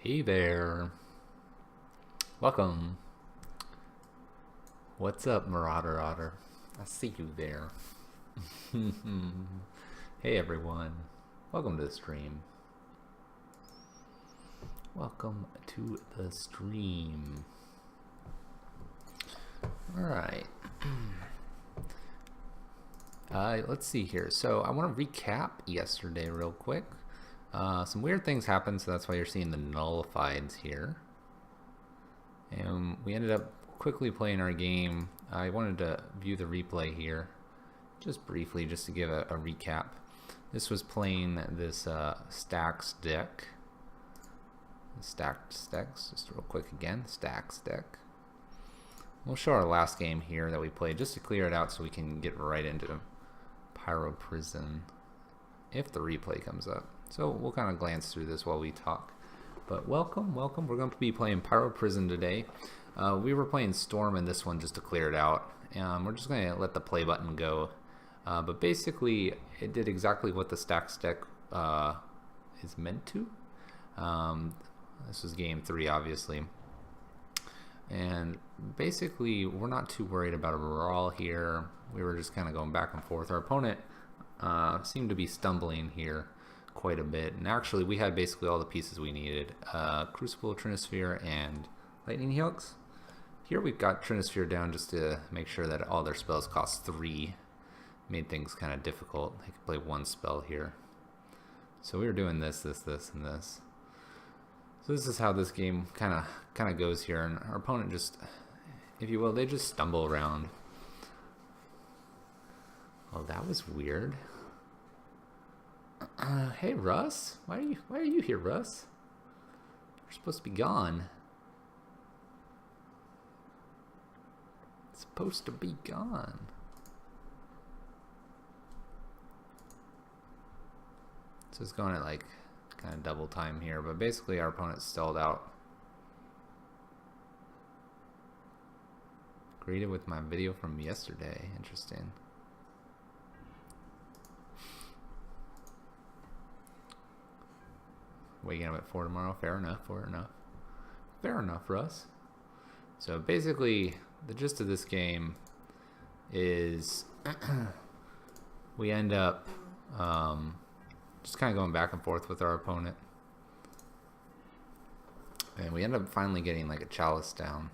Hey there. Welcome. What's up, Marauder Otter? I see you there. Hey everyone. Welcome to the stream. Welcome to the stream. Alright. Let's see here. So I want to recap yesterday real quick. Some weird things happened, so that's why you're seeing the nullifieds here. And we ended up quickly playing our game. I wanted to view the replay here, just briefly, just to give a recap. This was playing this Stacks deck. Stacked stacks, just real quick again, Stacks deck. We'll show our last game here that we played, just to clear it out so we can get right into Pyro Prison, if the replay comes up. So we'll kind of glance through this while we talk. But welcome. We're going to be playing Pyro Prison today. We were playing Storm in this one just to clear it out. We're just going to let the play button go. But basically, it did exactly what the Stacks deck is meant to. This was game 3, obviously. And basically, we're not too worried about a brawl here. We were just kind of going back and forth. Our opponent seemed to be stumbling here quite a bit, and actually we had basically all the pieces we needed. Crucible, Trinisphere, and Lightning Helix. Here we've got Trinisphere down just to make sure that all their spells cost 3. Made things kind of difficult. They could play 1 spell here. So we were doing this, and this. So this is how this game kind of goes here, and our opponent just, if you will, they just stumble around. Oh, that was weird. Hey Russ, why are you here, Russ? You're supposed to be gone. Supposed to be gone. So it's going at like kind of double time here, but basically our opponent stalled out. Greeted with my video from yesterday. Interesting. Waking up at 4 tomorrow. Fair enough. Fair enough, Russ. So basically, the gist of this game is we end up just kind of going back and forth with our opponent. And we end up finally getting like a Chalice down.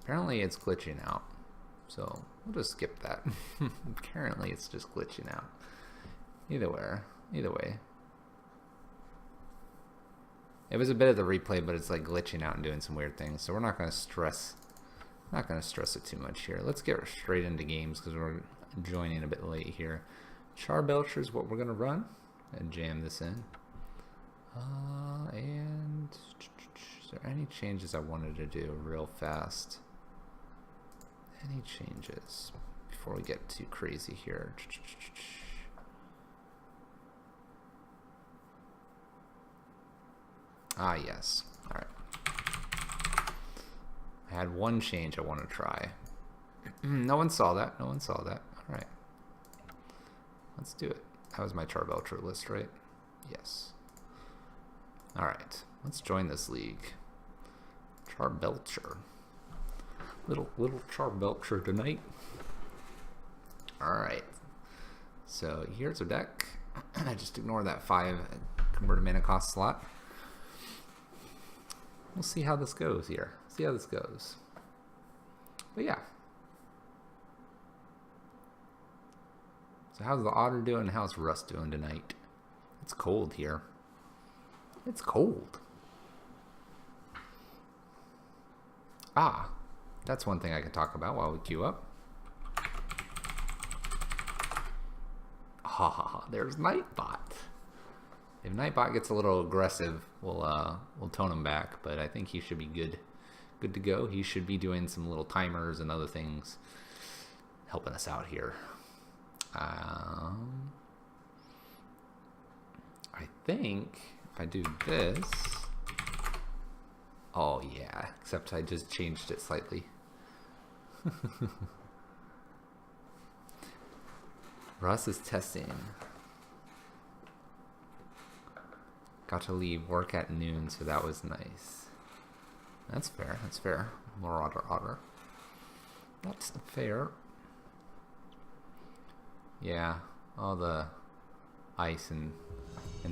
Apparently it's glitching out. So we'll just skip that. Apparently it's just glitching out. Either way. It was a bit of the replay, but it's like glitching out and doing some weird things. So we're not going to stress it too much here. Let's get straight into games because we're joining a bit late here. Charbelcher is what we're going to run and jam this in. And is there any changes I wanted to do real fast? Any changes before we get too crazy here? Ah, yes. All right. I had one change I want to try. No one saw that. All right. Let's do it. That was my Charbelcher list, right? Yes. All right. Let's join this league. Charbelcher. Little Charbelcher tonight. Alright. So here's our deck. I just ignore that 5 converted mana cost slot. We'll see how this goes here. But yeah. So how's the Otter doing? How's Russ doing tonight? It's cold here. It's cold. Ah. That's one thing I can talk about while we queue up. There's Nightbot. If Nightbot gets a little aggressive, we'll tone him back, but I think he should be good to go. He should be doing some little timers and other things, helping us out here. I think if I do this, oh yeah, except I just changed it slightly. Russ is testing. Got to leave work at noon, so that was nice. That's fair, that's fair. Marauder Otter. That's fair. Yeah, all the ice and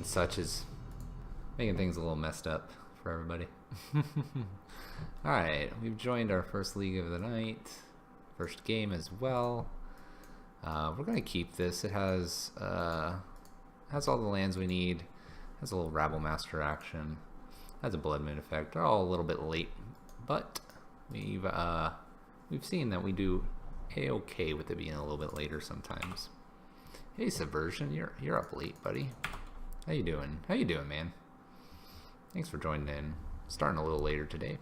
such is making things a little messed up for everybody. Alright, we've joined our first league of the night. First game as well. We're gonna keep this. It has all the lands we need. Has a little Rabble Master action. Has a Blood Moon effect. They're all a little bit late, but we've seen that we do a-okay with it being a little bit later sometimes. Hey Subversion, you're up late, buddy. How you doing? How you doing, man? Thanks for joining in. Starting a little later today.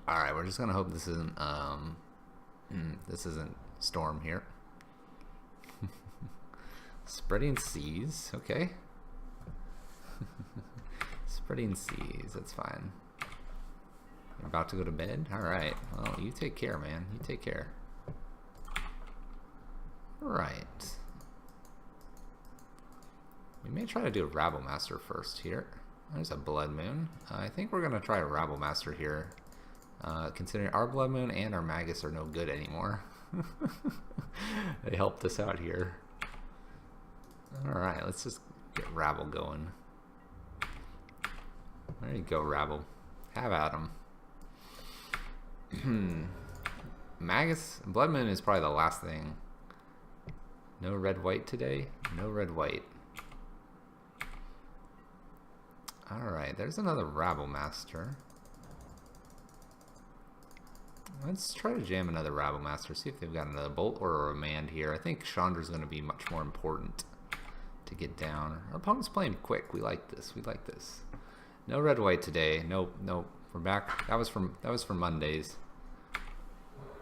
All right, we're just gonna hope this isn't Storm here. Spreading Seas, okay. Spreading Seas, that's fine. You're about to go to bed? All right. Well, you take care, man. You take care. All right. We may try to do a Rabble Master first here. There's a Blood Moon. I think we're gonna try a Rabble Master here. Considering our Blood Moon and our Magus are no good anymore. They helped us out here. Alright, let's just get Rabble going. There you go, Rabble. Have at 'em. Magus, Blood Moon is probably the last thing. No red-white today? No red-white. Alright, there's another Rabble Master. Let's try to jam another Rabble Master, see if they've got another Bolt or a Remand here. I think Chandra's going to be much more important to get down. Our opponent's playing quick. We like this. We like this. No red-white today. Nope, nope. We're back. That was for Mondays.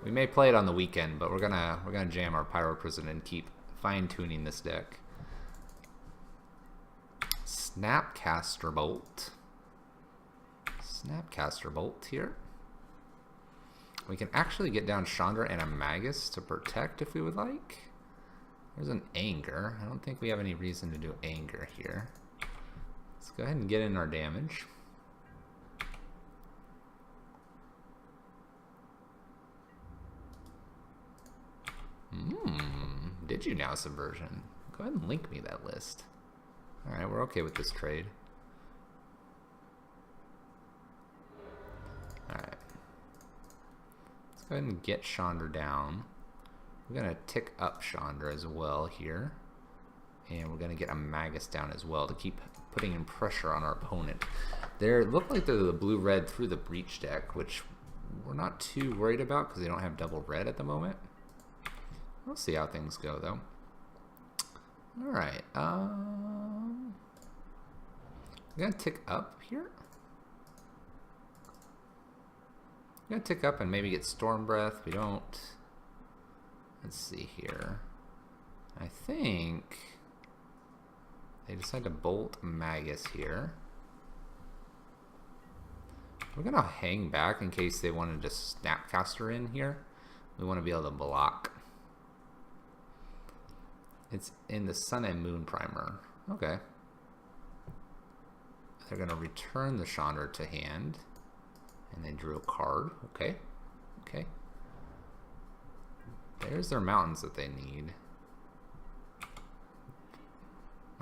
We may play it on the weekend, but we're gonna jam our Pyro Prison and keep fine-tuning this deck. Snapcaster Bolt. Snapcaster Bolt here. We can actually get down Chandra and a Magus to protect if we would like. There's an Anger. I don't think we have any reason to do Anger here. Let's go ahead and get in our damage. Did you now, Subversion? Go ahead and link me that list. Alright, we're okay with this trade. Alright. Let's go ahead and get Chandra down. We're going to tick up Chandra as well here. And we're going to get a Magus down as well to keep putting in pressure on our opponent. They look like they're the blue-red through the Breach deck, which we're not too worried about because they don't have double red at the moment. We'll see how things go, though. Alright. I'm going to tick up here. I'm going to tick up and maybe get Storm Breath. We don't. Let's see here. I think they decide to Bolt Magus here. We're going to hang back in case they wanted to Snapcaster in here. We want to be able to block. It's in the Sun and Moon Primer. Okay. They're going to return the Chandra to hand. And they drew a card. Okay. Okay. There's their mountains that they need.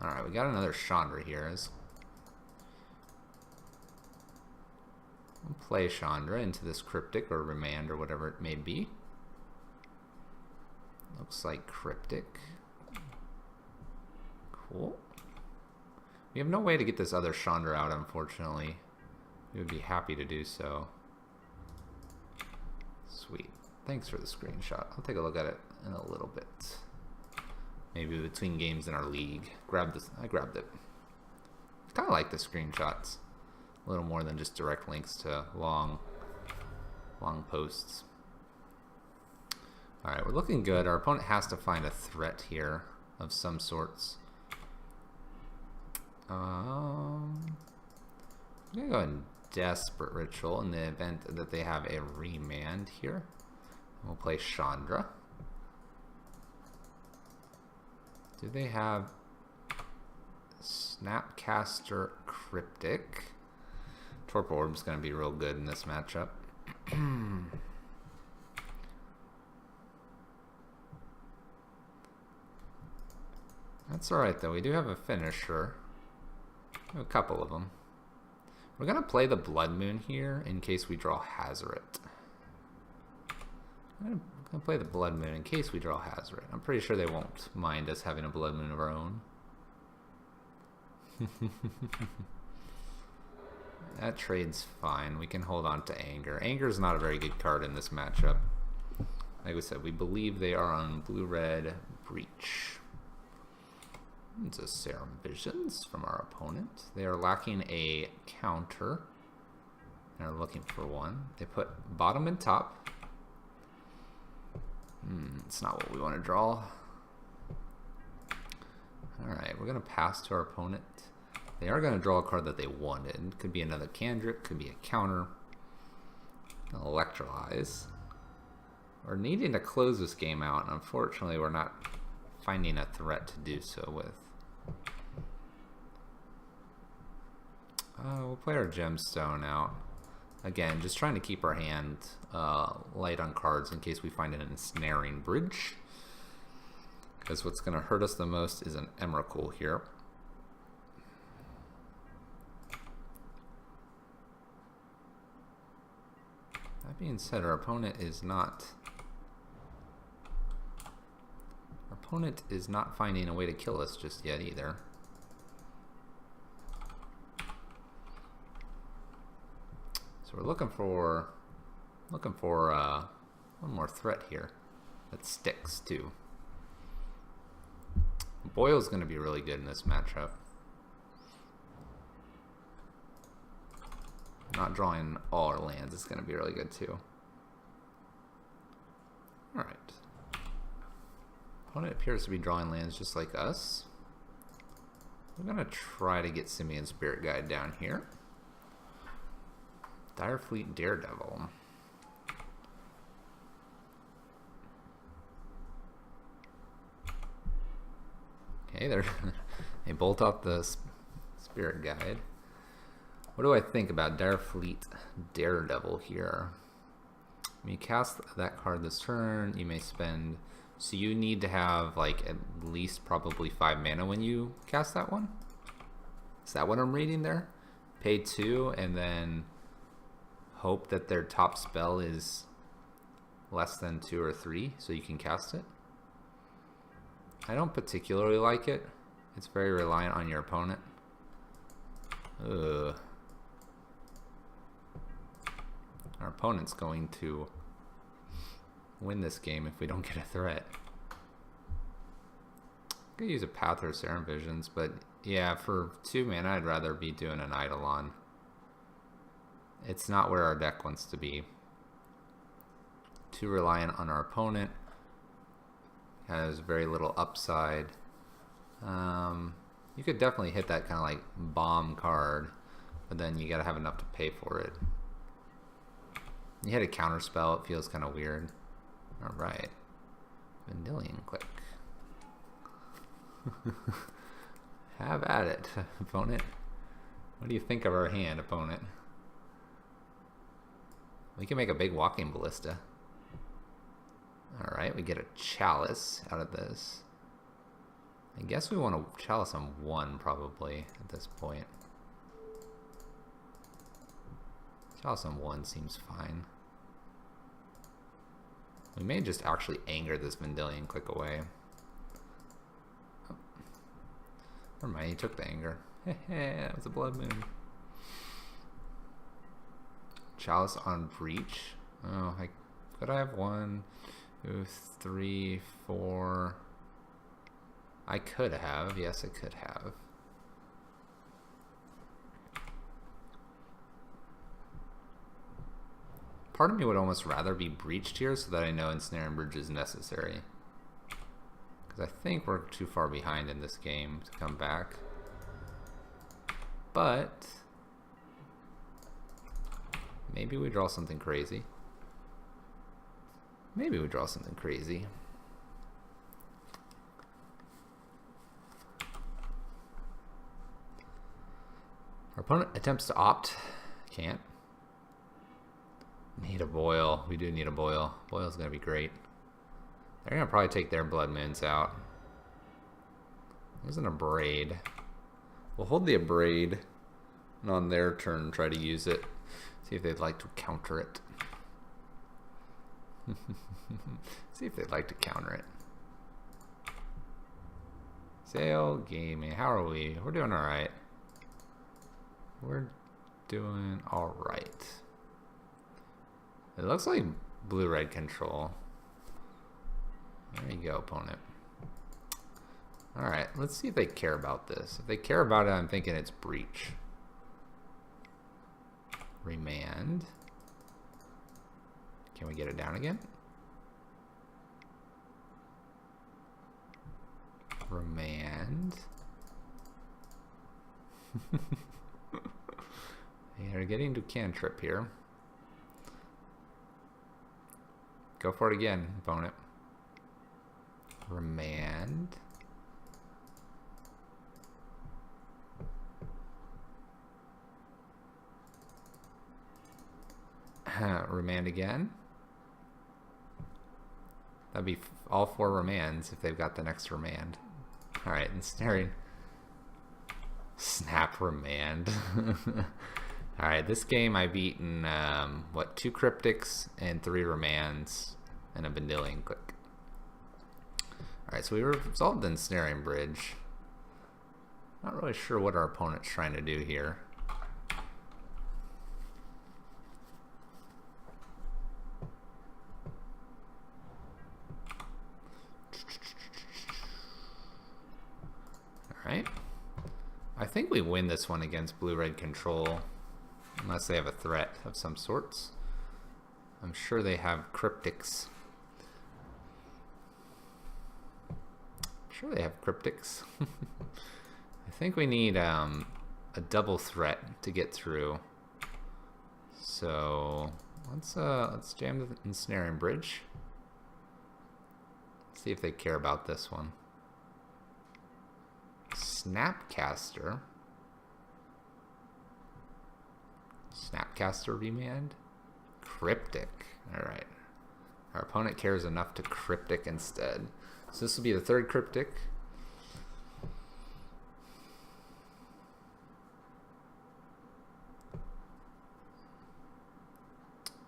Alright, we got another Chandra here. We'll play Chandra into this Cryptic or Remand or whatever it may be. Looks like Cryptic. Cool. We have no way to get this other Chandra out, unfortunately. We would be happy to do so. Sweet. Thanks for the screenshot. I'll take a look at it in a little bit. Maybe between games in our league. I grabbed it. Kind of like the screenshots. A little more than just direct links to long posts. Alright, we're looking good. Our opponent has to find a threat here of some sorts. I'm gonna go in Desperate Ritual in the event that they have a Remand here. We'll play Chandra. Do they have Snapcaster Cryptic? Torpor Orb's going to be real good in this matchup. That's alright though, we do have a finisher. A couple of them. We're going to play the Blood Moon here in case we draw Hazoret. I'm going to play the Blood Moon in case we draw Hazoret. I'm pretty sure they won't mind us having a Blood Moon of our own. That trade's fine. We can hold on to Anger. Anger is not a very good card in this matchup. Like we said, we believe they are on blue-red Breach. It's a Serum Visions from our opponent. They are lacking a counter. They're looking for one. They put bottom and top. It's not what we want to draw. Alright, we're going to pass to our opponent. They are going to draw a card that they wanted. Could be another Cantrip, could be a counter. Electrolyze. We're needing to close this game out, and unfortunately we're not finding a threat to do so with. We'll play our Gemstone out. Again, just trying to keep our hand light on cards in case we find an ensnaring bridge. Because what's going to hurt us the most is an Emrakul here. That being said, our opponent is not finding a way to kill us just yet either. So we're looking for one more threat here that sticks too. Boyle's going to be really good in this matchup. Not drawing all our lands is going to be really good too. Alright. Opponent appears to be drawing lands just like us. We're going to try to get Simian Spirit Guide down here. Direfleet Daredevil. Okay, they bolt off the Spirit Guide. What do I think about Direfleet Daredevil here? When you cast that card this turn, you may spend... So you need to have like at least probably 5 mana when you cast that one? Is that what I'm reading there? Pay 2 and then hope that their top spell is less than 2 or 3 so you can cast it? I don't particularly like it. It's very reliant on your opponent. Ugh. Our opponent's going to win this game if we don't get a threat. I could use a Path or Serum Visions, but yeah, for 2 mana I'd rather be doing an Eidolon. It's not where our deck wants to be. Too reliant on our opponent. Has very little upside. You could definitely hit that kind of like bomb card, but then you gotta have enough to pay for it. You hit a counter spell, it feels kind of weird. Alright. Vendilion Click. Have at it, opponent. What do you think of our hand, opponent? We can make a big Walking Ballista. Alright, we get a Chalice out of this. I guess we want to Chalice on 1 probably at this point. Chalice on 1 seems fine. We may just actually anger this Vendilion Click away. Oh. Never mind, he took the anger. Hehe, that was a Blood Moon. Chalice on Breach. Oh, could I have 1, 2, 3, 4? I could have. Yes, I could have. Part of me would almost rather be breached here so that I know Ensnaring Bridge is necessary. Because I think we're too far behind in this game to come back. But maybe we draw something crazy. Maybe we draw something crazy. Our opponent attempts to opt. Can't. Need a boil. We do need a boil. Boil's gonna be great. They're gonna probably take their blood moons out. There's an abrade. We'll hold the abrade, and on their turn try to use it. See if they'd like to counter it. See if they'd like to counter it. Sail gaming. How are we? We're doing alright. We're doing alright. It looks like blue-red control. There you go, opponent. Alright, let's see if they care about this. If they care about it, I'm thinking it's breach. Remand. Can we get it down again? Remand. They're getting to cantrip here. Go for it again, opponent. Remand. Remand again. That'd be all 4 remands if they've got the next remand. Alright, ensnaring. Snap remand. Alright, this game I've eaten, what, 2 cryptics and 3 remands and a Vendilion click. Alright, so we resolved the ensnaring bridge. Not really sure what our opponent's trying to do here. Alright. I think we win this one against blue-red control. Unless they have a threat of some sorts. I'm sure they have cryptics. I think we need a double threat to get through. So let's jam the ensnaring bridge. See if they care about this one. Snapcaster. Snapcaster remand. Cryptic. Alright. Our opponent cares enough to cryptic instead. So this will be the 3rd cryptic.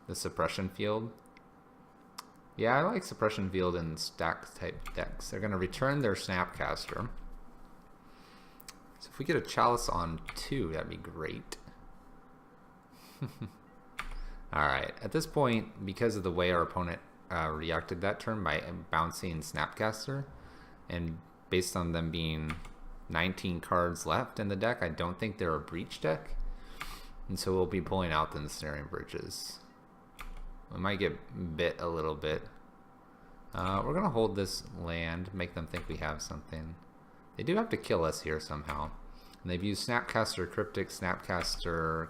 The suppression field. Yeah, I like suppression field in stack type decks. They're going to return their Snapcaster. So if we get a chalice on 2, that'd be great. Alright, at this point, because of the way our opponent reacted that turn by bouncing Snapcaster, and based on them being 19 cards left in the deck, I don't think they're a breach deck. And so we'll be pulling out the ensnaring bridges. We might get bit a little bit. We're going to hold this land, make them think we have something. They do have to kill us here somehow. And they've used Snapcaster, Cryptic, Snapcaster,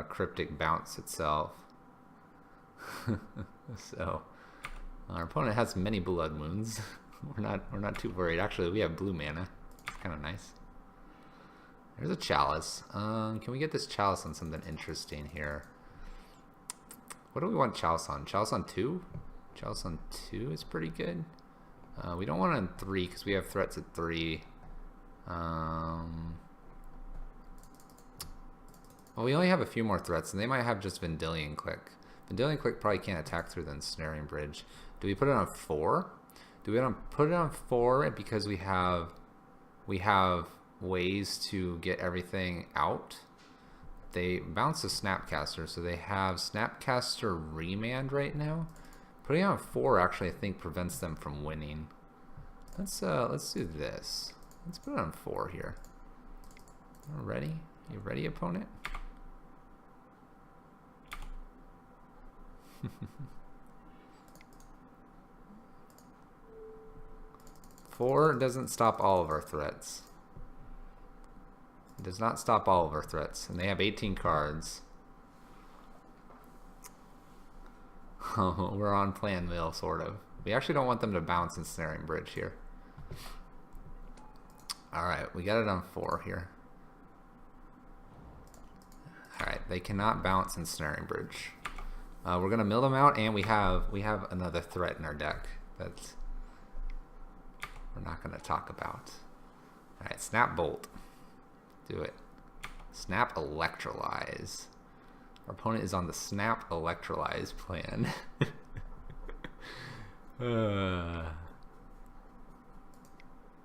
Cryptic bounce itself. So our opponent has many blood moons. we're not too worried. Actually, we have blue mana. It's kind of nice. There's a chalice. Can we get this chalice on something interesting here? What do we want chalice on? Chalice on 2? Chalice on 2 is pretty good. We don't want it on 3 because we have threats at 3. Well, we only have a few more threats, and they might have just Vendilion Click. Vendilion Click probably can't attack through the ensnaring bridge. Do we put it on 4? Do we want to put it on 4 because we have ways to get everything out? They bounce a Snapcaster, so they have Snapcaster Remand right now. Putting on 4 actually I think prevents them from winning. Let's do this. Let's put it on 4 here. Ready? You ready, opponent? 4 doesn't stop all of our threats. It does not stop all of our threats, and they have 18 cards. We're on plan mill, sort of. We actually don't want them to bounce Ensnaring Bridge here. Alright, we got it on 4 here. Alright, they cannot bounce Ensnaring Bridge. We're gonna mill them out, and we have another threat in our deck that we're not gonna talk about. Alright, Snap Bolt. Do it. Snap Electrolyze. Our opponent is on the Snap Electrolyze plan.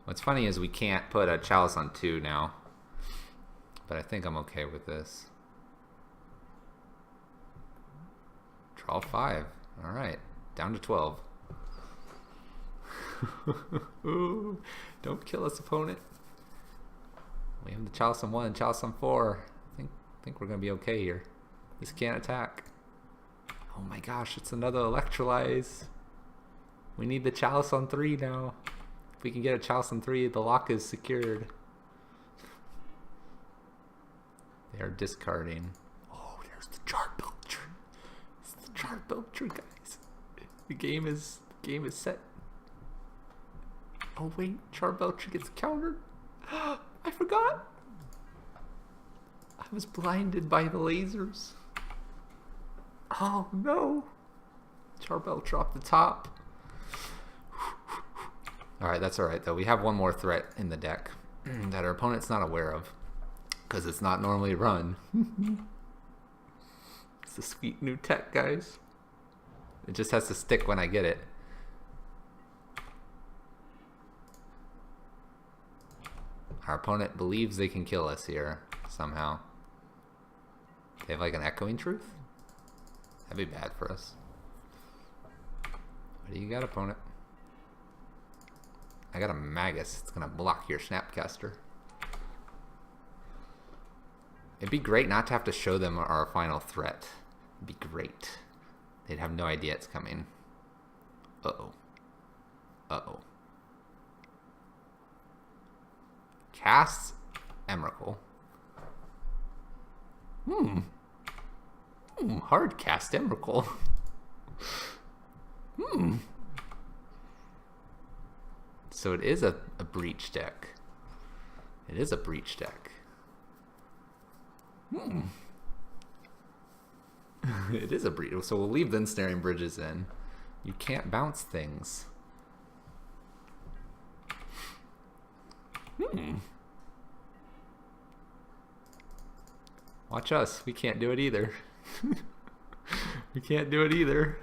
What's funny is we can't put a Chalice on 2 now. But I think I'm okay with this. Draw 5. Alright. Down to 12. Ooh, don't kill us, opponent. We have the Chalice on 1, Chalice on 4. I think we're gonna be okay here. This can't attack. Oh my gosh, it's another Electrolyze. We need the Chalice on 3 now. If we can get a Chalice on 3, the lock is secured. They are discarding. Oh, there's the Charbelcher. It's the Charbelcher, guys. The game is set. Oh wait, Charbelcher gets countered. I forgot. I was blinded by the lasers. Oh no. Charbelcher off the top. Alright, that's alright though. We have one more threat in the deck that our opponent's not aware of, because it's not normally run. It's a sweet new tech, guys. It just has to stick when I get it. Our opponent believes they can kill us here somehow. They have like an Echoing Truth? That'd be bad for us. What do you got, opponent? I got a Magus. It's gonna block your Snapcaster. It'd be great not to have to show them our final threat. It'd be great. They'd have no idea it's coming. Uh-oh. Uh-oh. Casts Emrakul. Hard cast Emrakul. So it is a breach deck. It is a breach deck. It is a breach. So we'll leave the Ensnaring Bridges in. You can't bounce things. Watch us. We can't do it either. We can't do it either.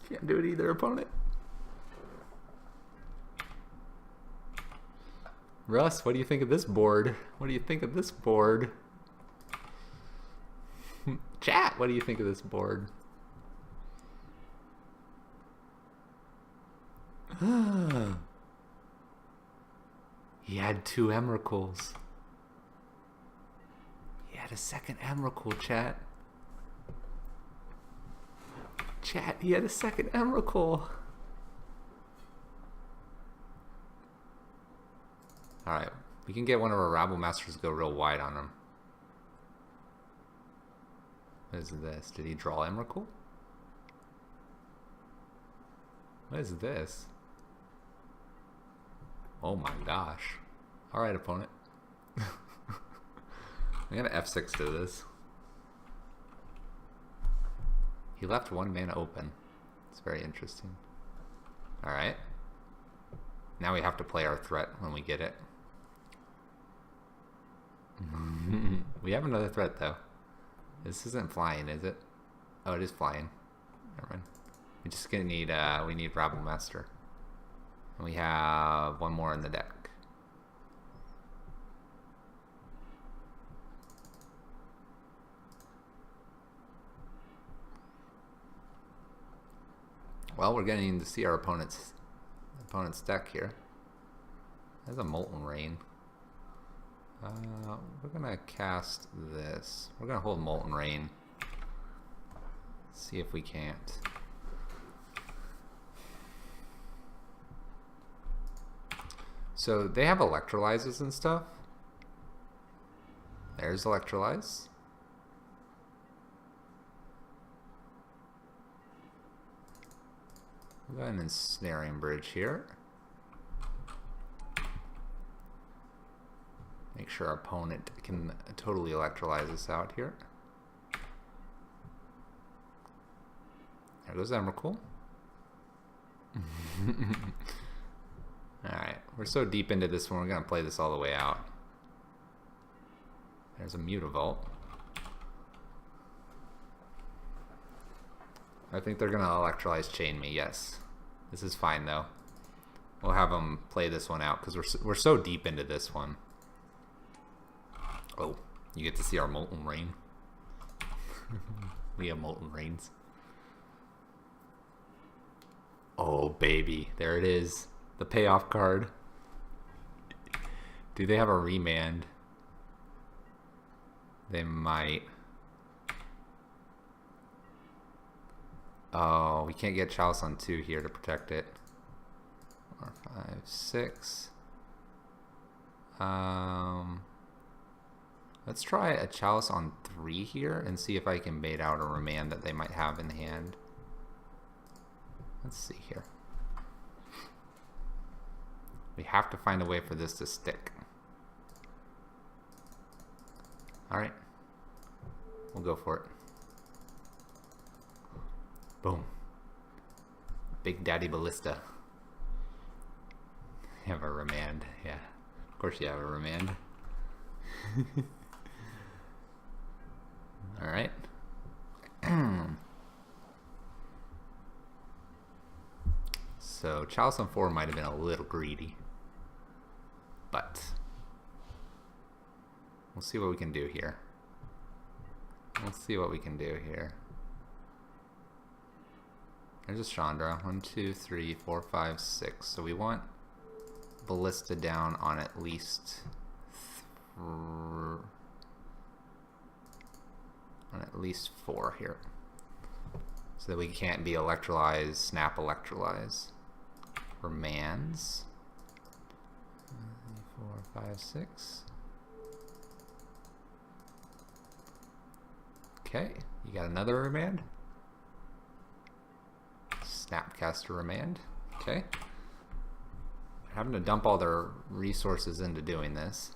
Can't do it either, opponent. Russ, what do you think of this board? What do you think of this board? Chat, what do you think of this board? He had 2 Emrakuls. He had a second Emrakul, chat. Chat, he had a second Emrakul. Alright, we can get one of our Rabble Masters to go real wide on him. What is this? Did he draw Emrakul? What is this? Oh my gosh. Alright, opponent. I'm gonna F6 to this. He left 1 mana open. It's very interesting. Alright. Now we have to play our threat when we get it. We have another threat though. This isn't flying, is it? Oh, it is flying. Never mind. We just gonna need we need Rabble Master. And we have one more in the deck. Well, we're getting to see our opponent's deck here. There's a Molten Rain. We're gonna cast this. We're gonna hold Molten Rain. See if we can't. So they have Electrolyzes and stuff. There's Electrolyze. Go ahead and ensnaring bridge here. Make sure our opponent can totally electrolyze us out here. There goes Emrakul. Alright, we're so deep into this one, we're going to play this all the way out. There's a Mutavault. I think they're going to electrolyze chain me, yes. This is fine though. We'll have them play this one out because we're so deep into this one. Oh, you get to see our Molten Rain. We have Molten Rains. Oh baby, there it is. The payoff card. Do they have a remand? They might. Oh, we can't get Chalice on 2 here to protect it. 4, 5, 6. Let's try a Chalice on 3 here and see if I can bait out a remand that they might have in hand. Let's see here. We have to find a way for this to stick. Alright. We'll go for it. Boom. Big Daddy Ballista. You have a remand. Yeah. Of course you have a remand. Alright. So Chalice on 4 might have been a little greedy. But we'll see what we can do here. Let's see what we can do here. There's a Chandra. 1, 2, 3, 4, 5, 6. So we want Ballista down on at least 4 here. So that we can't be electrolyzed, snap electrolyze. Remands. 4, 5, 6. Okay, you got another remand. Snapcaster remand. Okay. Having to dump all their resources into doing this.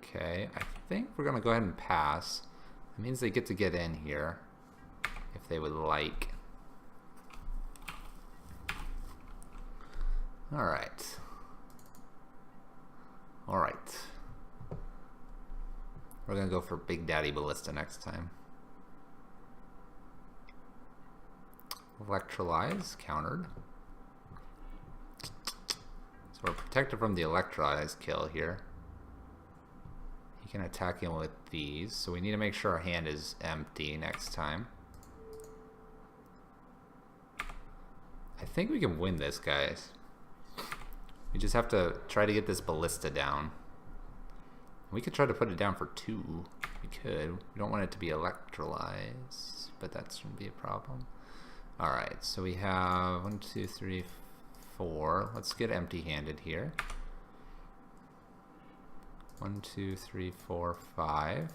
Okay, I think we're gonna go ahead and pass. It means they get to get in here if they would like. Alright. Alright. We're gonna go for Big Daddy Ballista next time. Electrolyze, countered. So we're protected from the Electrolyze kill here. He can attack him with these, so we need to make sure our hand is empty next time. I think we can win this, guys. We just have to try to get this Ballista down. We could try to put it down for 2. We could. We don't want it to be electrolyzed, but that shouldn't be a problem. Alright, so we have 1, 2, 3, 4. Let's get empty-handed here. 1, 2, 3, 4, 5. I'm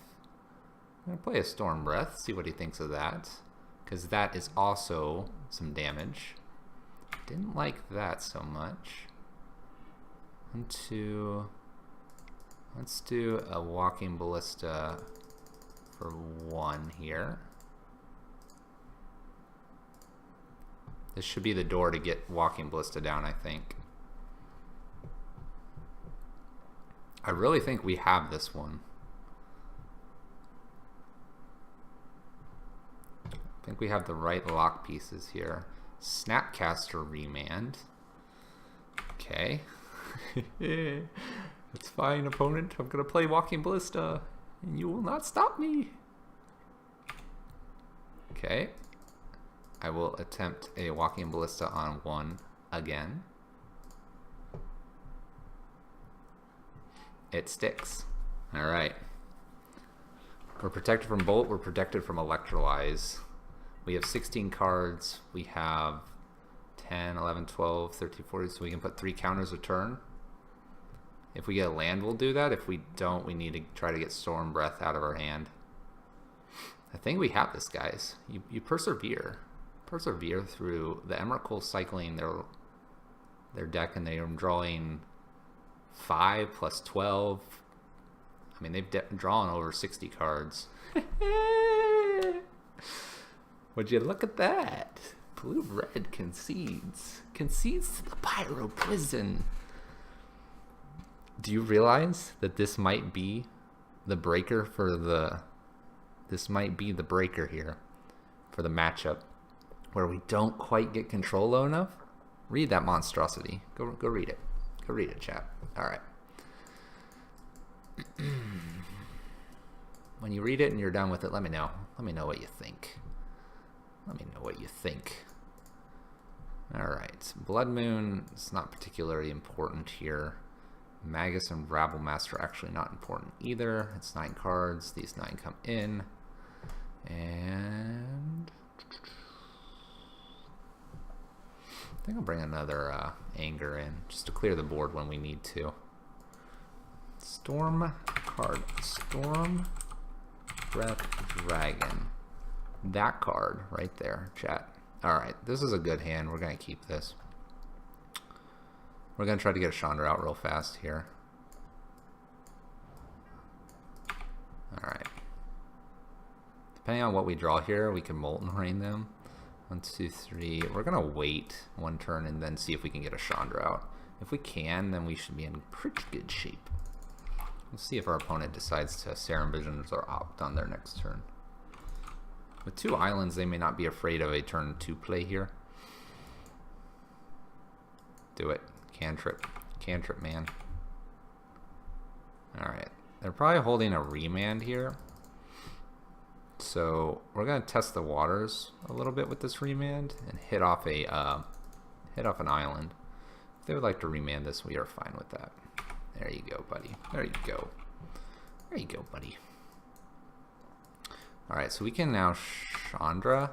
going to play a Storm Breath, see what he thinks of that. Because that is also some damage. Didn't like that so much. 1, 2. Let's do a Walking Ballista for 1 here. This should be the door to get Walking Ballista down, I think. I really think we have this one. I think we have the right lock pieces here. Snapcaster remand. Okay. It's fine, opponent. I'm gonna play Walking Ballista, and you will not stop me. Okay. I will attempt a Walking Ballista on 1 again. It sticks. Alright. We're protected from Bolt, we're protected from Electrolyze. We have 16 cards, we have 10, 11, 12, 13, 14, so we can put 3 counters a turn. If we get land, we'll do that. If we don't, we need to try to get Storm Breath out of our hand. I think we have this, guys. You persevere. Persevere through the Emrakul cycling their deck, and they are drawing 5 plus 12. I mean, they've drawn over 60 cards. Would you look at that? Blue-red concedes. Concedes to the Pyro prison. Do you realize that this might be the breaker for the... This might be the breaker here for the matchup where we don't quite get control low enough? Read that monstrosity. Go read it. Go read it, chat. All right. When you read it and you're done with it, let me know. Let me know what you think. Let me know what you think. All right. Blood Moon is not particularly important here. Magus and Rabblemaster are actually not important either. It's 9 cards. These 9 come in. And I think I'll bring another Anger in just to clear the board when we need to. Storm card. Storm Breath Dragon. That card right there, chat. Alright, this is a good hand. We're going to keep this. We're going to try to get a Chandra out real fast here. Alright. Depending on what we draw here, we can Molten Rain them. 1, 2, 3. We're going to wait one turn and then see if we can get a Chandra out. If we can, then we should be in pretty good shape. Let's see if our opponent decides to Serum Visions or opt on their next turn. With 2 islands, they may not be afraid of a turn 2 play here. Do it. Cantrip. Cantrip, man. Alright. They're probably holding a remand here. So we're going to test the waters a little bit with this remand and hit off an island. If they would like to remand this, we are fine with that. There you go, buddy. There you go. There you go, buddy. Alright, so we can now Chandra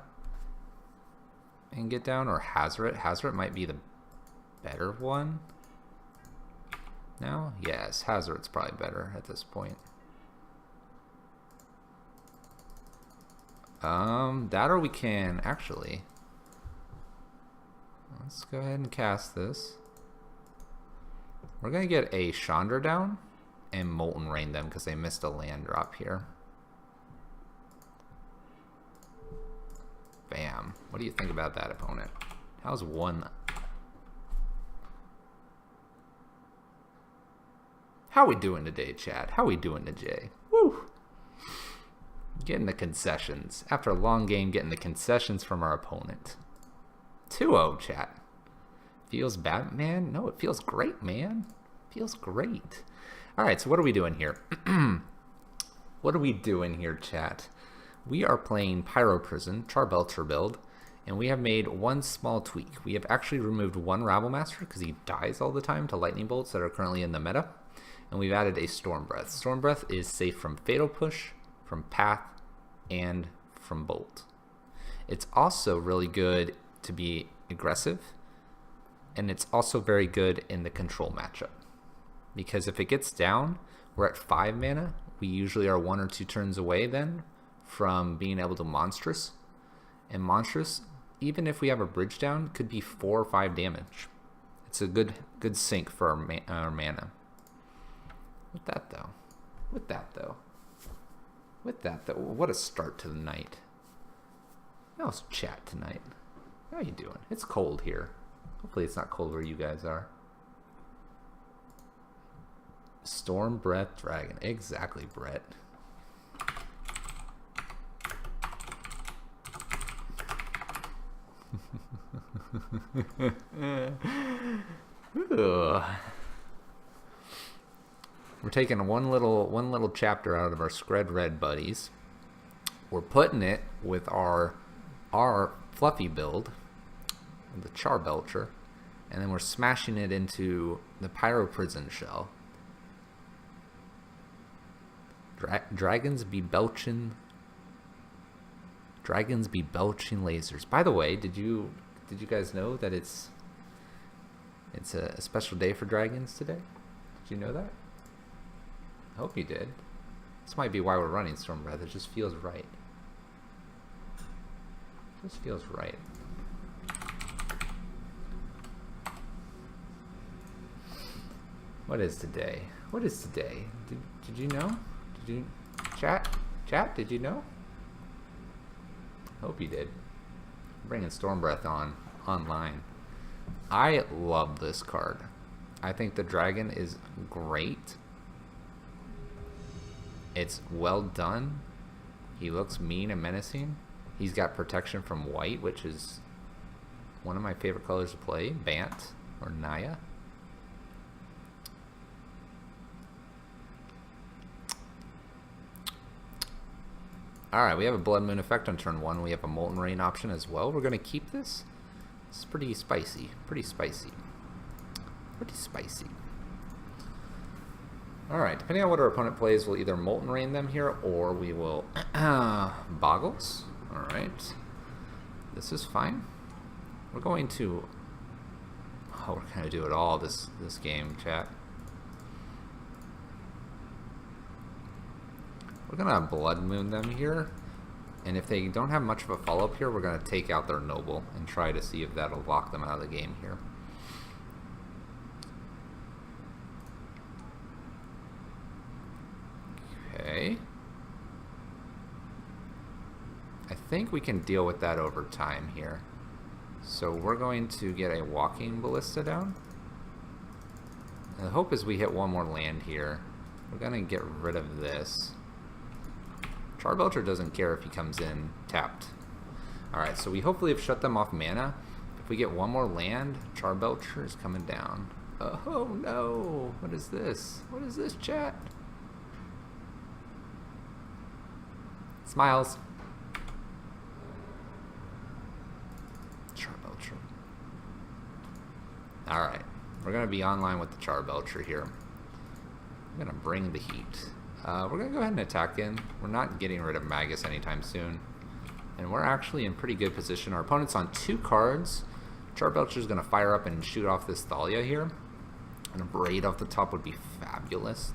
and get down, or Hazoret. Hazoret might be the better one now. Yes, Hazoret's probably better at this point. That, or we can actually, let's go ahead and cast this. We're gonna get a Chandra down and Molten Rain them because they missed a land drop here. Bam. What do you think about that, opponent? How's one? How we doing today, chat? How we doing today? Woo! Getting the concessions. After a long game, getting the concessions from our opponent. 2-0, chat. Feels bad, man? No, it feels great, man. Feels great. Alright, so what are we doing here? What are we doing here, chat? We are playing Pyro Prison, Charbelcher build, and we have made one small tweak. We have actually removed one Rabblemaster because he dies all the time to Lightning Bolts that are currently in the meta, and we've added a Storm Breath. Storm Breath is safe from Fatal Push, from Path, and from Bolt. It's also really good to be aggressive, and it's also very good in the control matchup. Because if it gets down, we're at 5 mana. We usually are 1 or 2 turns away then from being able to Monstrous. And Monstrous, even if we have a bridge down, could be 4 or 5 damage. It's a good sink for our mana. With that though, what a start to the night. How's chat tonight? How you doing? It's cold here. Hopefully it's not cold where you guys are. Storm Breath Dragon. Exactly, Brett. We're taking one little chapter out of our Scred Red buddies. We're putting it with our fluffy build, the Charbelcher, and then we're smashing it into the Pyro Prison shell. Dragons be belching lasers. By the way, did you guys know that it's a special day for dragons today? Did you know that? I hope you did. This might be why we're running Storm Breath. It just feels right. Just feels right. What is today? What is today? Did you know? Did you chat? Chat? Did you know? Hope you did. Bringing Storm Breath online. I love this card. I think the dragon is great. It's well done. He looks mean and menacing. He's got protection from white, which is one of my favorite colors to play. Bant or Naya. Alright, we have a Blood Moon effect on turn 1. We have a Molten Rain option as well. We're going to keep this. It's pretty spicy. Pretty spicy. Pretty spicy. Alright, depending on what our opponent plays, we'll either Molten Rain them here, or we will Boggles. Alright. This is fine. We're going to... Oh, we're going to do it all this game, chat. We're going to Blood Moon them here, and if they don't have much of a follow-up here, we're going to take out their Noble and try to see if that'll lock them out of the game here. Okay. I think we can deal with that over time here. So we're going to get a Walking Ballista down. And the hope is we hit one more land here. We're going to get rid of this. Charbelcher doesn't care if he comes in tapped. Alright, so we hopefully have shut them off mana. If we get one more land, Charbelcher is coming down. Oh no! What is this? What is this, chat? Smiles. Charbelcher. Alright, we're going to be online with the Charbelcher here. I'm going to bring the heat. We're going to go ahead and attack in. We're not getting rid of Magus anytime soon. And we're actually in pretty good position. Our opponent's on 2 cards. Charbelcher's going to fire up and shoot off this Thalia here. And a Braid off the top would be fabulous.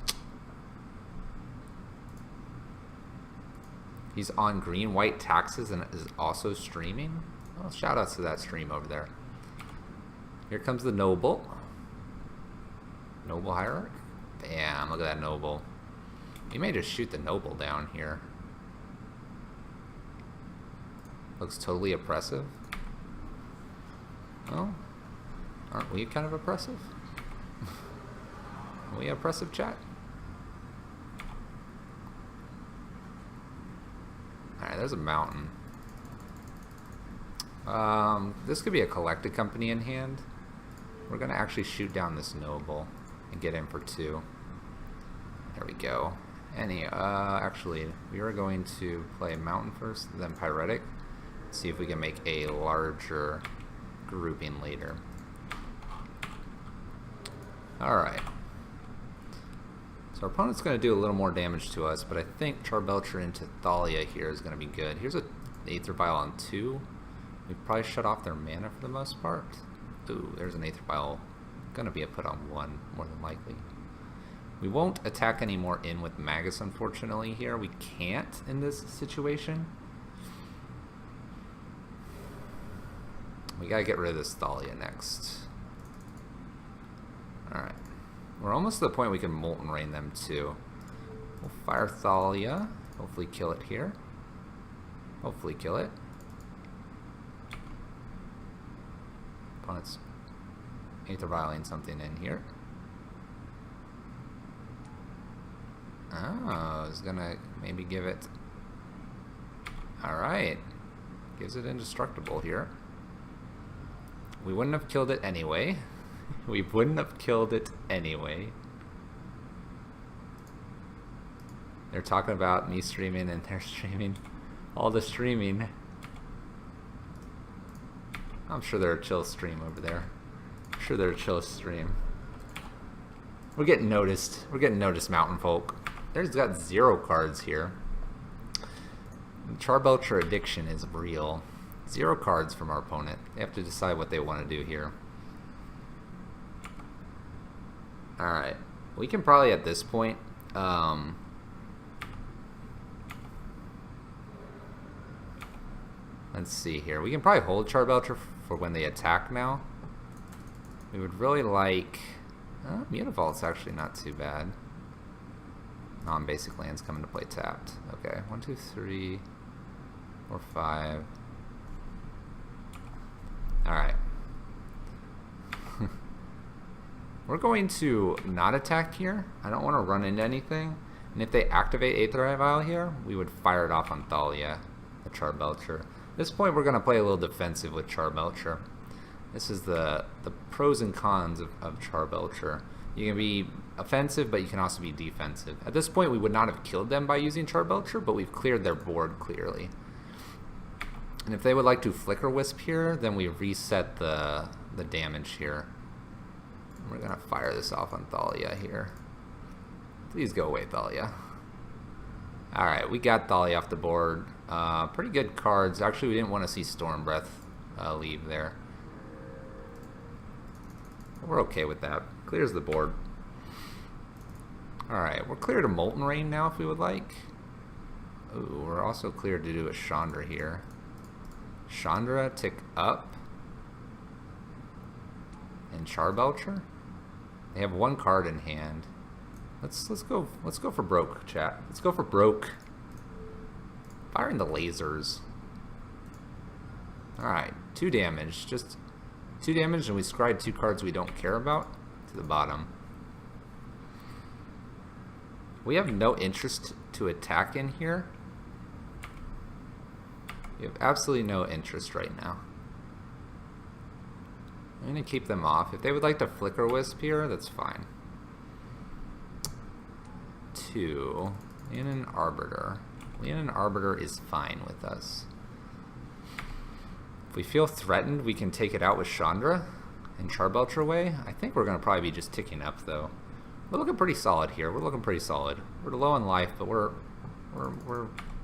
He's on green, white taxes, and is also streaming. Well, shout outs to that stream over there. Here comes the Noble. Noble Hierarch. Bam, look at that Noble. He may just shoot the Noble down here. Looks totally oppressive. Well, aren't we kind of oppressive? Are we oppressive, chat? Alright, there's a mountain. This could be a collected company in hand. We're going to actually shoot down this Noble and get in for 2. There we go. Actually, we are going to play Mountain first, then Pyretic. See if we can make a larger grouping later. Alright. So our opponent's going to do a little more damage to us, but I think Charbelcher into Thalia here is going to be good. Here's an Aether Vial on 2. We've probably shut off their mana for the most part. Ooh, there's an Aether Vial. Going to be a put on 1, more than likely. We won't attack anymore in with Magus, unfortunately, here. We can't in this situation. We gotta get rid of this Thalia next. Alright. We're almost to the point we can Molten Rain them too. We'll fire Thalia. Hopefully kill it here. Hopefully kill it. Opponent's Aether Vialing something in here. Oh, it's gonna maybe give it... Alright. Gives it indestructible here. We wouldn't have killed it anyway. We wouldn't have killed it anyway. They're talking about me streaming and they're streaming. All the streaming. I'm sure they're a chill stream over there. I'm sure they're a chill stream. We're getting noticed. We're getting noticed, Mountain Folk. There's got 0 cards here. Charbelcher addiction is real. 0 cards from our opponent. They have to decide what they want to do here. Alright. We can probably at this point, let's see here. We can probably hold Charbelcher for when they attack now. We would really like... Mutavault's actually not too bad. Non-basic lands come into play tapped. Okay, 1, 2, 3, 4, 5. Alright. We're going to not attack here. I don't want to run into anything. And if they activate Aether Vial here, we would fire it off on Thalia, the Charbelcher. At this point, we're going to play a little defensive with Charbelcher. This is the pros and cons of Charbelcher. You can be offensive, but you can also be defensive. At this point, we would not have killed them by using Charbelcher, but we've cleared their board clearly. And if they would like to Flicker Wisp here, then we reset the damage here. We're going to fire this off on Thalia here. Please go away, Thalia. Alright, we got Thalia off the board. Pretty good cards. Actually, we didn't want to see Storm Breath leave there. We're okay with that. Clears the board. Alright, we're clear to Molten Rain now if we would like. Ooh, we're also clear to do a Chandra here. Chandra, tick up. And Charbelcher. They have one card in hand. Let's go for broke, chat. Let's go for broke. Firing the lasers. Alright, 2 damage. Just 2 damage, and we scryed 2 cards we don't care about to the bottom. We have no interest to attack in here. We have absolutely no interest right now. I'm going to keep them off. If they would like to Flicker Wisp here, that's fine. 2. Leonin Arbiter. Leonin Arbiter is fine with us. If we feel threatened, we can take it out with Chandra and Charbelcher away. I think we're going to probably be just ticking up, though. We're looking pretty solid here. We're looking pretty solid. We're low on life, but we're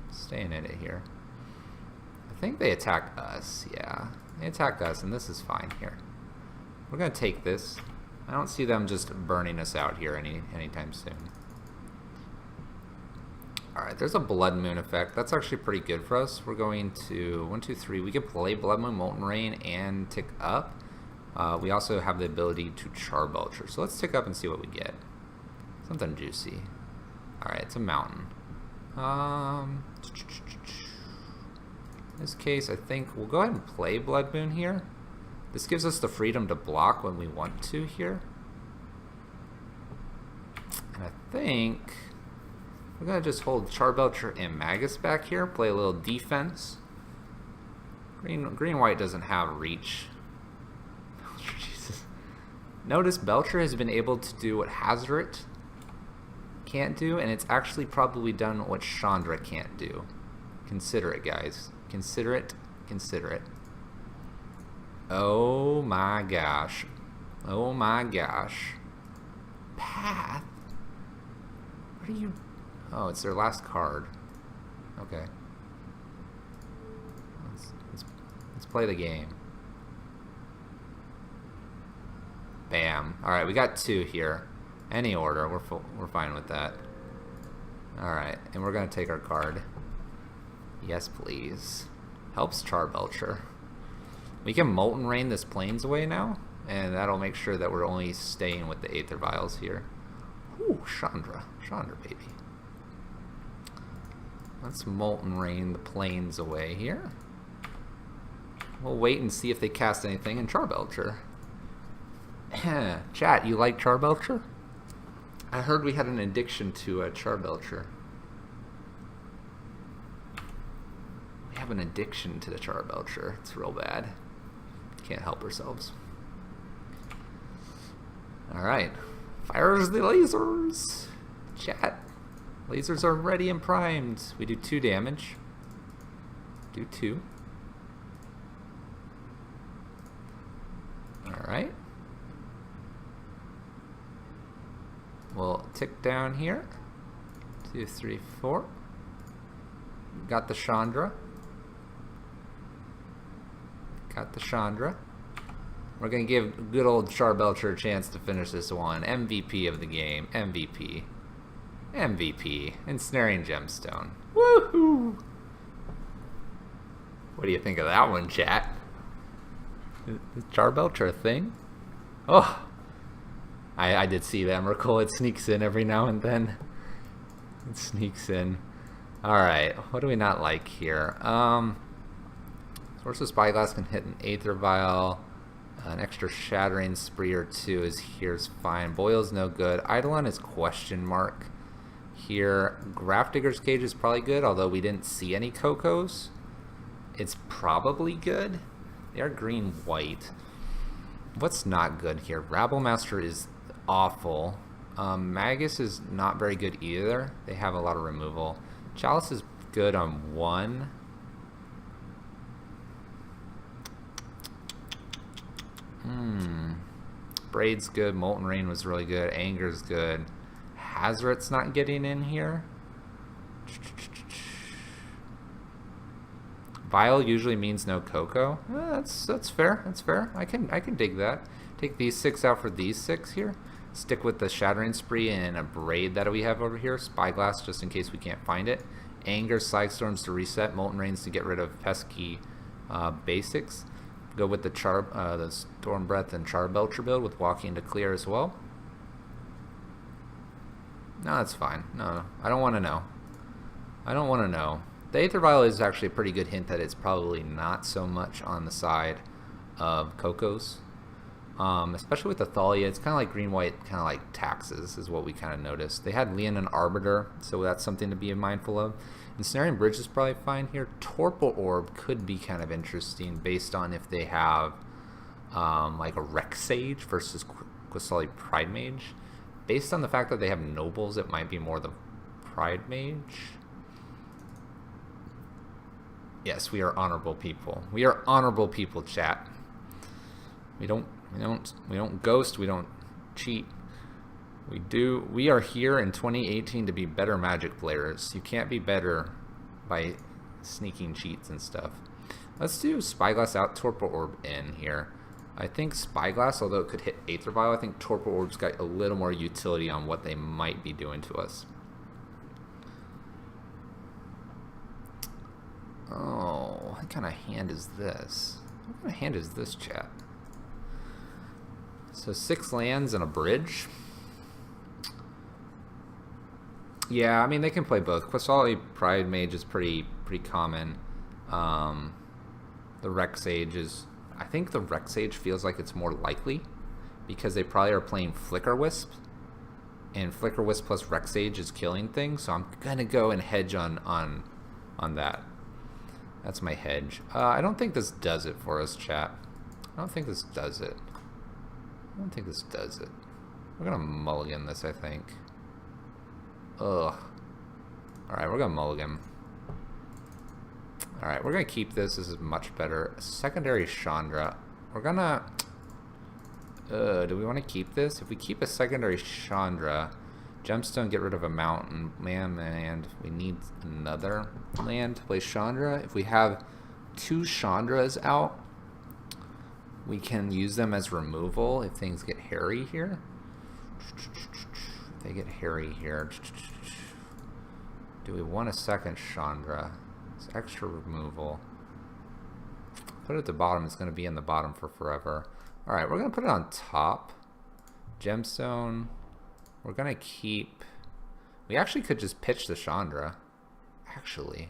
staying in it here. I think they attack us. Yeah, they attack us, and this is fine here. We're going to take this. I don't see them just burning us out here anytime soon. Alright, there's a Blood Moon effect. That's actually pretty good for us. We're going to 1, 2, 3. We can play Blood Moon, Molten Rain, and tick up. We also have the ability to Charbelcher. So let's tick up and see what we get. Something juicy. Alright, it's a mountain. In this case, I think we'll go ahead and play Blood Moon here. This gives us the freedom to block when we want to here. And I think we're going to just hold Charbelcher and Magus back here, play a little defense. Green-white doesn't have reach. Jesus. Notice Belcher has been able to do what Hazoret can't do, and it's actually probably done what Chandra can't do. Consider it, guys. Consider it. Consider it. Oh my gosh. Oh my gosh. Path? What are you... Oh, it's their last card. Okay. Let's play the game. Bam. Alright, we got 2 here. Any order, we're fine with that. Alright, and we're going to take our card. Yes, please. Helps Charbelcher. We can Molten Rain this Plains away now, and that'll make sure that we're only staying with the Aether Vials here. Ooh, Chandra. Chandra, baby. Let's Molten Rain the Plains away here. We'll wait and see if they cast anything in Charbelcher. Chat, you like Charbelcher? I heard we had an addiction to Charbelcher. We have an addiction to the Charbelcher. It's real bad. Can't help ourselves. Alright. Fires the lasers! Chat. Lasers are ready and primed. We do 2 damage. Do 2. Alright. We'll tick down here. 2, 3, 4. Got the Chandra. Got the Chandra. We're going to give good old Charbelcher a chance to finish this one. MVP of the game. MVP. MVP. Ensnaring Gemstone. Woohoo! What do you think of that one, chat? Is Charbelcher a thing? Oh! I did see that, Merkle. It sneaks in every now and then. It sneaks in. Alright, what do we not like here? Source of Spyglass can hit an Aether Vial. An extra Shattering Spree or two is fine. Boil's no good. Eidolon is question mark here. Grafdigger's Cage is probably good, although we didn't see any Cocos. It's probably good. They are green-white. What's not good here? Rabblemaster is awful. Magus is not very good either. They have a lot of removal. Chalice is good on one. Braid's good. Molten Rain was really good. Anger's good. Hazoret's not getting in here. Vial usually means no Coco. That's fair. That's fair. I can dig that. Take these 6 out for these 6 here. Stick with the Shattering Spree and a Braid that we have over here. Spyglass just in case we can't find it. Anger, Psystorms to reset. Molten Rains to get rid of pesky basics. Go with the Storm Breath and Charbelcher build with Walking to Clear as well. No, that's fine. No, I don't want to know. I don't want to know. The Aether Vial is actually a pretty good hint that it's probably not so much on the side of Cocos. Especially with the Thalia, it's kind of like green-white, kind of like taxes is what we kind of noticed. They had Leon and Arbiter, so that's something to be mindful of. Ensnaring Bridge is probably fine here. Torpor Orb could be kind of interesting based on if they have like a Rex Sage versus Qasali Pride Mage. Based on the fact that they have Nobles, it might be more the Pride Mage. Yes, we are honorable people. We are honorable people, chat. We don't ghost, we don't cheat. We are here in 2018 to be better Magic players. You can't be better by sneaking cheats and stuff. Let's do Spyglass out, Torpor Orb in here. I think Spyglass, although it could hit Aether Vial, I think Torpor Orb's got a little more utility on what they might be doing to us. Oh, what kind of hand is this? What kind of hand is this, chat? So 6 lands and a bridge. Yeah, I mean they can play both. Qasali Pride Mage is pretty common. The Rex Sage is, I think the Rex Sage feels like it's more likely because they probably are playing Flicker Wisp, and Flicker Wisp plus Rex Sage is killing things. So I'm gonna go and hedge on that. That's my hedge. I don't think this does it for us, chat. I don't think this does it. I don't think this does it. We're gonna mulligan this, I think. Ugh. Alright, we're gonna mulligan. Alright, we're gonna keep this. This is much better. Secondary Chandra. We're gonna... do we want to keep this? If we keep a secondary Chandra, Gemstone, get rid of a mountain land, and we need another land to play Chandra. If we have 2 Chandras out, we can use them as removal if things get hairy here. If they get hairy here. Do we want a second Chandra? It's extra removal. Put it at the bottom. It's going to be in the bottom for forever. Alright, we're going to put it on top. Gemstone. We're going to keep... We actually could just pitch the Chandra. Actually,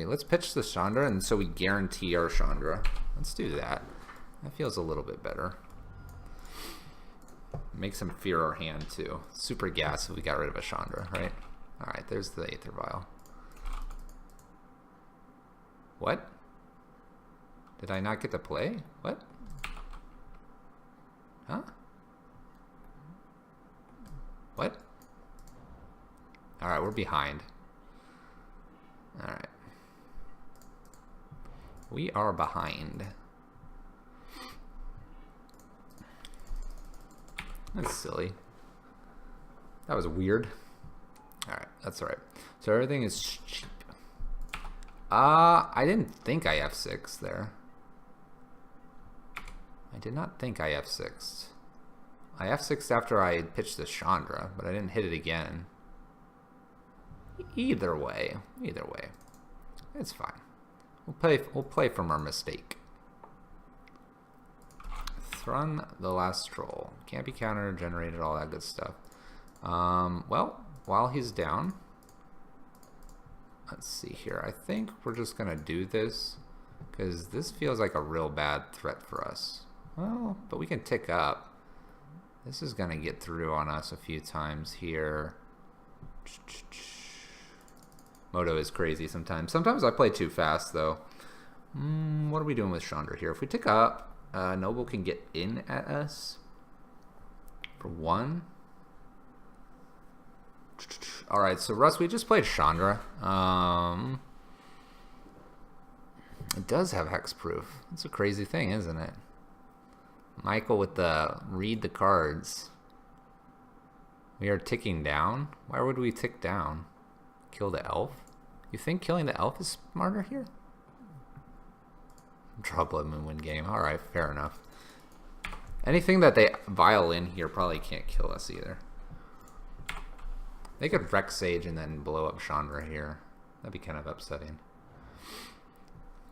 let's pitch the Chandra, and so we guarantee our Chandra. Let's do that. That feels a little bit better. Makes them fear our hand, too. Super gas if we got rid of a Chandra, right? Alright, there's the Aether Vial. What? Did I not get to play? What? Huh? What? Alright, we're behind. Alright. We are behind. That's silly. That was weird. Alright, that's alright. So everything is cheap. I didn't think I F6 there. I did not think I F6'd. I F6'd after I pitched the Chandra, but I didn't hit it again. Either way, it's fine. We'll play from our mistake. Thrun the last troll. Can't be counter generated, all that good stuff. Well, while he's down, let's see here. I think we're just gonna do this because this feels like a real bad threat for us. Well, but we can tick up. This is gonna get through on us a few times here. Moto is crazy sometimes. Sometimes I play too fast though. What are we doing with Chandra here? If we tick up, Noble can get in at us for 1. Alright, so Russ, we just played Chandra. It does have hexproof. It's a crazy thing, isn't it? Michael with the read the cards. We are ticking down. Why would we tick down? Kill the elf? You think killing the elf is smarter here? Draw Blood Moon win game. Alright, fair enough. Anything that they violin here probably can't kill us either. They could Wreck Sage and then blow up Chandra here. That'd be kind of upsetting.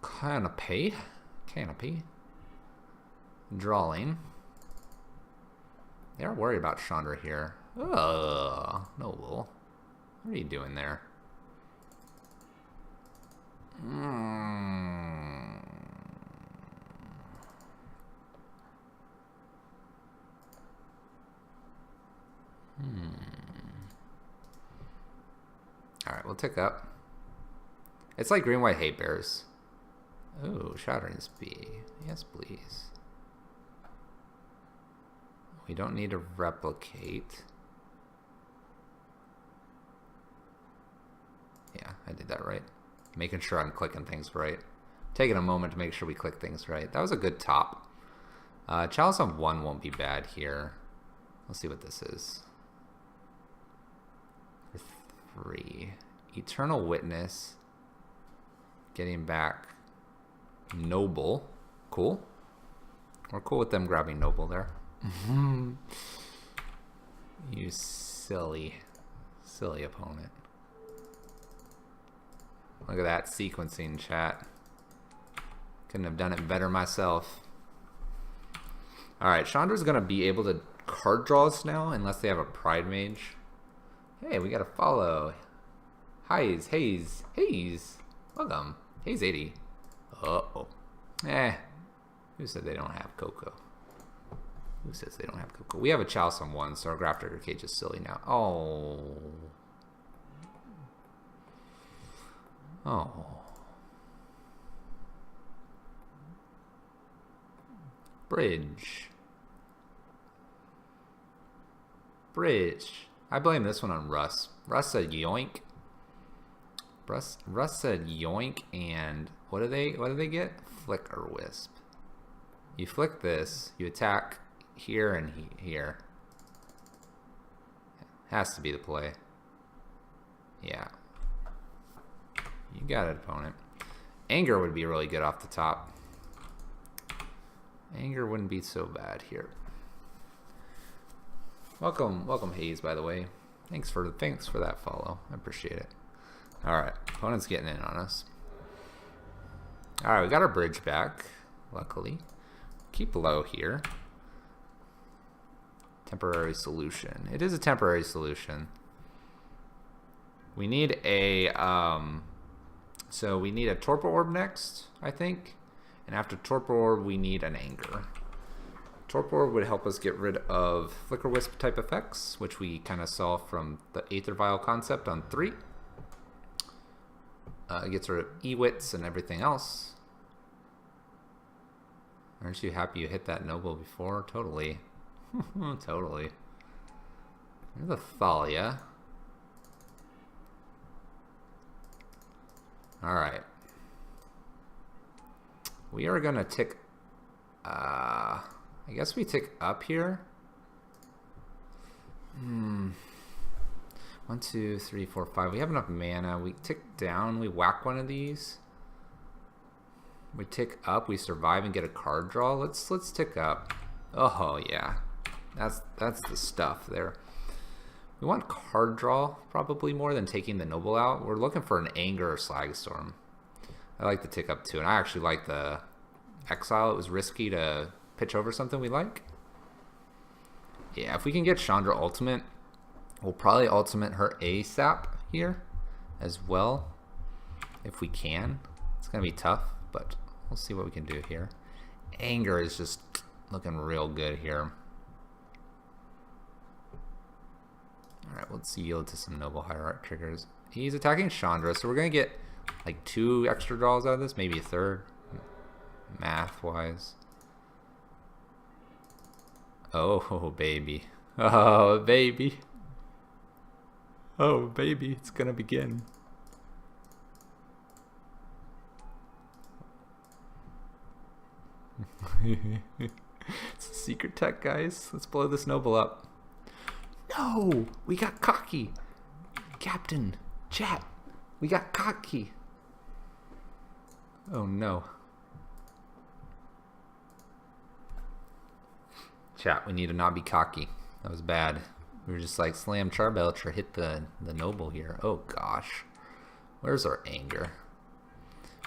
Canopy. Drawing. They're worried about Chandra here. Oh, Noble. What are you doing there? Alright, we'll tick up. It's like green-white hate bears. Oh, Shattering Speed. Yes, please. We don't need to replicate. Yeah, I did that right. Making sure I'm clicking things right. Taking a moment to make sure we click things right. That was a good top. Chalice on 1 won't be bad here. Let's see what this is. For 3. Eternal Witness. Getting back Noble. Cool. We're cool with them grabbing Noble there. You silly opponent. Look at that sequencing, chat. Couldn't have done it better myself. Alright, Chandra's going to be able to card draw us now, unless they have a Pride Mage. Hey, we got to follow. Hayes. Welcome. Hayes 80. Uh-oh. Who said they don't have Coco? Who says they don't have Coco? We have a Chalice on 1, so our Grafdigger Cage is silly now. Oh. Bridge. I blame this one on Russ. Russ said yoink. Russ said yoink, and what do they get? Flicker Wisp. You flick this, you attack here and here. Has to be the play. Yeah. You got it, opponent. Anger would be really good off the top. Anger wouldn't be so bad here. Welcome Hayes, by the way. Thanks for that follow. I appreciate it. Alright, opponent's getting in on us. Alright, we got our bridge back, luckily. Keep low here. Temporary solution. It is a temporary solution. We need a so we need a Torpor Orb next, I think. And after Torpor Orb, we need an Anger. Torpor Orb would help us get rid of Flicker Wisp type effects, which we kind of saw from the Aether Vial concept on 3. It gets rid of Ewits and everything else. Aren't you happy you hit that Noble before? Totally. Totally. There's a Thalia. Alright. We are going to tick... I guess we tick up here. 1, 2, 3, 4, 5. We have enough mana. We tick down. We whack one of these. We tick up, we survive and get a card draw. Let's tick up. Oh yeah, that's the stuff there. We want card draw probably more than taking the noble out. We're looking for an anger or slag storm. I like the tick up too, and I actually like the exile. It was risky to pitch over something we like. Yeah, if we can get Chandra ultimate, we'll probably ultimate her ASAP here as well. If we can. It's gonna be tough, but we'll see what we can do here. Anger is just looking real good here. Alright, let's yield to some noble hierarch triggers. He's attacking Chandra, so we're gonna get like 2 extra draws out of this, maybe a third, math wise. Oh baby. Oh baby. Oh baby, it's gonna begin. It's a secret tech, guys. Let's blow this noble up. No! We got cocky! Captain! Chat! We got cocky! Oh no. Chat, we need to not be cocky. That was bad. We were just like, slam Charbelcher, hit the noble here. Oh gosh. Where's our anger?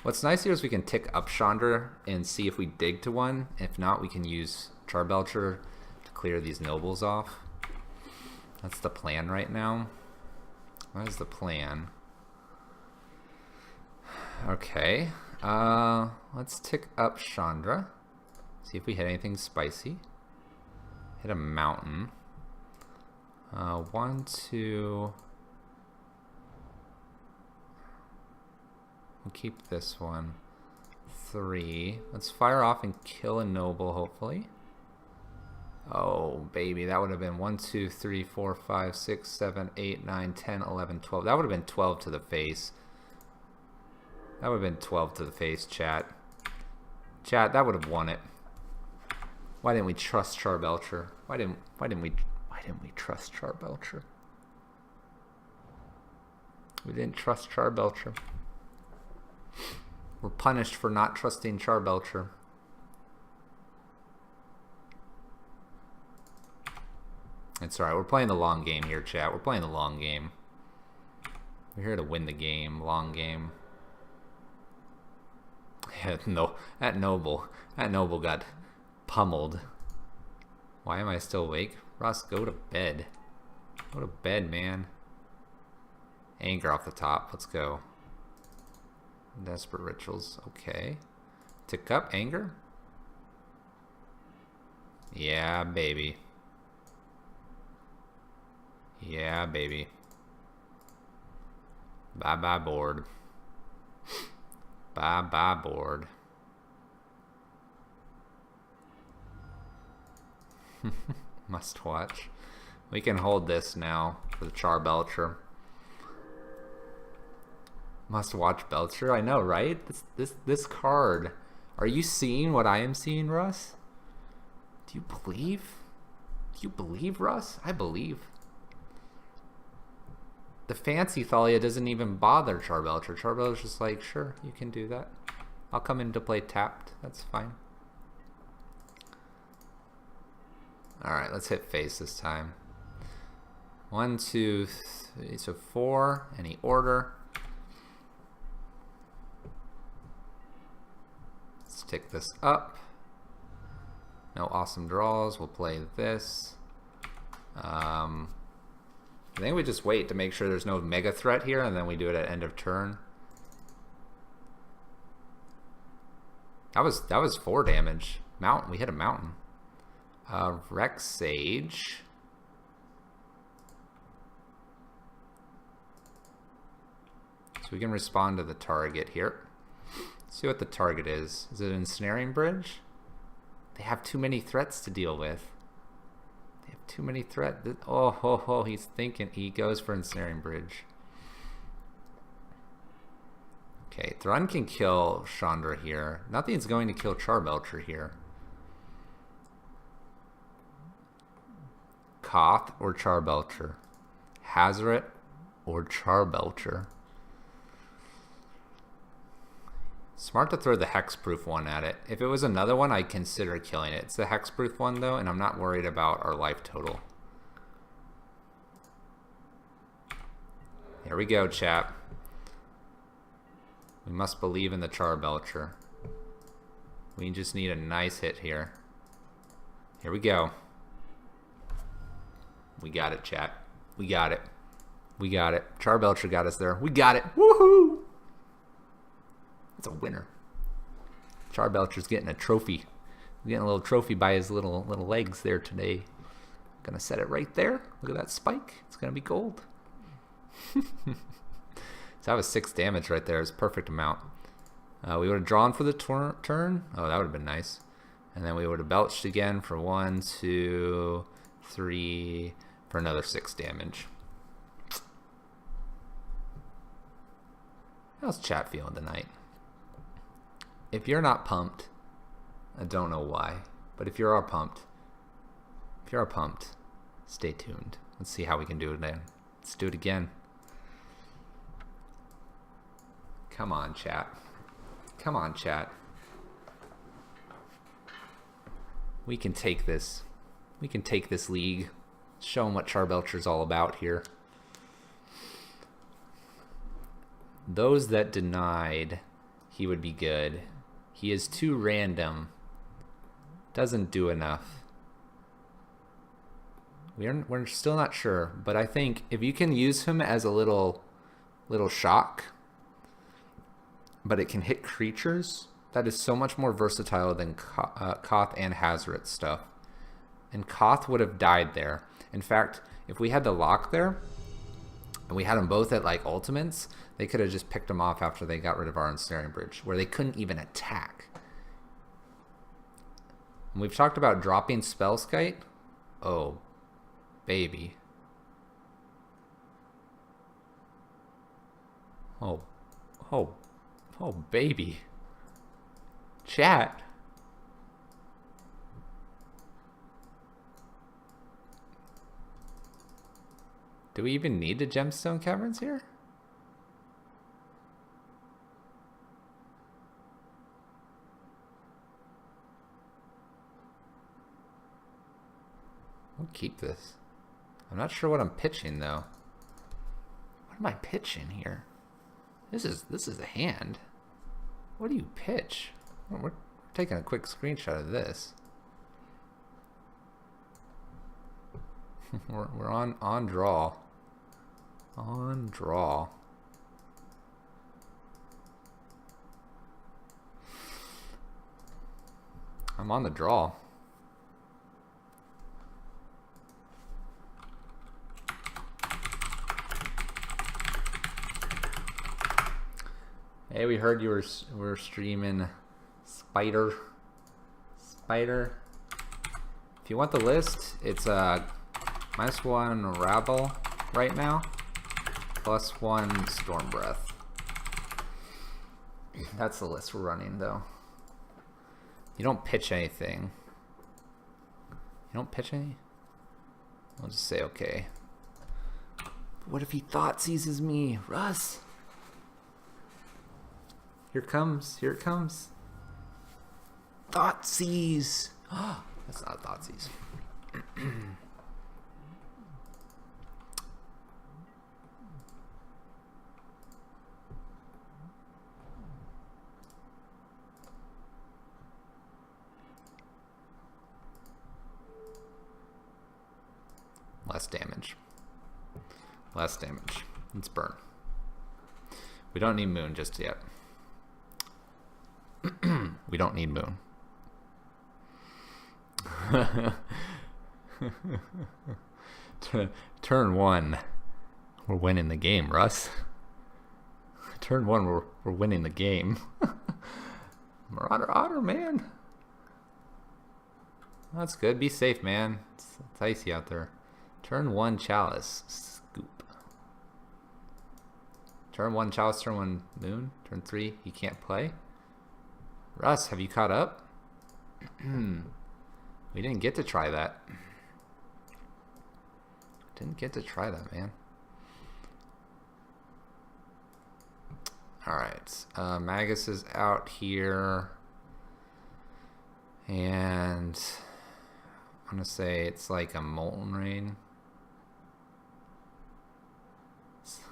What's nice here is we can tick up Chandra and see if we dig to one. If not, we can use Charbelcher to clear these nobles off. That's the plan right now. What is the plan? Okay. Let's tick up Chandra. See if we hit anything spicy. Hit a mountain. 1, 2. We'll keep this one. 3. Let's fire off and kill a noble, hopefully. Oh, baby, that would have been 1, 2, 3, 4, 5, 6, 7, 8, 9, 10, 11, 12. That would have been 12 to the face. That would have been 12 to the face, chat. Chat, that would have won it. Why didn't we trust Charbelcher? Why didn't we trust Charbelcher? We didn't trust Charbelcher. We're punished for not trusting Charbelcher. It's alright, we're playing the long game here, chat. We're playing the long game. We're here to win the game, long game. Yeah, no, that noble got pummeled. Why am I still awake? Russ, go to bed. Go to bed, man. Anger off the top. Let's go. Desperate rituals. Okay. Tick up. Anger. Yeah, baby. Yeah, baby. Bye-bye board. Bye-bye board. Must watch. We can hold this now for the Charbelcher. Must watch Belcher. I know, right? This card. Are you seeing what I am seeing, Russ? Do you believe? Do you believe, Russ? I believe. The fancy Thalia doesn't even bother Charbelcher. Charbelcher's just like, sure, you can do that. I'll come into play tapped. That's fine. Alright, let's hit face this time. 1, 2, 3, so 4. Any order. Let's tick this up. No awesome draws. We'll play this. I think we just wait to make sure there's no mega threat here, and then we do it at end of turn. That was 4 damage. Mountain. We hit a mountain. Rex Sage. So we can respond to the target here. See what the target is. Is it an ensnaring bridge? They have too many threats to deal with. They have too many threats. Oh, ho, ho, he's thinking. He goes for ensnaring bridge. Okay, Thrun can kill Chandra here. Nothing's going to kill Charbelcher here. Koth or Charbelcher? Hazoret or Charbelcher? Smart to throw the hexproof one at it. If it was another one, I'd consider killing it. It's the hexproof one though, and I'm not worried about our life total. Here we go, chat. We must believe in the Charbelcher. We just need a nice hit here. Here we go. We got it, chat. We got it. We got it. Charbelcher got us there. We got it. Woohoo! It's a winner. Charbelcher's getting a trophy. Getting a little trophy by his little legs there today. Gonna set it right there. Look at that spike. It's gonna be gold. So that was 6 damage right there. It's perfect amount. We would have drawn for the turn. Oh, that would have been nice. And then we would have belched again for 1, 2, 3 for another 6 damage. How's chat feeling tonight? If you're not pumped, I don't know why, but if you are pumped, stay tuned. Let's see how we can do it then. Let's do it again. Come on, chat. Come on, chat. We can take this. We can take this league. Show them what Charbelcher's all about here. Those that denied he would be good. He is too random. Doesn't do enough. We're still not sure, but I think if you can use him as a little shock, but it can hit creatures, that is so much more versatile than Koth and Hazoret stuff. And Koth would have died there. In fact, if we had the lock there, and we had them both at like ultimates, they could have just picked them off after they got rid of our ensnaring bridge, where they couldn't even attack. And we've talked about dropping Spellskite. Oh, baby. Oh, baby. Chat. Do we even need the gemstone caverns here? We'll keep this. I'm not sure what I'm pitching though. What am I pitching here? This is a hand. What do you pitch? We're taking a quick screenshot of this. we're on draw. On draw. I'm on the draw. Hey, we heard you were streaming Spider. If you want the list, it's -1 Rabble right now, +1 Storm Breath. That's the list we're running though. You don't pitch anything. You don't pitch any? I'll just say okay. What if he thought seizes me? Russ! Here it comes. Thoughtseize. Oh, that's not Thoughtseize. Less damage. Let's burn. We don't need moon just yet. We don't need moon. Turn 1, we're winning the game, Russ. Turn 1, we're winning the game. Marauder Otter, man. That's good. Be safe, man. It's icy out there. Turn 1 Chalice. Scoop. Turn 1 Chalice, turn 1 Moon. Turn 3, he can't play. Russ, have you caught up? We didn't get to try that. Didn't get to try that, man. Alright, Magus is out here. And I'm gonna say it's like a Molten Rain.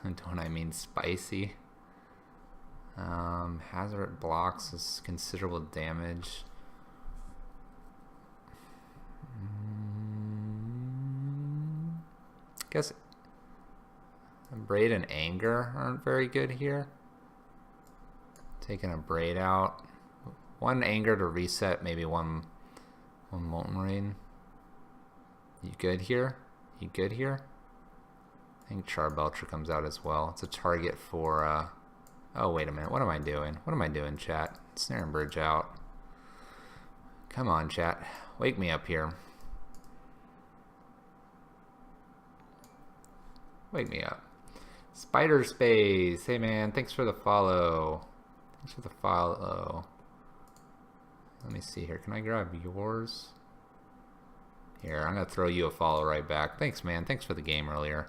Don't I mean spicy? Hazard blocks is considerable damage. Guess Braid and Anger aren't very good here. Taking a Braid out. One Anger to reset, maybe one Molten Rain. You good here? You good here? I think Charbelcher comes out as well. It's a target for, oh, wait a minute. What am I doing? What am I doing, chat? Snare and Bridge out. Come on, chat. Wake me up here. Wake me up. Spider Space. Hey, man. Thanks for the follow. Thanks for the follow. Let me see here. Can I grab yours? Here, I'm going to throw you a follow right back. Thanks, man. Thanks for the game earlier.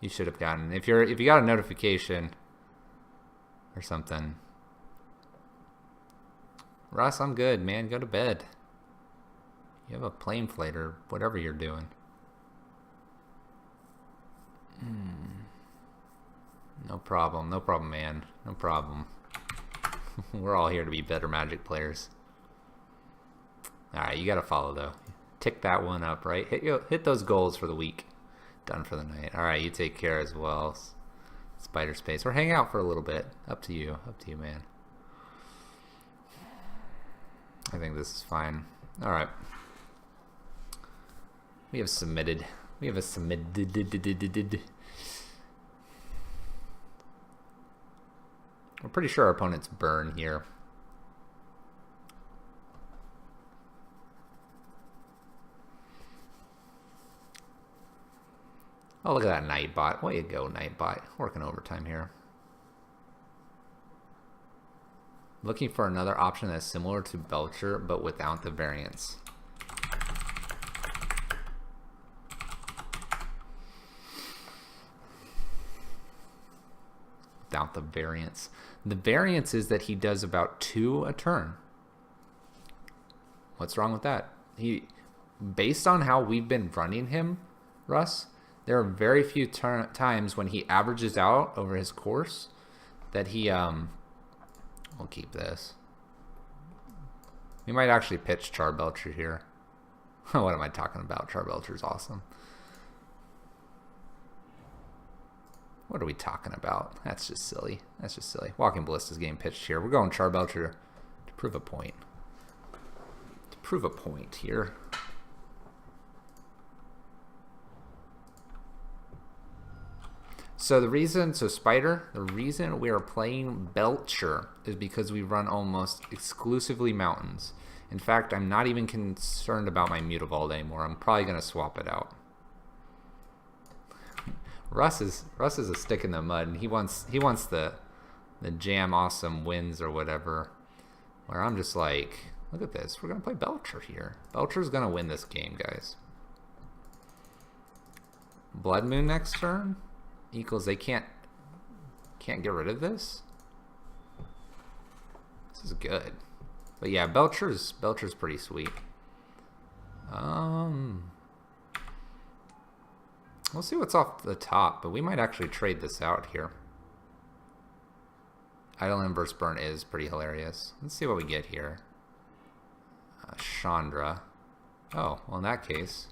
You should have gotten, if you got a notification or something. Russ, I'm good, man. Go to bed. You have a plane flight or whatever you're doing. No problem, man. No problem. We're all here to be better Magic players. Alright, you gotta follow though. Tick that one up, right? Hit those goals for the week. Done for the night. Alright, you take care as well. Spider Space. Or hang out for a little bit. Up to you. Up to you, man. I think this is fine. Alright. We have submitted. We have a submitted. We're pretty sure our opponent's burn here. Oh, look at that Nightbot. Way you go, Nightbot. Working overtime here. Looking for another option that's similar to Belcher, but without the variance. Without the variance. The variance is that he does about 2 a turn. What's wrong with that? Based on how we've been running him, Russ, there are very few times when he averages out over his course that he, we'll keep this. We might actually pitch Charbelcher here. What am I talking about? Charbelcher's awesome. What are we talking about? That's just silly. That's just silly. Walking Ballista's getting pitched here. We're going Charbelcher to prove a point. To prove a point here. So the reason we are playing Belcher is because we run almost exclusively mountains. In fact, I'm not even concerned about my Mutavault anymore. I'm probably going to swap it out. Russ is a stick in the mud, and he wants the jam awesome wins or whatever. Where I'm just like, look at this. We're going to play Belcher here. Belcher's going to win this game, guys. Blood Moon next turn? Equals they can't get rid of this. This is good. But yeah, Belcher's pretty sweet. We'll see what's off the top, but we might actually trade this out here. Idle Inverse Burn is pretty hilarious. Let's see what we get here. Chandra. Oh, well in that case,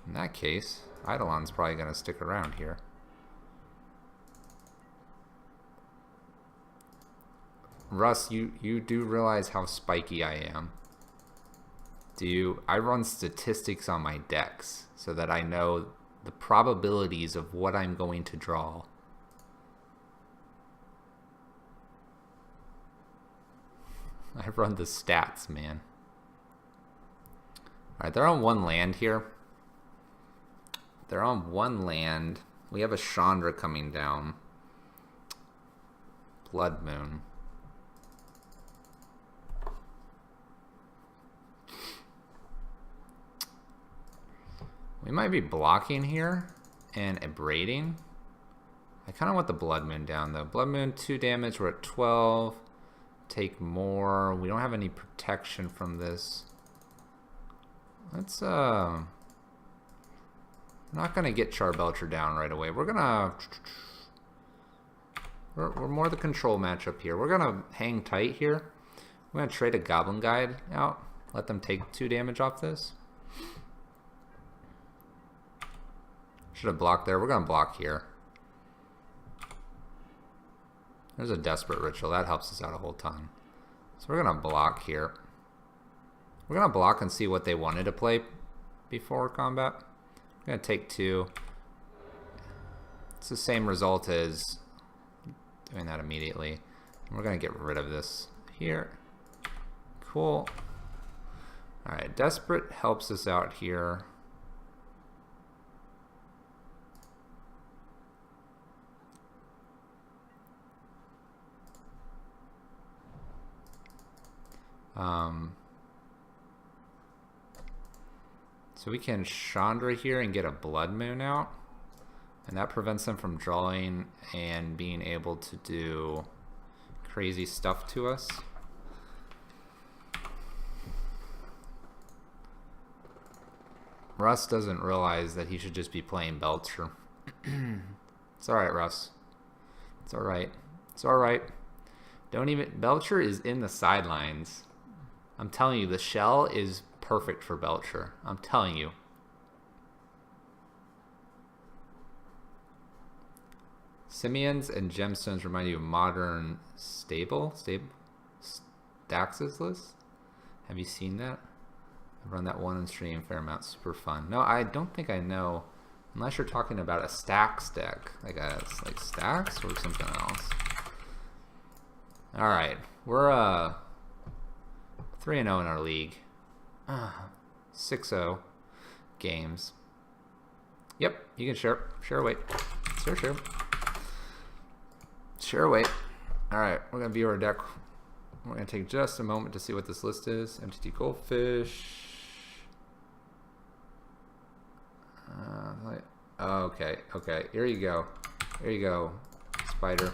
Eidolon's probably going to stick around here. Russ, you do realize how spiky I am. I run statistics on my decks so that I know the probabilities of what I'm going to draw. I run the stats, man. Alright, they're on 1 land here. They're on 1 land. We have a Chandra coming down. Blood Moon. We might be blocking here and abrading. I kind of want the Blood Moon down though. Blood Moon 2 damage. We're at 12. Take more. We don't have any protection from this. Let's we're not gonna get Charbelcher down right away. We're more the control matchup here. We're gonna hang tight here. We're gonna trade a Goblin Guide out. Let them take 2 damage off this. Should have blocked there. We're gonna block here. There's a Desperate Ritual. That helps us out a whole ton. So we're gonna block here. We're gonna block and see what they wanted to play before combat. We're gonna take 2. It's the same result as doing that immediately. We're gonna get rid of this here. Cool. Alright, Desperate helps us out here. So we can Chandra here and get a Blood Moon out. And that prevents them from drawing and being able to do crazy stuff to us. Russ doesn't realize that he should just be playing Belcher. It's alright, Russ. It's alright. It's alright. Don't even... Belcher is in the sidelines. I'm telling you, the shell is perfect for Belcher. I'm telling you. Simians and Gemstones remind you of modern Stax's list? Have you seen that? I've run that one on stream, fair amount, super fun. No, I don't think I know, unless you're talking about a Stax deck, like Stax or something else. All right, we're 3-0 in our league, 6-0 games. Yep, you can share away, share away. All right, we're gonna view our deck. We're gonna take just a moment to see what this list is. MTT Goldfish. Okay, here you go. Here you go, Spider.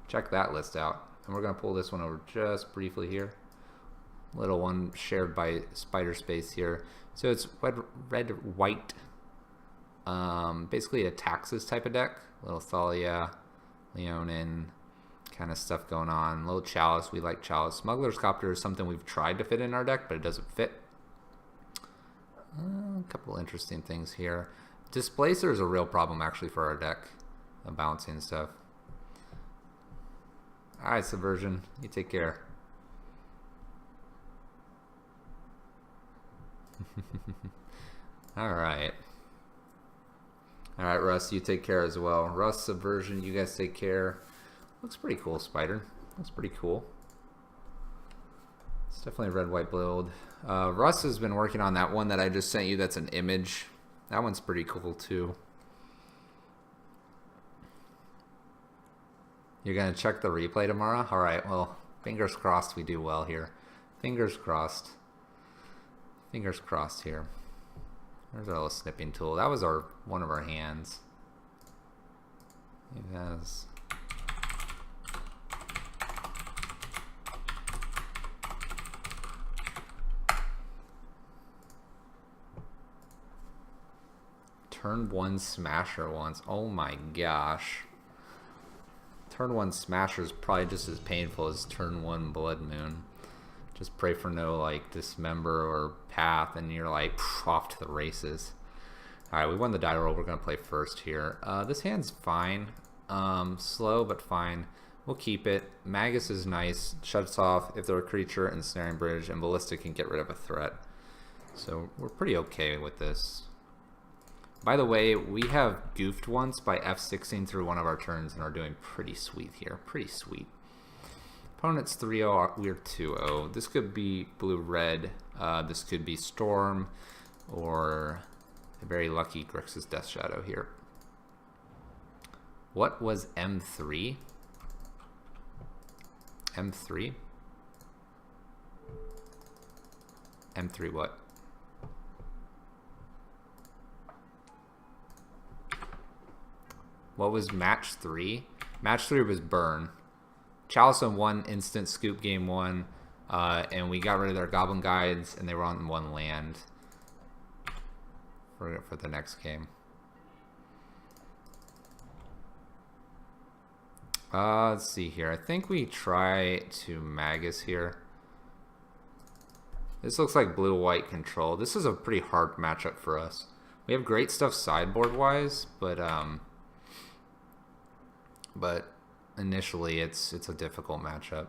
Check that list out. And we're gonna pull this one over just briefly here. Little one shared by Spider Space here. So it's red, white. Basically a Taxes type of deck. Little Thalia, Leonin kind of stuff going on. Little Chalice, we like Chalice. Smuggler's Copter is something we've tried to fit in our deck, but it doesn't fit. A couple interesting things here. Displacer is a real problem actually for our deck. The bouncing stuff. Alright, Subversion, you take care. Alright. Alright, Russ, you take care as well. Russ, Subversion, you guys take care. Looks pretty cool, Spider. Looks pretty cool. It's definitely a red-white build. Russ has been working on that one that I just sent you that's an image. That one's pretty cool, too. You're going to check the replay tomorrow? Alright, well, fingers crossed we do well here. Fingers crossed. Fingers crossed here. There's our little snipping tool. That was one of our hands. It has... Turn 1 Smasher once. Oh my gosh. Turn 1 Smasher is probably just as painful as turn 1 Blood Moon. Just pray for no like Dismember or Path and you're like off to the races. Alright, we won the die roll. We're going to play first here. This hand's fine. Slow but fine. We'll keep it. Magus is nice. Shuts off if they're a creature, Ensnaring Bridge, and Ballista can get rid of a threat. So we're pretty okay with this. By the way, we have goofed once by F6ing through one of our turns and are doing pretty sweet here. Pretty sweet. Opponent's 3-0, we're 2-0. This could be blue-red. This could be Storm or a very lucky Grixis Death Shadow here. What was M3? M3? M3 what? What was match 3? Match 3 was Burn. Chalice on 1 instant scoop game 1, and we got rid of their Goblin Guides, and they were on 1 land for the next game. Let's see here. I think we try to Magus here. This looks like blue-white control. This is a pretty hard matchup for us. We have great stuff sideboard-wise, but initially it's a difficult matchup.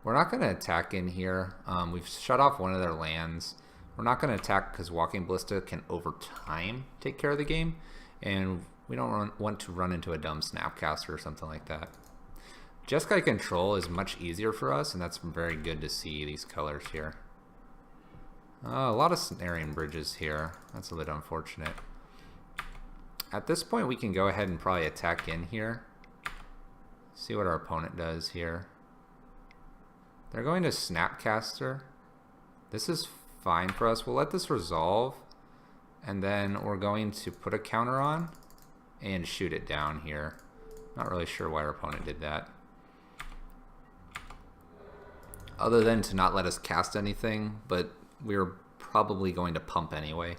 We're not going to attack in here. We've shut off one of their lands. We're not going to attack because Walking Ballista can over time take care of the game, and we don't want to run into a dumb Snapcaster or something like that. Jeskai control is much easier for us, and that's very good to see these colors here. A lot of snaring bridges here. That's a bit unfortunate. At this point, we can go ahead and probably attack in here. See what our opponent does here. They're going to Snapcaster. This is fine for us. We'll let this resolve, and then we're going to put a counter on and shoot it down here. Not really sure why our opponent did that, other than to not let us cast anything, but we're probably going to pump anyway.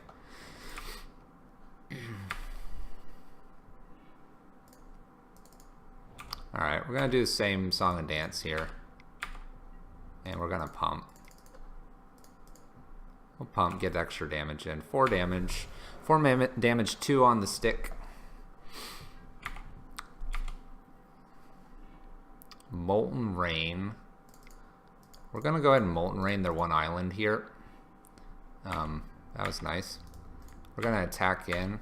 Alright, we're going to do the same song and dance here. And we're going to pump. We'll pump, get extra damage in. 4 damage. 4 damage, 2 on the stick. Molten Rain. We're going to go ahead and Molten Rain their 1 island here. That was nice. We're going to attack in.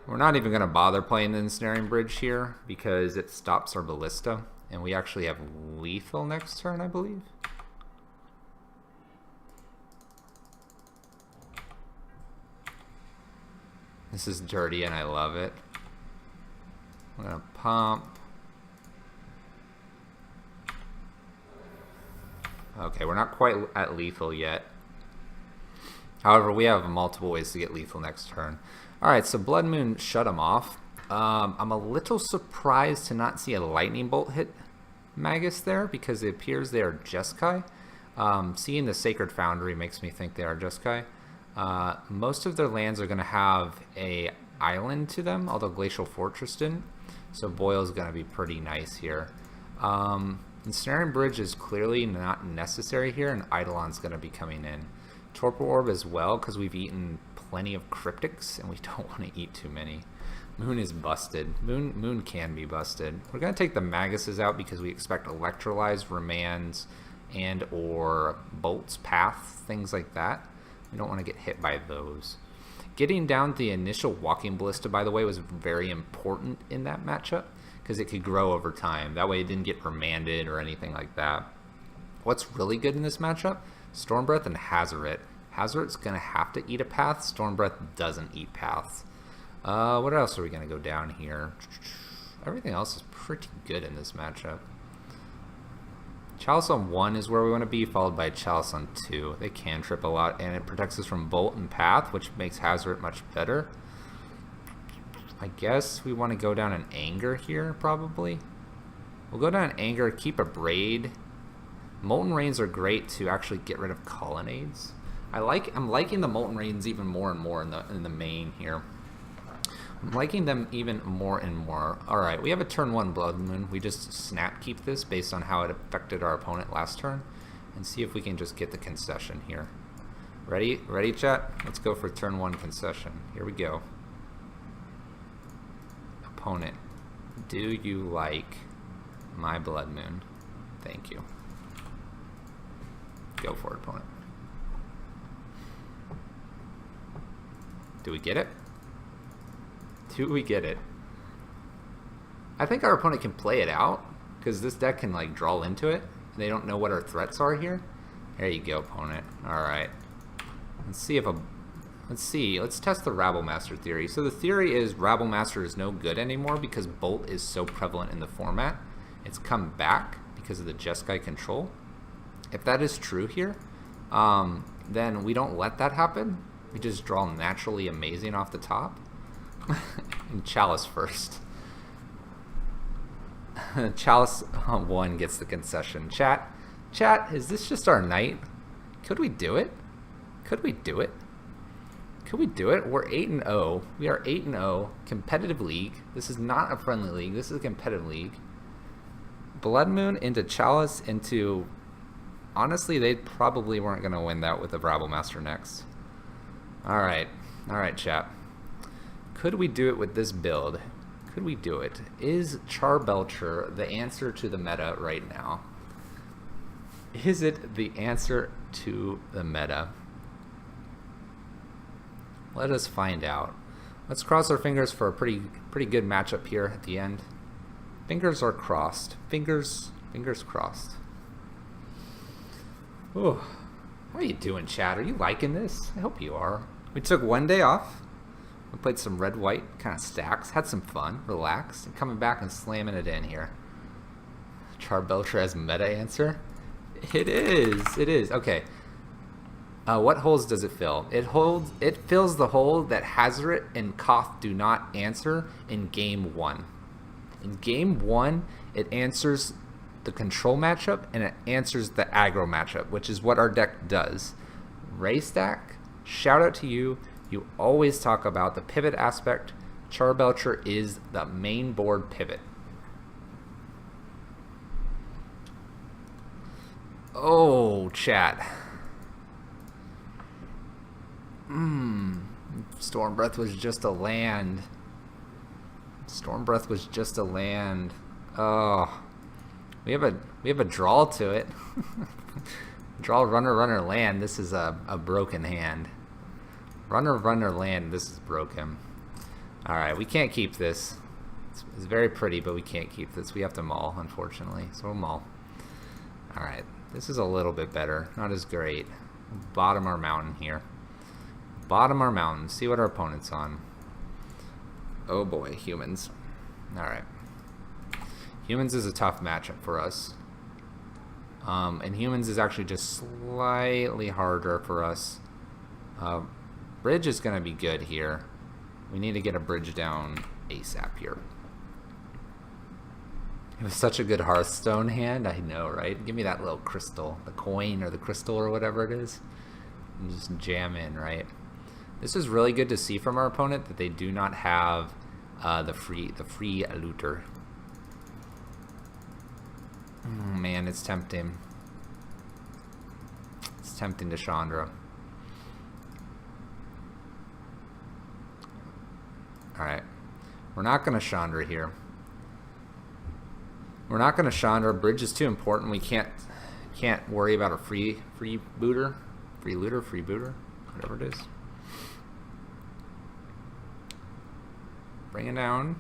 We're not even going to bother playing the Ensnaring Bridge here because it stops our Ballista. And we actually have lethal next turn, I believe. This is dirty and I love it. I'm going to pump. Okay, we're not quite at lethal yet. However, we have multiple ways to get lethal next turn. Alright, so Blood Moon shut him off. I'm a little surprised to not see a Lightning Bolt hit Magus there, because it appears they are Jeskai. Seeing the Sacred Foundry makes me think they are Jeskai. Most of their lands are going to have a island to them, although Glacial Fortress didn't. So Boyle's going to be pretty nice here. Ensnaring Bridge is clearly not necessary here, and Eidolon's going to be coming in. Torpor Orb as well, because we've eaten plenty of Cryptics, and we don't want to eat too many. Moon is busted. Moon can be busted. We're going to take the Maguses out because we expect Electrolyze, Remands, and or Bolts, Path, things like that. We don't want to get hit by those. Getting down the initial Walking Ballista, by the way, was very important in that matchup because it could grow over time. That way it didn't get remanded or anything like that. What's really good in this matchup? Stormbreath and Hazoret. Hazoret's going to have to eat a path. Stormbreath doesn't eat paths. What else are we going to go down here? Everything else is pretty good in this matchup. Chalice on 1 is where we want to be, followed by Chalice on 2. They can trip a lot, and it protects us from Bolt and Path, which makes Hazoret much better. I guess we want to go down an Anger here, probably. We'll go down an Anger, keep a Braid. Molten Rains are great to actually get rid of Colonnades. I'm liking the Molten Rains even more and more in the main here. I'm liking them even more and more. Alright, we have a turn 1 Blood Moon. We just snap keep this based on how it affected our opponent last turn. And see if we can just get the concession here. Ready? Ready, chat? Let's go for turn 1 concession. Here we go. Opponent, do you like my Blood Moon? Thank you. Go for it, opponent. Do we get it? Do we get it? I think our opponent can play it out because this deck can like draw into it. They don't know what our threats are here. There you go, opponent. All right. Let's test the Rabblemaster theory. So the theory is Rabblemaster is no good anymore because Bolt is so prevalent in the format. It's come back because of the Jeskai control. If that is true here, then we don't let that happen. We just draw naturally amazing off the top. Chalice first. Chalice 1 gets the concession. Chat, is this just our night? Could we do it? Could we do it? Could we do it? We're 8-0. We are 8-0. Competitive league. This is not a friendly league. This is a competitive league. Blood Moon into Chalice into... Honestly, they probably weren't going to win that with the Rabble Master next. Alright. Alright, chat. Could we do it with this build? Could we do it? Is Charbelcher the answer to the meta right now? Is it the answer to the meta? Let us find out. Let's cross our fingers for a pretty good matchup here at the end. Fingers are crossed. Fingers crossed. Ooh. What are you doing, chat? Are you liking this? I hope you are. We took one day off. We played some red-white kind of stacks. Had some fun. Relaxed. And coming back and slamming it in here. Charbelcher as meta answer? It is. It is. Okay. What holes does it fill? It fills the hole that Hazoret and Koth do not answer in game 1. In game 1, it answers the control matchup and it answers the aggro matchup, which is what our deck does. Raystack, shout out to you. You always talk about the pivot aspect. Charbelcher is the main board pivot. Oh, chat. Storm Breath was just a land. Storm Breath was just a land. Oh, we have a draw to it. Draw runner land. This is a broken hand. Runner land. This is broken. All right, we can't keep this. It's very pretty, but we can't keep this. We have to maul, unfortunately. So we'll maul. All right, this is a little bit better. Not as great. Bottom our mountain here. Bottom our mountain. See what our opponent's on. Oh boy, humans. Alright. Humans is a tough matchup for us. And humans is actually just slightly harder for us. Bridge is going to be good here. We need to get a bridge down ASAP here. It was such a good Hearthstone hand. I know, right? Give me that little crystal. The coin or the crystal or whatever it is. And just jam in, right? This is really good to see from our opponent that they do not have the free looter. Man, it's tempting. It's tempting to Chandra. Alright. We're not going to Chandra here. We're not going to Chandra. Bridge is too important. We can't worry about a free booter. Free looter, free booter. Whatever it is. Bring it down.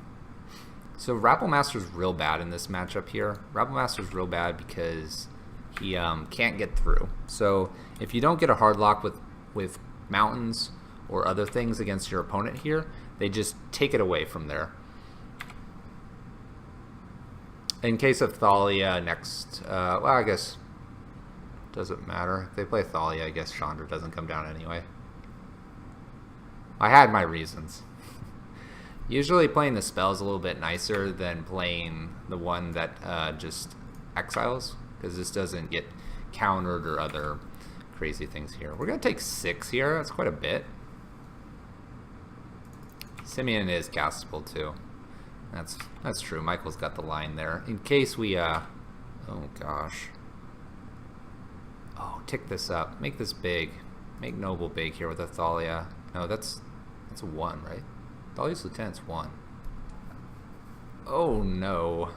So Rabble Master's real bad in this matchup here. Rabble Master's real bad because he can't get through. So if you don't get a hard lock with mountains or other things against your opponent here, they just take it away from there. In case of Thalia next, well, I guess doesn't matter. If they play Thalia, I guess Chandra doesn't come down anyway. I had my reasons. Usually playing the spell is a little bit nicer than playing the one that just exiles, because this doesn't get countered or other crazy things here. We're going to take 6 here. That's quite a bit. Simeon is castable too. That's true. Michael's got the line there. In case we, oh gosh. Oh, tick this up. Make this big. Make Noble big here with a Thalia. No, that's a 1, right? Thalia's Lieutenant's 1. Oh no.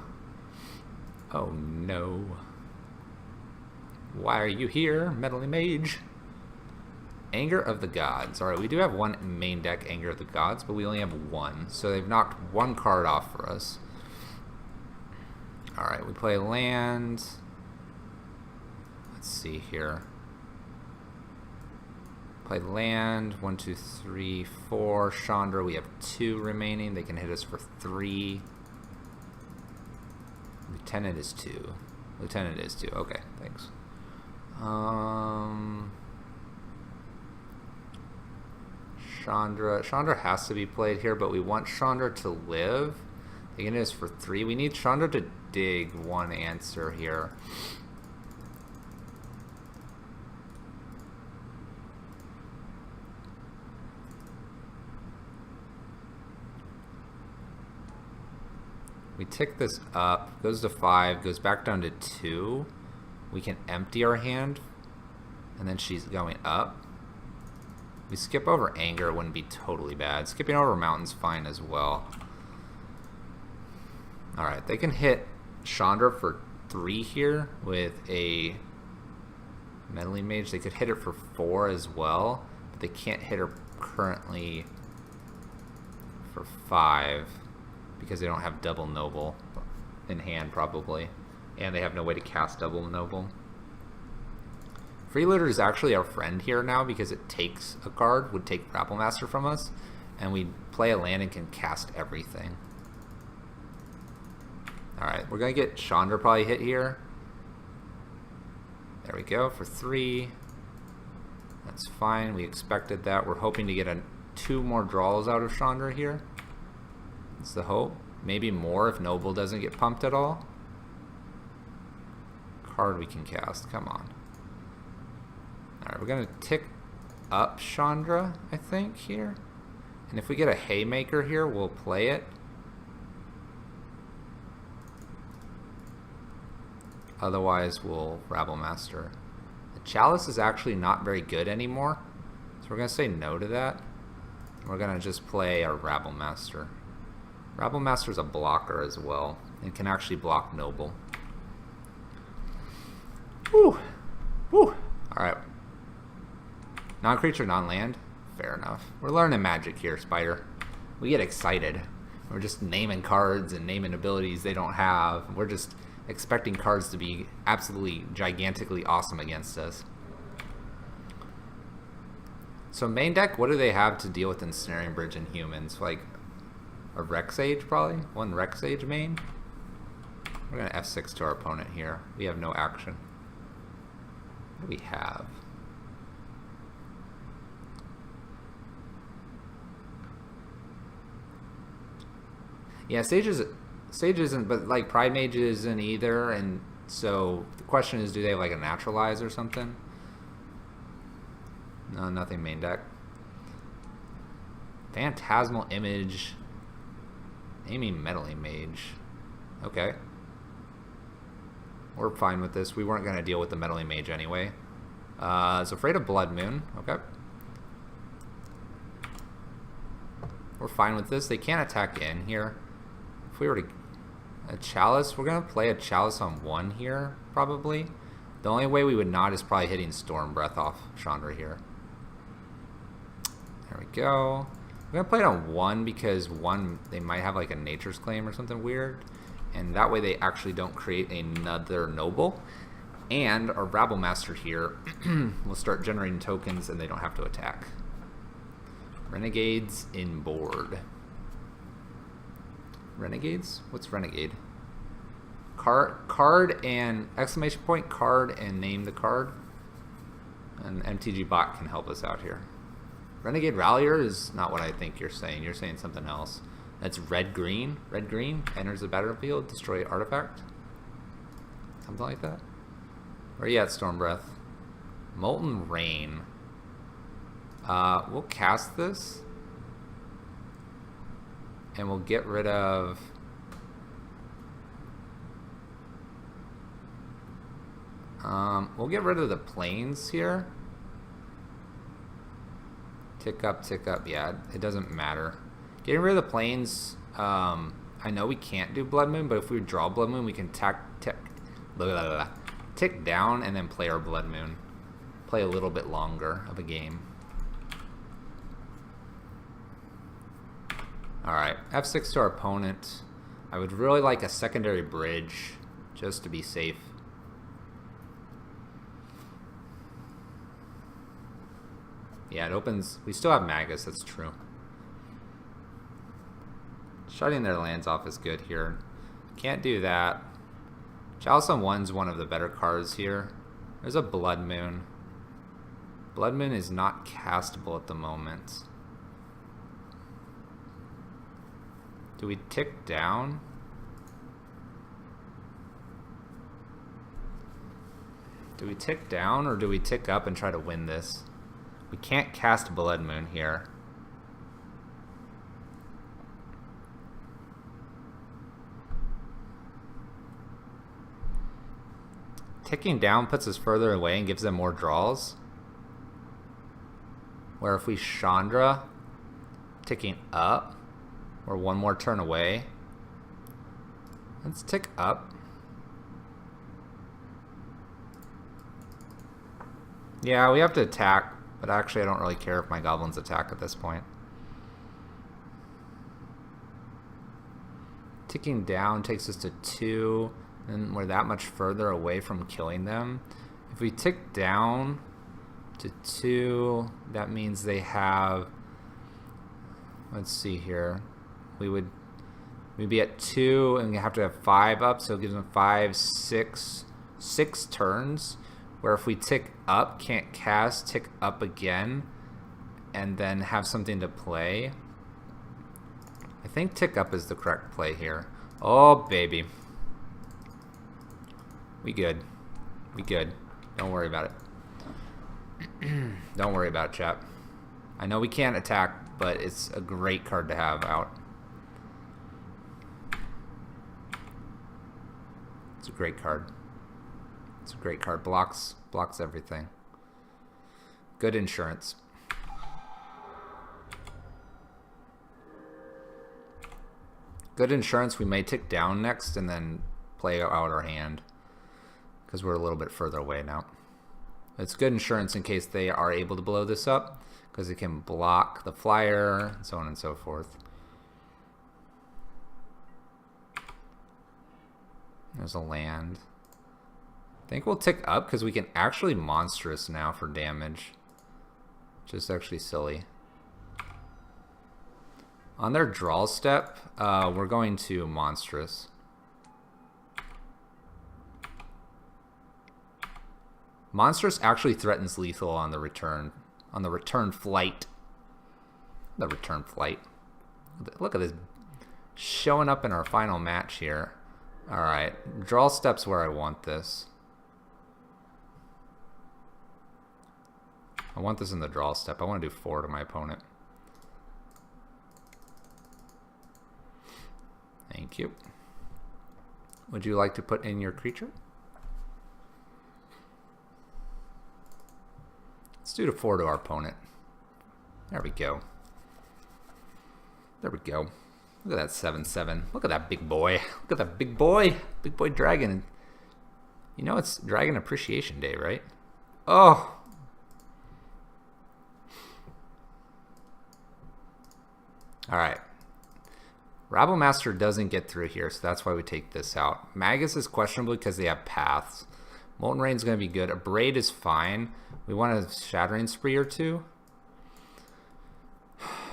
Oh no. Why are you here, Meddling Mage? Anger of the Gods. Alright, we do have one main deck Anger of the Gods, but we only have 1. So they've knocked 1 card off for us. Alright, we play land. Let's see here. Play land. 1, 2, 3, 4. Chandra, we have 2 remaining. They can hit us for 3. Lieutenant is 2. Lieutenant is 2. Okay, thanks. Chandra has to be played here, but we want Chandra to live. The unit is for 3. We need Chandra to dig 1 answer here. We tick this up, goes to 5, goes back down to 2. We can empty our hand, and then she's going up. We skip over anger, it wouldn't be totally bad. Skipping over mountain's fine as well. Alright, they can hit Chandra for 3 here with a meddling mage. They could hit it for 4 as well, but they can't hit her currently for 5 because they don't have double noble in hand probably, and they have no way to cast double noble. Freelooter is actually our friend here now because it takes a card, would take Grapple Master from us, and we play a land and can cast everything. Alright, we're going to get Chandra probably hit here. There we go, for 3. That's fine, we expected that. We're hoping to get 2 more draws out of Chandra here. That's the hope. Maybe more if Noble doesn't get pumped at all. Card we can cast, come on. Alright, we're going to tick up Chandra, I think, here. And if we get a Haymaker here, we'll play it. Otherwise, we'll Rabble Master. The Chalice is actually not very good anymore, so we're going to say no to that. We're going to just play a Rabble Master. Rabble Master is a blocker as well, and can actually block Noble. Whew! Whew! Alright. Non-creature, non-land. Fair enough. We're learning magic here, Spider. We get excited. We're just naming cards and naming abilities they don't have. We're just expecting cards to be absolutely gigantically awesome against us. So main deck, what do they have to deal with Ensnaring Bridge and humans? Like a Rex Age probably? 1 Rex Age main? We're going to F6 to our opponent here. We have no action. What do we have? Yeah, Sage isn't, but like Pride Mage isn't either, and so the question is, do they have like a Naturalize or something? No, nothing main deck. Phantasmal Image. Amy Meddling Mage. Okay. We're fine with this. We weren't going to deal with the Meddling Mage anyway. It's Afraid of Blood Moon. Okay. We're fine with this. They can't attack in here. If we were to... A Chalice, we're going to play a Chalice on 1 here, probably. The only way we would not is probably hitting Storm Breath off Chandra here. There we go. We're going to play it on 1 because 1, they might have like a Nature's Claim or something weird. And that way they actually don't create another Noble. And our Rabble Master here will start generating tokens and they don't have to attack. Renegades in board. Renegades? What's Renegade? Card and exclamation point card and name the card. And MTG bot can help us out here. Renegade Rallier is not what I think you're saying. You're saying something else. That's red-green. Red-green enters the battlefield, destroy artifact. Something like that. Where are you at, Storm Breath? Molten Rain. We'll cast this. And we'll get rid of... we'll get rid of the planes here. Tick up, yeah, it doesn't matter. Getting rid of the planes, I know we can't do Blood Moon, but if we draw Blood Moon, we can tick down and then play our Blood Moon. Play a little bit longer of a game. Alright, F6 to our opponent. I would really like a secondary bridge, just to be safe. Yeah, it opens... We still have Magus, that's true. Shutting their lands off is good here. Can't do that. Chalice on 1's one of the better cards here. There's a Blood Moon. Blood Moon is not castable at the moment. Do we tick down? Do we tick down or do we tick up and try to win this? We can't cast Blood Moon here. Ticking down puts us further away and gives them more draws. Where if we Chandra, ticking up, we're one more turn away. Let's tick up. Yeah, we have to attack, but actually I don't really care if my goblins attack at this point. Ticking down takes us to 2, and we're that much further away from killing them. If we tick down to 2, that means they have, let's see here, we'd be at 2 and we have to have 5 up, so it gives them 5, 6 turns. Where if we tick up, can't cast, tick up again, and then have something to play. I think tick up is the correct play here. Oh, baby. We good. We good. Don't worry about it. Don't worry about it, chat. I know we can't attack, but it's a great card to have out. It's a great card. It's a great card. Blocks everything. Good insurance. Good insurance. We may tick down next and then play out our hand because we're a little bit further away now. It's good insurance in case they are able to blow this up because it can block the flyer and so on and so forth. There's a land. I think we'll tick up because we can actually monstrous now for damage. Just actually silly. On their draw step, we're going to monstrous. Monstrous actually threatens lethal on the return flight. The return flight. Look at this showing up in our final match here. All right, draw step's where I want this. I want this in the draw step. I want to do 4 to my opponent. Thank you. Would you like to put in your creature? Let's do the 4 to our opponent. There we go. There we go. Look at that 7/7. Look at that big boy. Look at that big boy. Big boy dragon. You know it's Dragon Appreciation Day, right? Oh! Alright. Rabblemaster doesn't get through here, so that's why we take this out. Magus is questionable because they have paths. Molten Rain's going to be good. A Braid is fine. We want a Shattering Spree or 2.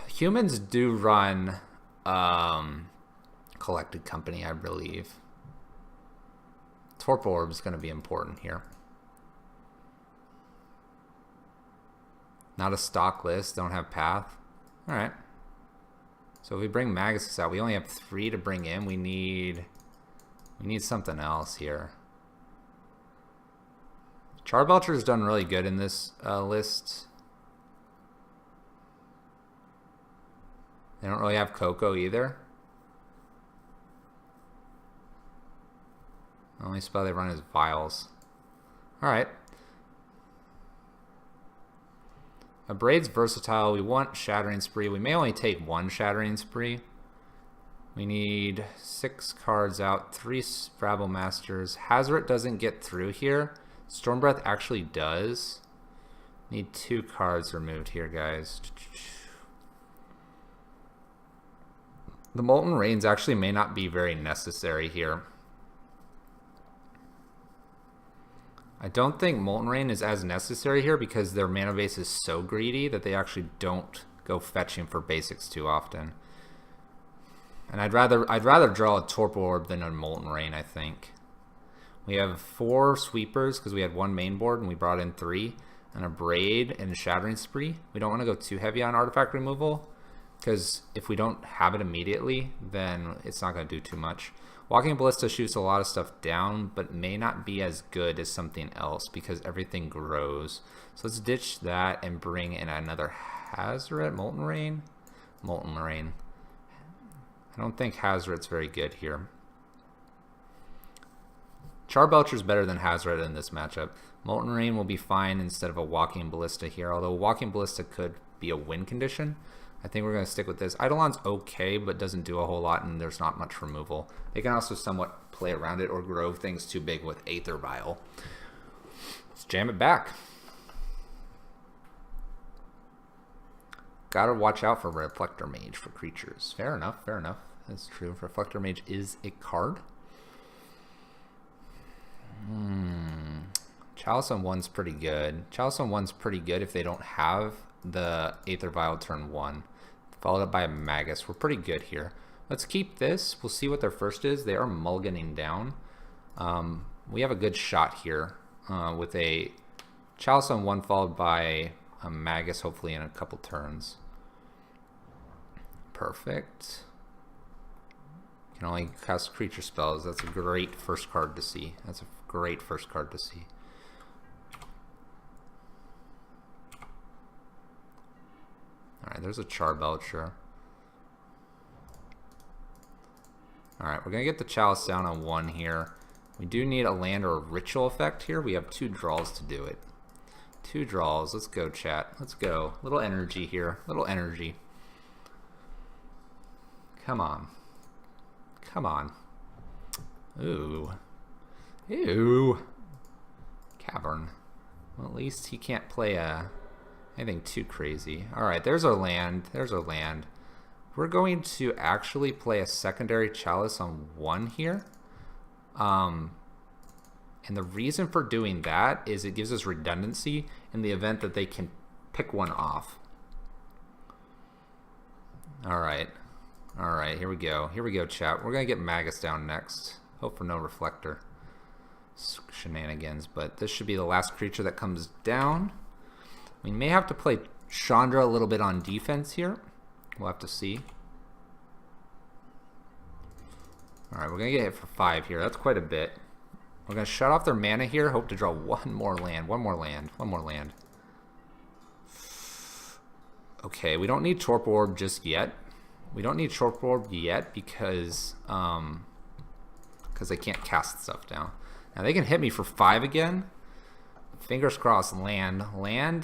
Humans do run Collected Company, I believe. Torpor Orb is going to be important here. Not a stock list. Don't have path. Alright. So if we bring Magus out, we only have 3 to bring in. We need something else here. Charbelcher's done really good in this list. They don't really have Coco either. The only spell they run is Vials. Alright. A Braid's versatile. We want Shattering Spree. We may only take 1 Shattering Spree. We need 6 cards out, 3 Rabblmasters. Hazoret doesn't get through here. Stormbreath actually does. Need 2 cards removed here, guys. The Molten Rains actually may not be very necessary here. I don't think Molten Rain is as necessary here because their mana base is so greedy that they actually don't go fetching for basics too often. And I'd rather draw a Torpor Orb than a Molten Rain, I think. We have 4 sweepers because we had 1 main board and we brought in 3. And a Braid and a Shattering Spree. We don't want to go too heavy on artifact removal. because if we don't have it immediately, then it's not going to do too much. Walking Ballista shoots a lot of stuff down, but may not be as good as something else because everything grows. So let's ditch that and bring in another Hazoret. Molten Rain? Molten Rain. I don't think Hazoret's very good here. Charbelcher's better than Hazoret in this matchup. Molten Rain will be fine instead of a Walking Ballista here, although Walking Ballista could be a win condition. I think we're going to stick with this. Eidolon's okay, but doesn't do a whole lot, and there's not much removal. They can also somewhat play around it or grow things too big with Aether Vial. Let's jam it back. Gotta watch out for Reflector Mage for creatures. Fair enough, fair enough. That's true. Reflector Mage is a card. Chalice on 1's pretty good. Chalice on 1's pretty good if they don't have the Aether Vial turn 1. Followed up by a Magus. We're pretty good here. Let's keep this. We'll see what their first is. They are mulliganing down. We have a good shot here with a Chalice on 1 followed by a Magus, hopefully in a couple turns. Perfect. Can only cast creature spells. That's a great first card to see. That's a great first card to see. Alright, there's a Charbelcher. Alright, we're going to get the Chalice down on 1 here. We do need a land or a ritual effect here. We have 2 draws to do it. 2 draws. Let's go, chat. Let's go. Little energy here. Little energy. Come on. Come on. Ooh. Ew. Cavern. Well, at least he can't play anything too crazy. Alright, there's our land. There's our land. We're going to actually play a secondary Chalice on 1 here. And the reason for doing that is it gives us redundancy in the event that they can pick one off. Alright. Alright, here we go. Here we go, chat. We're going to get Magus down next. Hope for no Reflector shenanigans, but this should be the last creature that comes down. We may have to play Chandra a little bit on defense here. We'll have to see. Alright, we're going to get hit for 5 here. That's quite a bit. We're going to shut off their mana here. Hope to draw 1 more land. 1 more land. 1 more land. Okay, we don't need Torpor Orb just yet. We don't need Torpor Orb yet because they can't cast stuff down. Now they can hit me for 5 again. Fingers crossed. Land,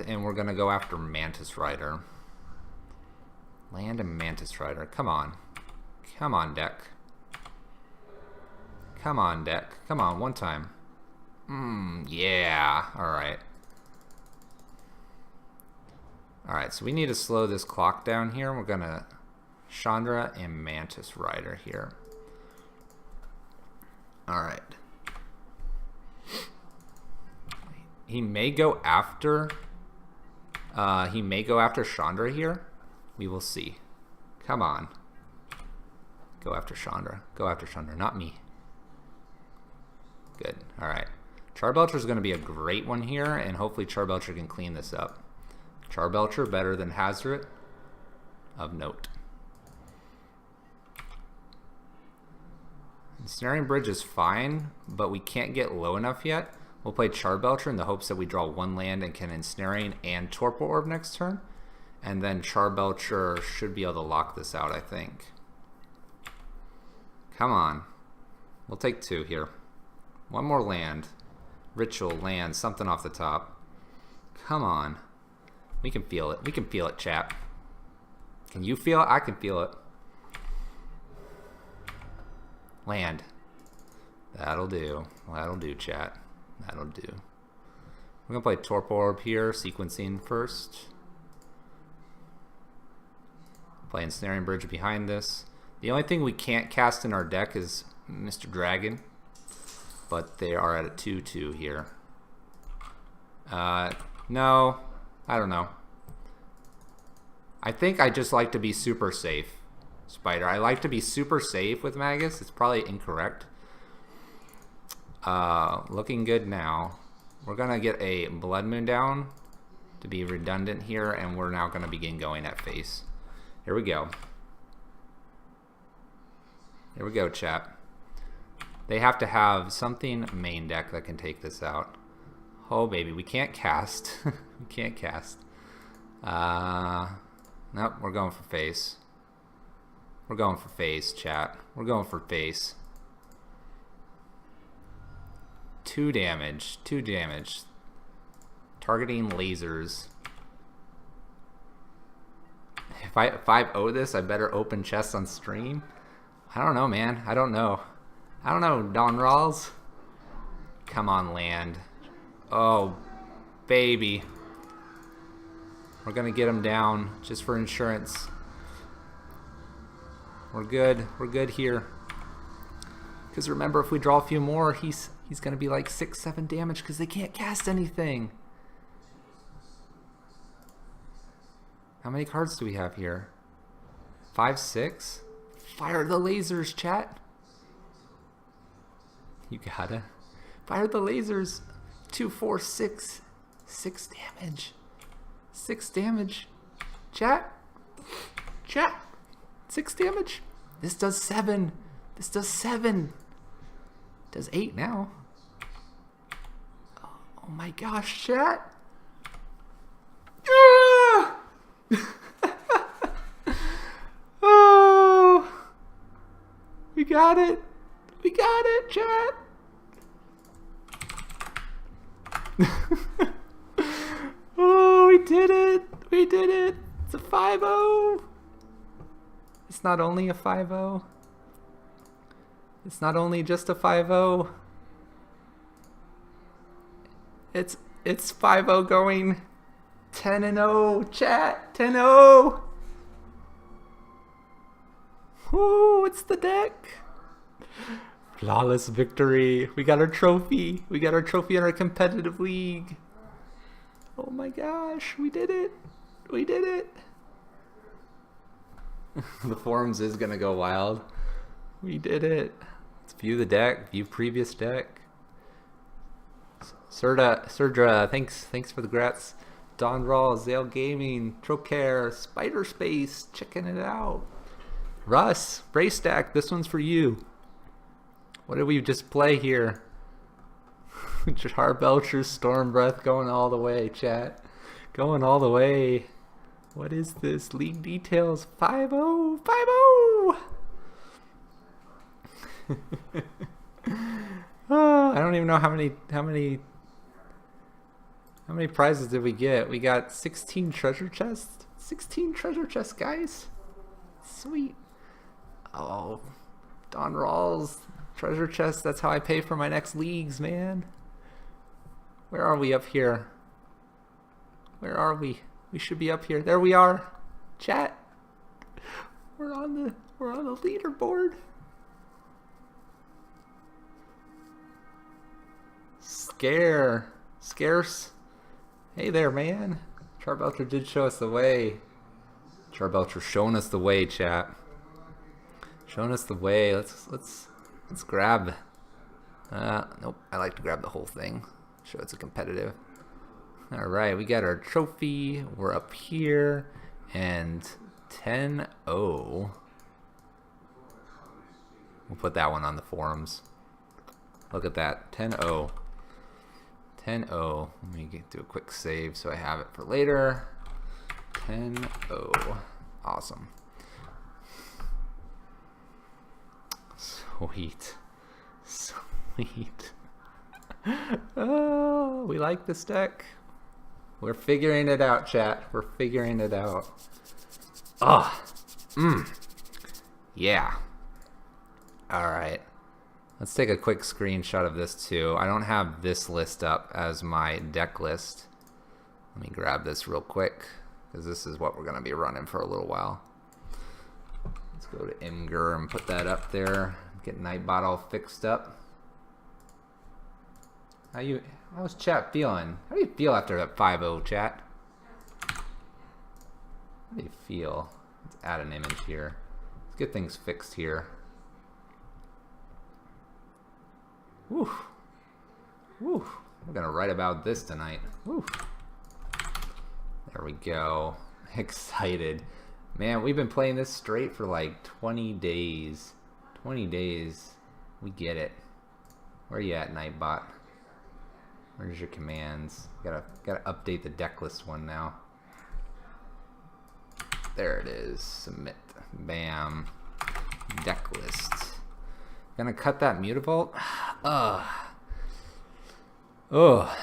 and we're gonna go after Mantis Rider. Land and Mantis Rider. Come on, come on, deck. Come on, deck. Come on, one time. Yeah. All right. All right. So we need to slow this clock down here. We're gonna Chandra and Mantis Rider here. All right. He may go after Chandra here. We will see. Come on. Go after Chandra. Go after Chandra, not me. Good. All right. Charbelcher is going to be a great one here, and hopefully Charbelcher can clean this up. Charbelcher better than Hazoret, of note. Ensnaring Bridge is fine, but we can't get low enough yet. We'll play Charbelcher in the hopes that we draw 1 land and can Ensnaring and Torpor Orb next turn. And then Charbelcher should be able to lock this out, I think. Come on. We'll take 2 here. 1 more land. Ritual, land, something off the top. Come on. We can feel it. We can feel it, chat. Can you feel it? I can feel it. Land. That'll do. That'll do, chat. That'll do. We're going to play Torpor Orb here, sequencing first. Play Ensnaring Bridge behind this. The only thing we can't cast in our deck is Mr. Dragon. But they are at a 2/2 here. No. I don't know. I think I just like to be super safe, Spider. I like to be super safe with Magus. It's probably incorrect. Looking good now. We're going to get a Blood Moon down to be redundant here, and we're now going to begin going at face. Here we go. Here we go, chat. They have to have something main deck that can take this out. Oh, baby, we can't cast. We can't cast. Nope, we're going for face. We're going for face, chat. We're going for face. 2 damage. 2 damage. Targeting lasers. If I owe this, I better open chests on stream. I don't know, man. I don't know. I don't know, Don Rawls. Come on, land. Oh, baby. We're gonna get him down just for insurance. We're good. We're good here. Because remember, if we draw a few more, he's gonna be like 6-7 damage because they can't cast anything. How many cards do we have here? 5, 6? Fire the lasers, chat. You gotta. Fire the lasers. 2, 4, 6. 6 damage. 6 damage. Chat. Chat. 6 damage. This does 7. This does 7. Does 8 now. Oh my gosh, chat. Oh, we got it. We got it, chat. Oh, we did it. We did it. It's a 5-0. It's not only a 5-0. It's not only just a 5-0. It's 5-0 going 10-0, chat. 10-0. Woo, it's the deck. Flawless victory. We got our trophy. We got our trophy in our competitive league. Oh my gosh, we did it. We did it. The forums is gonna go wild. We did it. Let's view the deck, view previous deck. Serdra, thanks for the grats. Don Raw, Zale Gaming, Trocare, Spider Space, checking it out. Russ, Brace Stack, this one's for you. What did we just play here? Jar Belcher's Storm Breath going all the way, chat. Going all the way. What is this? League details 5-0. 5-0. Oh, I don't even know how many prizes did we get? We got 16 treasure chests. 16 treasure chests, guys. Sweet. Oh, Don Rawls, treasure chest. That's how I pay for my next leagues, man. Where are we up here? Where are we? We should be up here. There we are. Chat. We're on the leaderboard. Scarce. Hey there, man. Charbelcher did show us the way. Charbelcher showing us the way, chat. Showing us the way. Let's grab. Nope. I like to grab the whole thing. Show it's a competitive. All right, we got our trophy. We're up here, and 10-0. We'll put that one on the forums. Look at that, 10-0. 10-0. Let me do a quick save so I have it for later. 10-0. Awesome. Sweet. Sweet. Oh, we like this deck. We're figuring it out, chat. We're figuring it out. Oh. Yeah. Alright. Let's take a quick screenshot of this too. I don't have this list up as my deck list. Let me grab this real quick, because this is what we're going to be running for a little while. Let's go to Imgur and put that up there. Get Nightbot all fixed up. How's chat feeling? How do you feel after that 5-0, chat? How do you feel? Let's add an image here. Let's get things fixed here. Woo. Woo. We're gonna write about this tonight. Woo. There we go. Excited. Man, we've been playing this straight for like 20 days. 20 days. We get it. Where are you at, Nightbot? Where's your commands? Gotta update the deck list one now. There it is. Submit. Bam. Deck list. Gonna cut that Mutavault. Ugh. Ugh.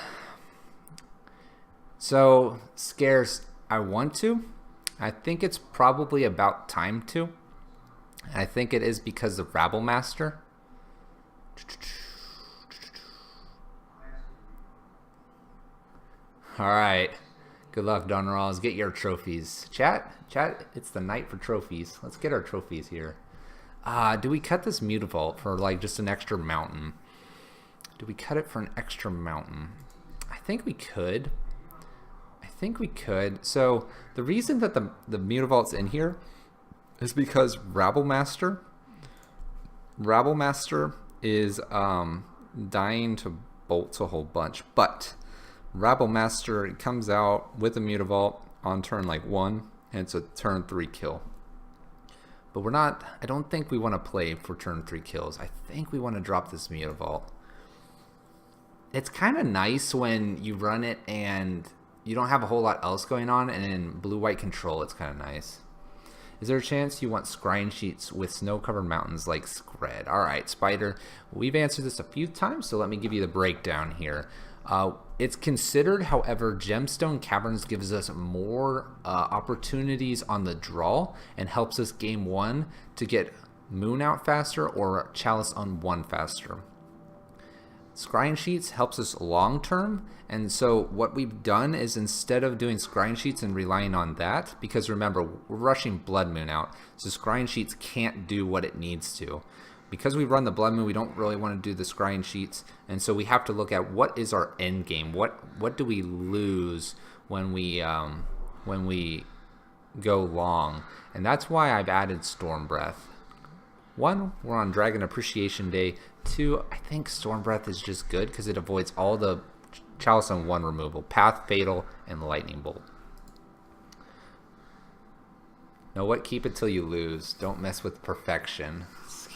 So scarce. I want to. I think it's probably about time to. I think it is because of Rabble Master. Alright. Good luck, Donrals. Get your trophies. Chat, it's the night for trophies. Let's get our trophies here. Do we cut this Mutavault for like just an extra mountain? Do we cut it for an extra mountain? I think we could. So the reason that the Mutavault's in here is because Rabble Master is dying to bolts a whole bunch, but Rabble Master comes out with a Mutavault on turn like 1, and it's a turn 3 kill. But we're not, I don't think we want to play for turn 3 kills. I think we want to drop this Mutavault. It's kind of nice when you run it and you don't have a whole lot else going on, and in blue-white control, it's kind of nice. Is there a chance you want scrying sheets with snow-covered mountains like Scred? All right, Spider. We've answered this a few times, so let me give you the breakdown here. It's considered, however, Gemstone Caverns gives us more opportunities on the draw and helps us game 1 to get Moon out faster or Chalice on 1 faster. Scrying Sheets helps us long term, and so what we've done is instead of doing Scrying Sheets and relying on that, because remember, we're rushing Blood Moon out, so Scrying Sheets can't do what it needs to. Because we run the Blood Moon, we don't really want to do the Scrying Sheets, and so we have to look at what is our end game. What do we lose when we go long? And that's why I've added Storm Breath. 1, we're on Dragon Appreciation Day. 2, I think Storm Breath is just good because it avoids all the Chalice on 1 removal, Path, Fatal, and Lightning Bolt. Know what? Keep it till you lose. Don't mess with perfection.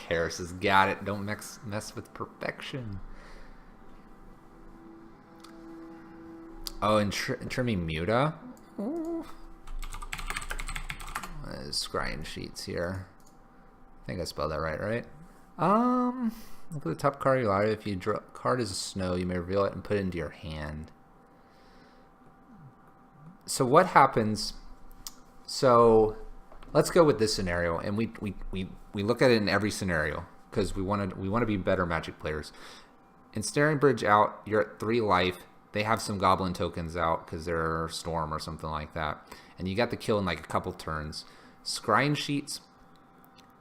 Harris has got it. Don't mess with perfection. Oh, and trimming Muta. Scrying Sheets here. I think I spelled that right? Look at the top card of your library. If you draw a card as a snow, you may reveal it and put it into your hand. So what happens? So let's go with this scenario, and we look at it in every scenario because we want to be better Magic players. Ensnaring Bridge out, you're at 3 life. They have some Goblin tokens out because they're Storm or something like that, and you got the kill in like a couple turns. Scrying Sheets.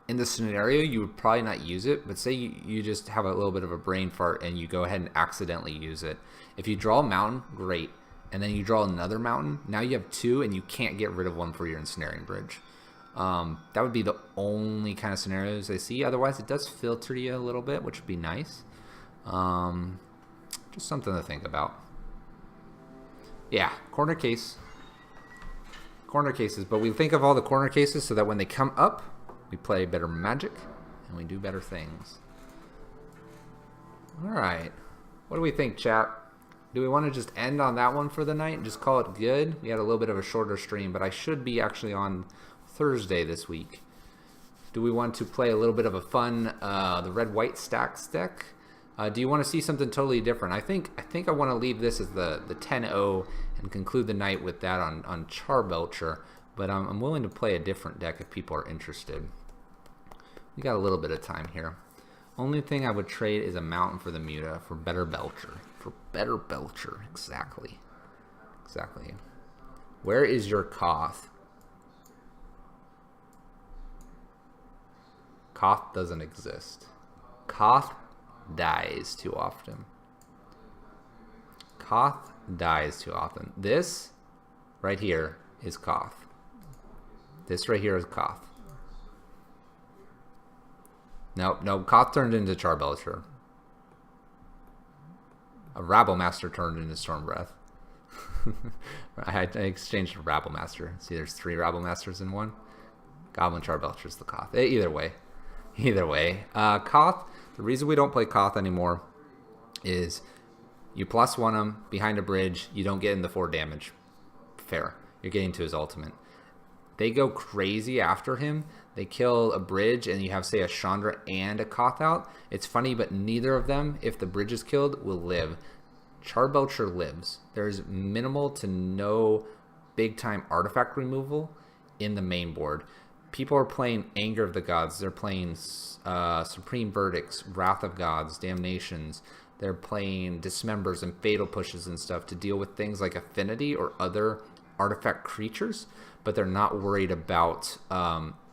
In the scenario, you would probably not use it, but say you just have a little bit of a brain fart and you go ahead and accidentally use it. If you draw a mountain, great. And then you draw another mountain, now you have 2 and you can't get rid of one for your Ensnaring Bridge. That would be the only kind of scenarios I see. Otherwise, it does filter you a little bit, which would be nice. Just something to think about. Yeah, corner cases. But we think of all the corner cases so that when they come up, we play better Magic, and we do better things. Alright. What do we think, chat? Do we want to just end on that one for the night and just call it good? We had a little bit of a shorter stream, but I should be actually on Thursday this week. Do we want to play a little bit of a fun, the red-white stacks deck? Do you want to see something totally different? I think I want to leave this as the 10-0 and conclude the night with that on Charbelcher, but I'm willing to play a different deck if people are interested. We got a little bit of time here. Only thing I would trade is a mountain for the Muta for better Belcher. Exactly. Where is your Koth? Koth doesn't exist. Koth dies too often. This right here is Koth. No, Koth turned into Charbelcher. A Rabble Master turned into Storm Breath. I exchanged a Rabble Master. See, there's 3 Rabble Masters in one. Goblin Charbelcher's the Koth. Either way. Either way. Koth, the reason we don't play Koth anymore is you +1 him behind a bridge. You don't get in the 4 damage. Fair. You're getting to his ultimate. They go crazy after him. They kill a bridge, and you have, say, a Chandra and a Koth out. It's funny, but neither of them, if the bridge is killed, will live. Charbelcher lives. There's minimal to no big-time artifact removal in the main board. People are playing Anger of the Gods. They're playing Supreme Verdicts, Wrath of Gods, Damnations. They're playing Dismembers and Fatal Pushes and stuff to deal with things like Affinity or other artifact creatures, but they're not worried about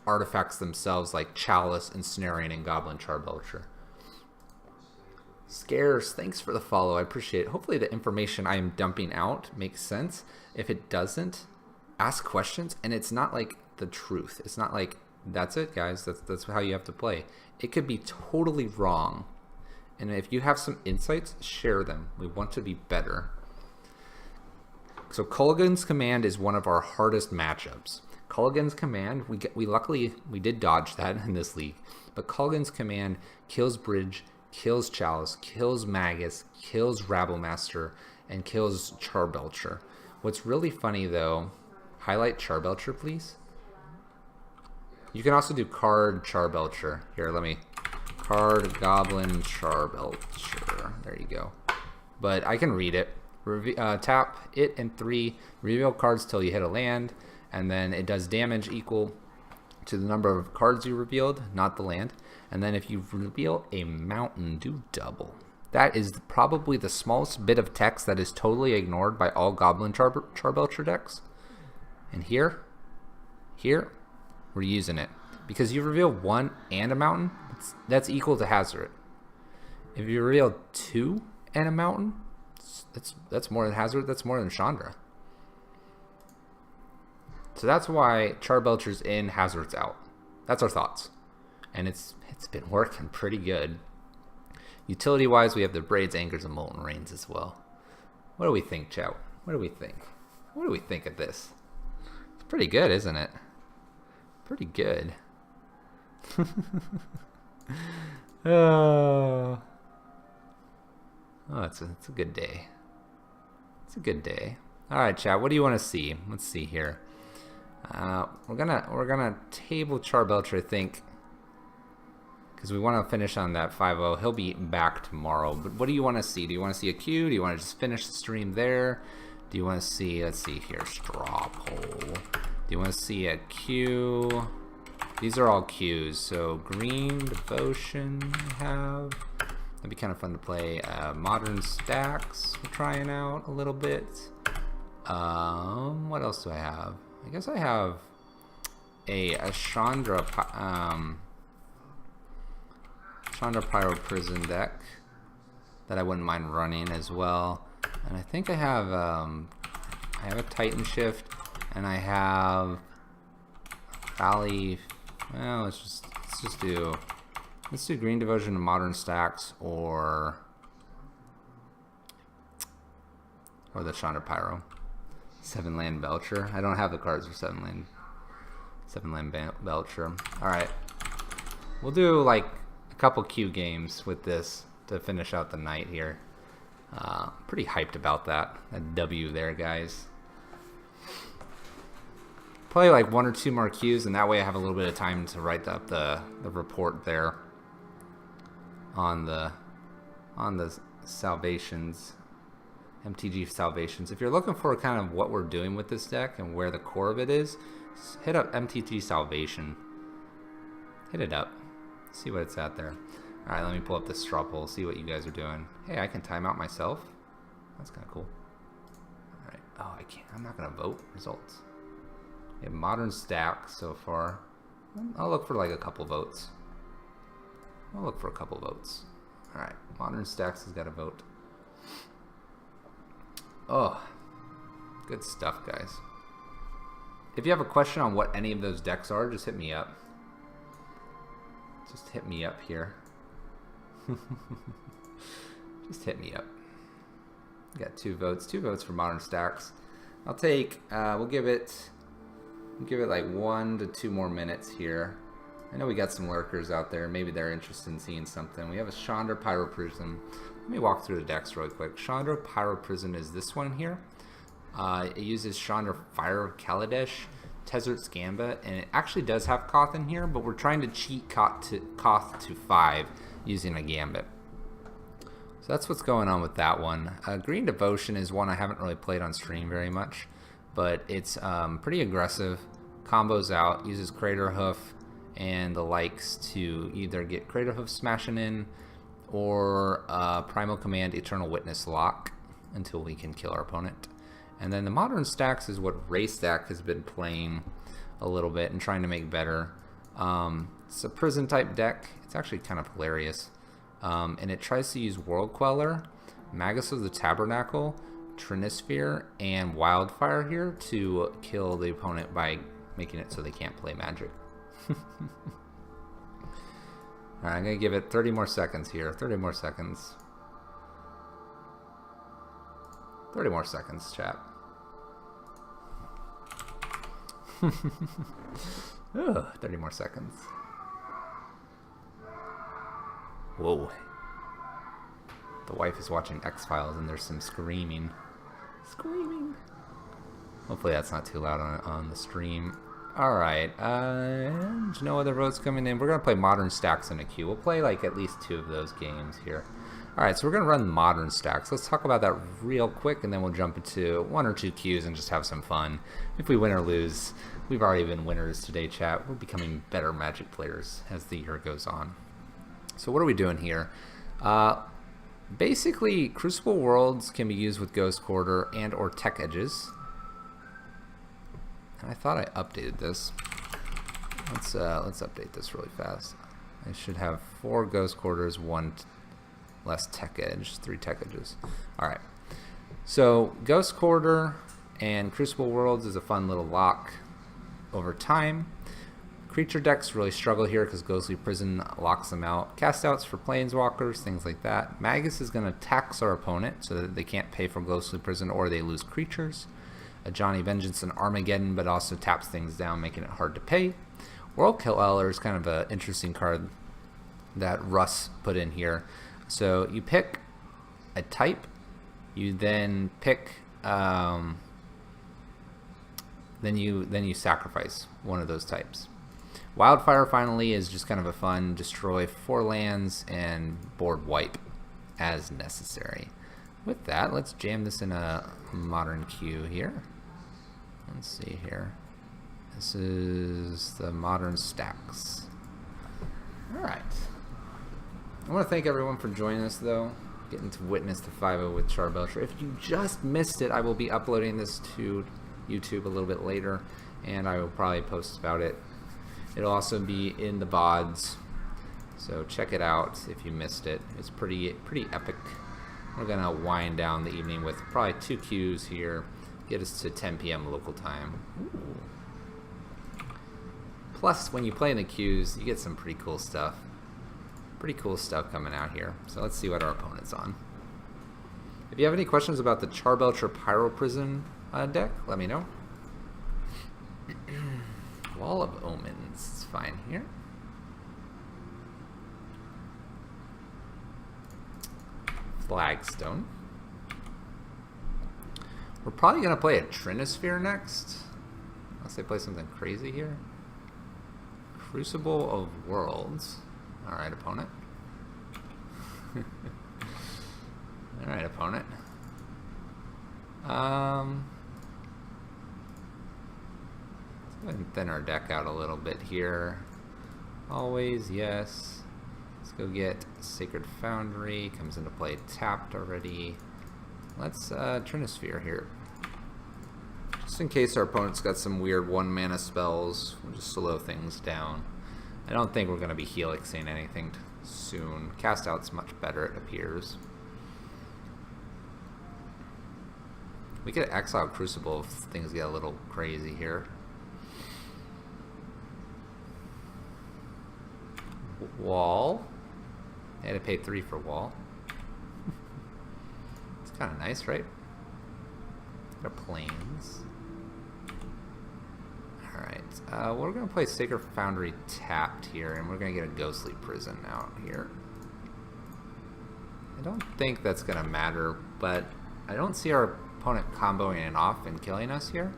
artifacts themselves like Chalice, Ensnaring, and Goblin Charbelcher. Scarce, thanks for the follow. I appreciate it. Hopefully the information I am dumping out makes sense. If it doesn't, ask questions, and it's not like the truth. It's not like, that's it, guys. That's how you have to play. It could be totally wrong. And if you have some insights, share them. We want to be better. So Kulligan's Command is one of our hardest matchups. Kulligan's Command, we luckily did dodge that in this league. But Kulligan's Command kills Bridge, kills Chalice, kills Magus, kills Rabblemaster, and kills Charbelcher. What's really funny though, highlight Charbelcher, please. You can also do card Charbelcher. Here, let me card Goblin Charbelcher. There you go. But I can read it. Tap it and 3, reveal cards till you hit a land, and then it does damage equal to the number of cards you revealed, not the land. And then if you reveal a mountain, do double. That is probably the smallest bit of text that is totally ignored by all Goblin Charbelcher decks. And here, we're using it. Because you reveal 1 and a mountain, that's equal to Hazard. If you reveal 2 and a mountain, that's more than Hazard, that's more than Chandra. So that's why Charbelcher's in, Hazard's out. That's our thoughts. And it's been working pretty good. Utility wise, we have the Braids, Angers, and Molten Rains as well. What do we think, chat? What do we think? What do we think of this? It's pretty good, isn't it? Pretty good. Oh, it's a good day. It's a good day. All right, chat. What do you want to see? Let's see here. We're gonna table Charbelcher, I think, because we want to finish on that 5-0. He'll be back tomorrow. But what do you want to see? Do you want to see a Q? Do you want to just finish the stream there? Do you want to see? Let's see here. Straw poll. Do you want to see a Q? These are all Qs. So Green Devotion we have. That'd be kind of fun to play. Modern Stacks we're trying out a little bit. What else do I have? I guess I have a Chandra Pyro Prison deck that I wouldn't mind running as well. And I think I have a Titan Shift, and I have Valley. Well, let's do Green Devotion and Modern Stacks, or the Chandra Pyro. 7-land Belcher. I don't have the cards for 7-land Belcher. Alright. We'll do like a couple Q games with this to finish out the night here. Pretty hyped about that. That W there, guys. Probably like 1 or 2 more Qs, and that way I have a little bit of time to write up the report there on the Salvations. MTG Salvations. If you're looking for kind of what we're doing with this deck and where the core of it is, hit up MTG Salvation. Hit it up. See what it's at there. Alright, let me pull up this straw poll, see what you guys are doing. Hey, I can time out myself. That's kind of cool. Alright. Oh, I can't. I'm not going to vote. Results. We have Modern Stack so far. I'll look for like a couple votes. Alright. Modern Stacks has got a vote. Oh, good stuff, guys. If you have a question on what any of those decks are, just hit me up. Just hit me up here. Just hit me up. Got 2 votes. 2 votes for Modern Stacks. I'll take, we'll give it Give it like 1 to 2 more minutes here. I know we got some lurkers out there. Maybe they're interested in seeing something. We have a Chandra Pyro Prism. Let me walk through the decks really quick. Chandra Pyro Prism is this one here. It uses Chandra Fire Kaladesh, Tezzert's Gambit, and it actually does have Koth in here, but we're trying to cheat Koth to 5 using a Gambit. So that's what's going on with that one. Green Devotion is one I haven't really played on stream very much, but it's pretty aggressive. Combos out, uses Crater Hoof and the likes to either get Crater Hoof smashing in or Primal Command Eternal Witness lock until we can kill our opponent. And then the Modern Stacks is what Raystack has been playing a little bit and trying to make better. It's a prison type deck. It's actually kind of hilarious. And it tries to use World Queller, Magus of the Tabernacle, Trinisphere, and Wildfire here to kill the opponent by making it so they can't play Magic. Alright, I'm going to give it 30 more seconds here. 30 more seconds. 30 more seconds, chat. Ugh, 30 more seconds. Whoa. The wife is watching X-Files and there's some screaming. Screaming. Hopefully that's not too loud on the stream. Alright, and no other votes coming in. We're going to play Modern Stacks in a queue. We'll play like at least 2 of those games here. Alright, so we're going to run Modern Stacks. Let's talk about that real quick and then we'll jump into 1 or 2 queues and just have some fun. If we win or lose, we've already been winners today, chat. We're becoming better Magic players as the year goes on. So what are we doing here? Basically, Crucible Worlds can be used with Ghost Quarter and or Tech Edges. And I thought I updated this. Let's update this really fast. I should have 4 Ghost Quarters, 1 less Tech Edge, 3 Tech Edges. Alright, so Ghost Quarter and Crucible Worlds is a fun little lock over time. Creature decks really struggle here because Ghostly Prison locks them out. Cast outs for Planeswalkers, things like that. Magus is going to tax our opponent so that they can't pay for Ghostly Prison or they lose creatures. A Johnny Vengeance and Armageddon, but also taps things down, making it hard to pay. World Queller is kind of an interesting card that Russ put in here. So you pick a type, you then pick, then you sacrifice one of those types. Wildfire finally is just kind of a fun destroy 4 lands and board wipe as necessary. With that, let's jam this in a modern queue here. Let's see here. This is the Modern Stacks. Alright. I want to thank everyone for joining us though. Getting to witness the 5-0 with Charbelcher. If you just missed it, I will be uploading this to YouTube a little bit later, and I will probably post about it. It'll also be in the VODs, so check it out if you missed it. It's pretty epic. We're gonna wind down the evening with probably 2 queues here, get us to 10 p.m. local time. Ooh. Plus, when you play in the queues, you get some pretty cool stuff. Pretty cool stuff coming out here. So let's see what our opponent's on. If you have any questions about the Charbelcher Pyro Prison deck, let me know. Wall of Omens is fine here. Flagstone. We're probably going to play a Trinisphere next. Unless they play something crazy here. Crucible of Worlds. Alright, opponent. Alright, opponent. Let's go ahead and thin our deck out a little bit here. Always, yes. Let's go get Sacred Foundry. Comes into play tapped already. Let's Trinisphere here. Just in case our opponent's got some weird 1-mana spells, we'll just slow things down. I don't think we're going to be helixing anything soon. Cast out's much better, it appears. We could exile Crucible if things get a little crazy here. Wall. I had to pay 3 for Wall. It's kind of nice, right? Got Plains. Alright, we're going to play Sacred Foundry tapped here, and we're going to get a Ghostly Prison out here. I don't think that's going to matter, but I don't see our opponent comboing it off and killing us here.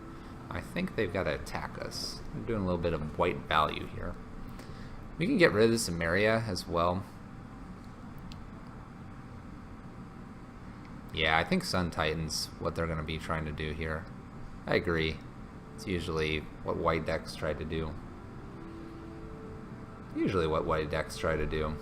I think they've got to attack us. We're doing a little bit of white value here. We can get rid of this Emeria as well. Yeah, I think Sun Titan's what they're going to be trying to do here. I agree. It's usually what white decks try to do. Usually what white decks try to do.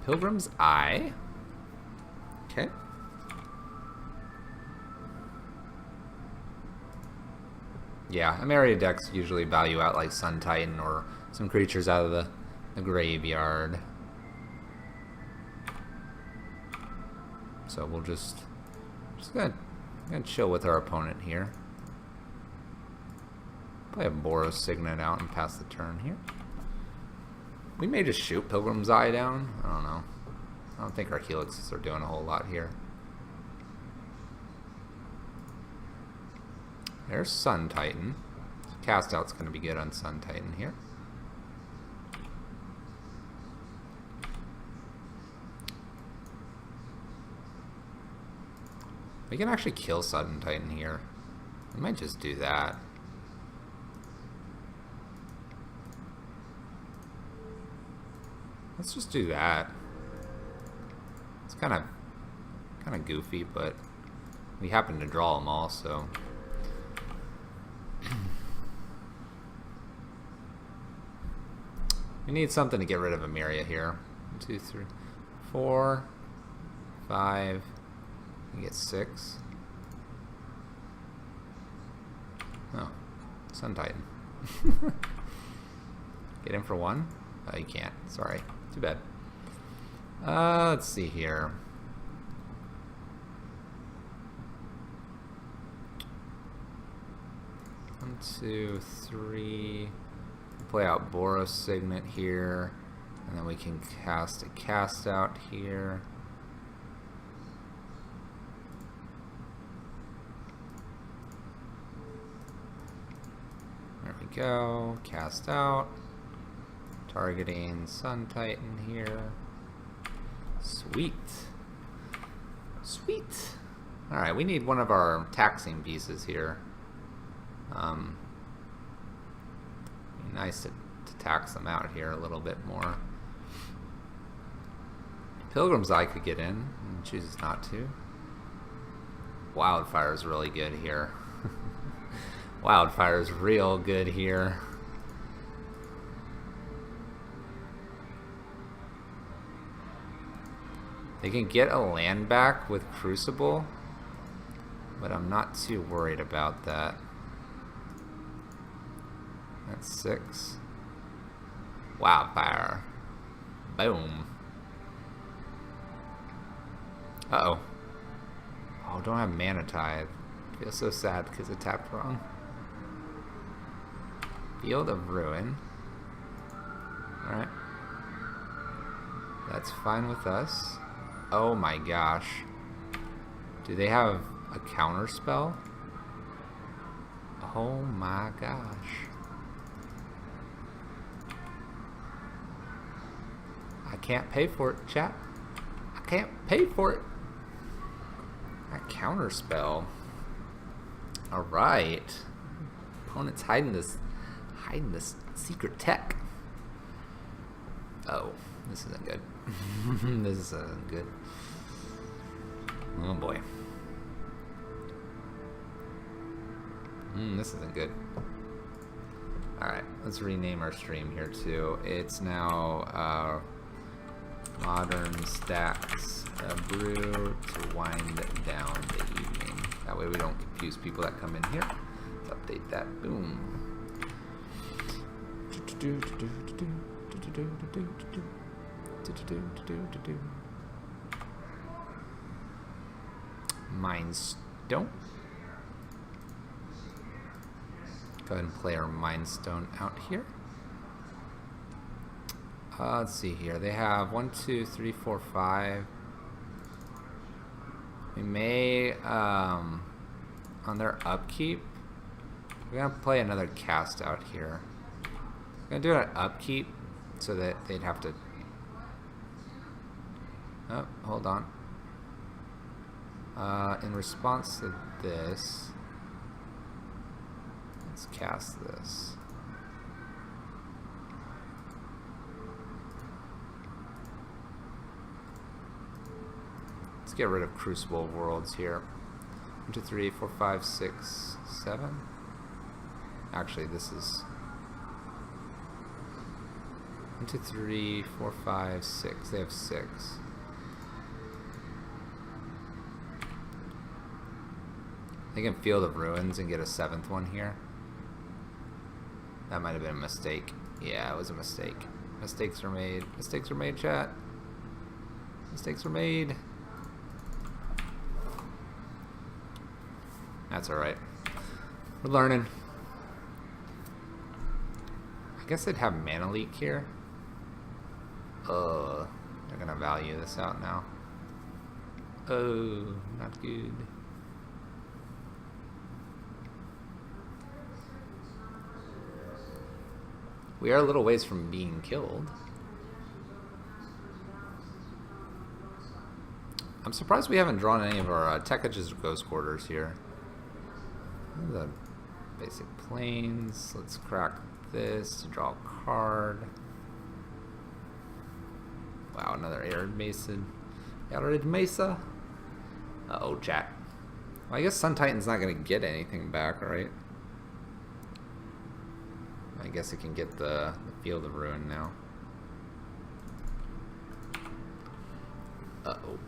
Pilgrim's Eye. Okay. Yeah, Emeria decks usually value out like Sun Titan or some creatures out of the graveyard. So we'll just gonna chill with our opponent here. Play a Boros Signet out and pass the turn here. We may just shoot Pilgrim's Eye down. I don't know. I don't think our Helixes are doing a whole lot here. There's Sun Titan. Cast out's going to be good on Sun Titan here. We can actually kill Sun Titan here. I might just do that. Let's just do that. It's kind of goofy, but we happen to draw them all, so. We need something to get rid of Emeria here. 1, 2, 3, 4, 5. We get 6. Oh, Sun Titan. Get in for 1? Oh, you can't. Sorry. Too bad. Let's see here. One, 2, 3. Play out Boros Signet here, and then we can cast a cast out here. There we go. Cast out. Targeting Sun Titan here. Sweet. Sweet. Alright, we need one of our taxing pieces here. Nice to tax them out here a little bit more. Pilgrim's Eye could get in and chooses not to. Wildfire's really good here. Wildfire's real good here. They can get a land back with Crucible, but I'm not too worried about that. That's 6. Wildfire. Boom. Uh-oh. Oh, don't have Mana Tithe. I feel so sad because it tapped wrong. Field of Ruin. Alright. That's fine with us. Oh my gosh. Do they have a counter spell? Oh my gosh. I can't pay for it, chat. I can't pay for it. A counter spell. Alright. Opponent's hiding this secret tech. Oh, this isn't good. This isn't good. Oh boy. This isn't good. Alright, let's rename our stream here too. It's now Modern Stacks Brew to wind down the evening. That way we don't confuse people that come in here. Let's update that. Boom. Mindstone. Go ahead and play our Mindstone out here. Let's see here. They have 1, 2, 3, 4, 5. We may, on their upkeep, we're gonna play another cast out here. We're gonna do an upkeep so that they'd have to. Oh, hold on. In response to this, let's cast this. Let's get rid of Crucible of Worlds here. 1, 2, 3, 4, 5, 6, 7. Actually, this is 1, 2, 3, 4, 5, 6. They have 6. They can Field of Ruins and get a 7th one here. That might have been a mistake. Yeah, it was a mistake. Mistakes are made. Mistakes are made, chat. Mistakes are made. That's alright. We're learning. I guess they'd have Mana Leak here. They're gonna value this out now. Oh, not good. We are a little ways from being killed. I'm surprised we haven't drawn any of our Tekkage's Ghost Quarters here. The basic planes. Let's crack this to draw a card. Wow, another Arid Mesa. Arid Mesa. Uh-oh, chat. Well, I guess Sun Titan's not going to get anything back, right? I guess it can get the Field of Ruin now. Uh-oh.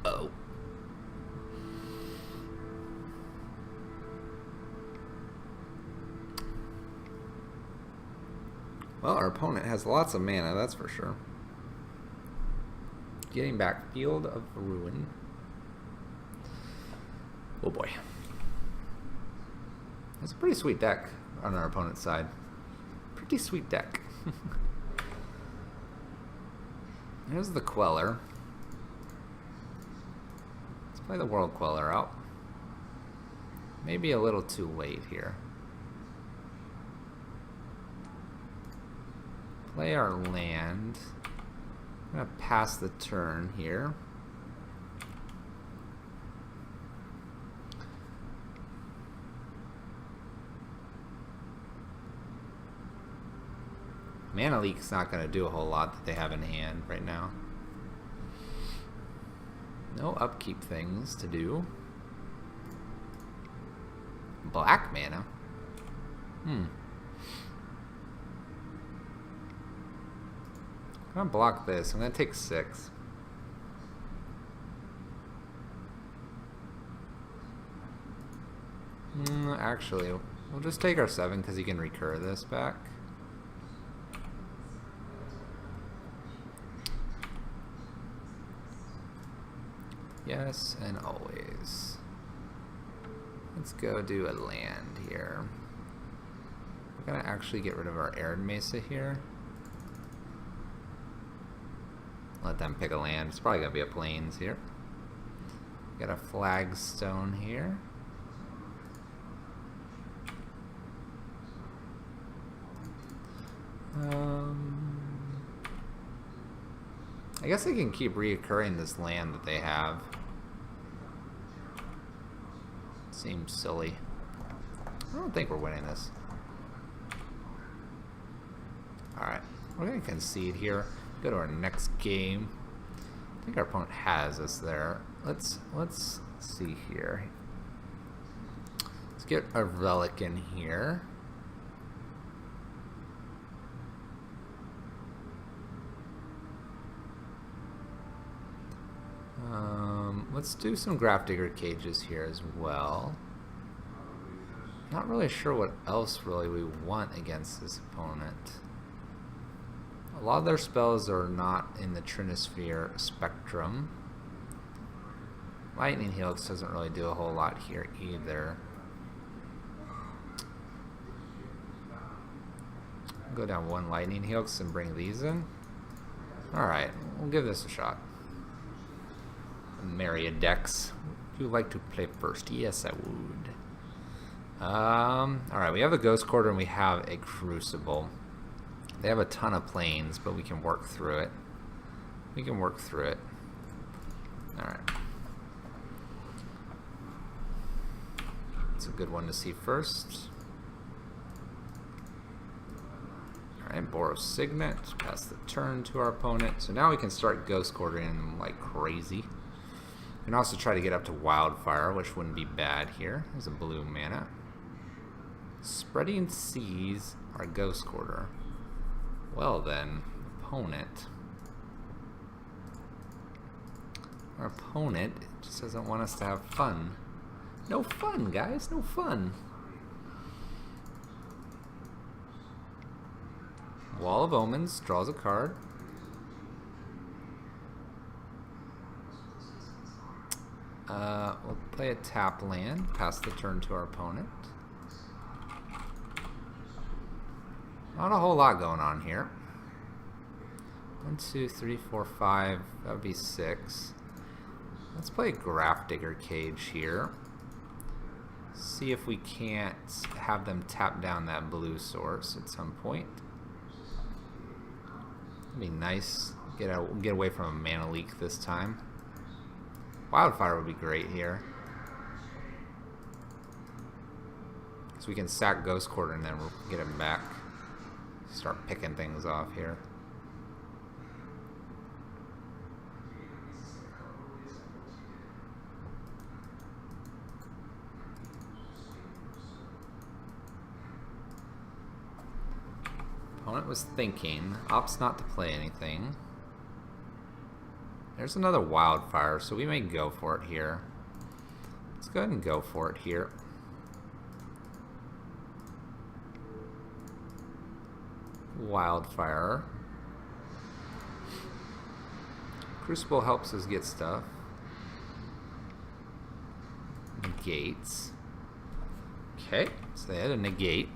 Uh-oh. Well, our opponent has lots of mana, that's for sure. Getting back Field of Ruin. Oh boy. That's a pretty sweet deck on our opponent's side. Pretty sweet deck. Here's the Queller. Let's play the World Queller out. Maybe a little too late here. Play our land. I'm gonna pass the turn here. Mana Leak's not going to do a whole lot that they have in hand right now. No upkeep things to do. Black mana? I'm going to block this. I'm going to take 6. Actually, we'll just take our 7 because he can recur this back. Yes, and always. Let's go do a land here. We're gonna actually get rid of our Arid Mesa here. Let them pick a land. It's probably gonna be a Plains here. Got a Flagstone here. I guess they can keep reoccurring this land that they have. Seems silly. I don't think we're winning this. Alright, we're going to concede here. Go to our next game. I think our opponent has us there. Let's see here. Let's get a relic in here. Let's do some Grafdigger cages here as well. Not really sure what else really we want against this opponent. A lot of their spells are not in the Trinisphere spectrum. Lightning Helix doesn't really do a whole lot here either. Go down 1 Lightning Helix and bring these in. Alright, we'll give this a shot. Maria decks. Would you like to play first? Yes, I would. Alright, we have a Ghost Quarter and we have a Crucible. They have a ton of planes, but we can work through it. We can work through it. Alright. It's a good one to see first. Alright, Boros Signet. Pass the turn to our opponent. So now we can start Ghost Quartering them like crazy. We can also try to get up to Wildfire, which wouldn't be bad here. There's a blue mana. Spreading Seas, our Ghost Quarter. Well then, opponent. Our opponent just doesn't want us to have fun. No fun, guys, no fun. Wall of Omens draws a card. We'll play a tap land, pass the turn to our opponent. Not a whole lot going on here. 1, 2, 3, 4, 5. That would be 6. Let's play Grafdigger Cage here. See if we can't have them tap down that blue source at some point. It'd be nice. Get away from a mana leak this time. Wildfire would be great here. So we can sack Ghost Quarter and then we'll get him back. Start picking things off here. Opponent was thinking. Opts not to play anything. There's another Wildfire, so we may go for it here. Let's go ahead and go for it here. Wildfire. Crucible helps us get stuff. Negates. Okay, so they had a negate.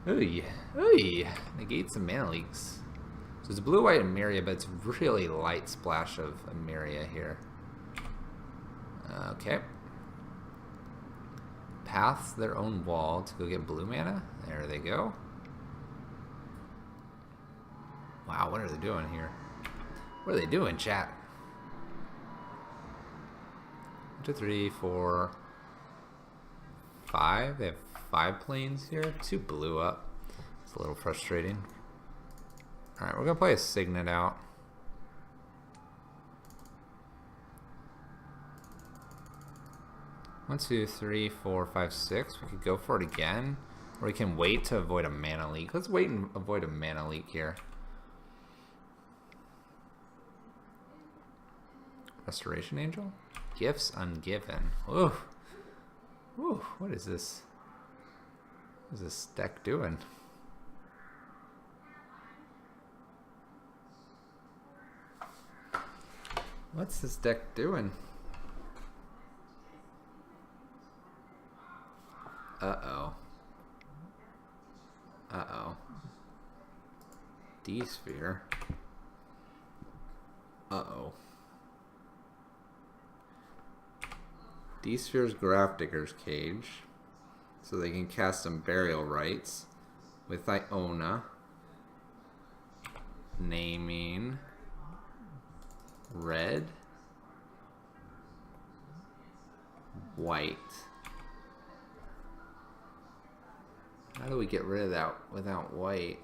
Ooh, ooh, negates some mana leaks. So it's blue, white, and Myria, but it's really light splash of Myria here. Okay. Paths their own wall to go get blue mana. There they go. Wow, what are they doing here? What are they doing, chat? 1, 2, 3, 4, 5. They have 5 planes here. 2 blew up. It's a little frustrating. Alright, we're going to play a Signet out. One, 2, 3, 4, 5, 6. We could go for it again. Or we can wait to avoid a mana leak. Let's wait and avoid a mana leak here. Restoration Angel? Gifts ungiven. Ooh. Ooh, what is this? What is this deck doing? What's this deck doing? Uh-oh. Uh-oh. D-Sphere. Uh-oh. D-Sphere's Grafdigger's Cage. So they can cast some Burial Rites with Iona. Naming. Red. White. How do we get rid of that without white?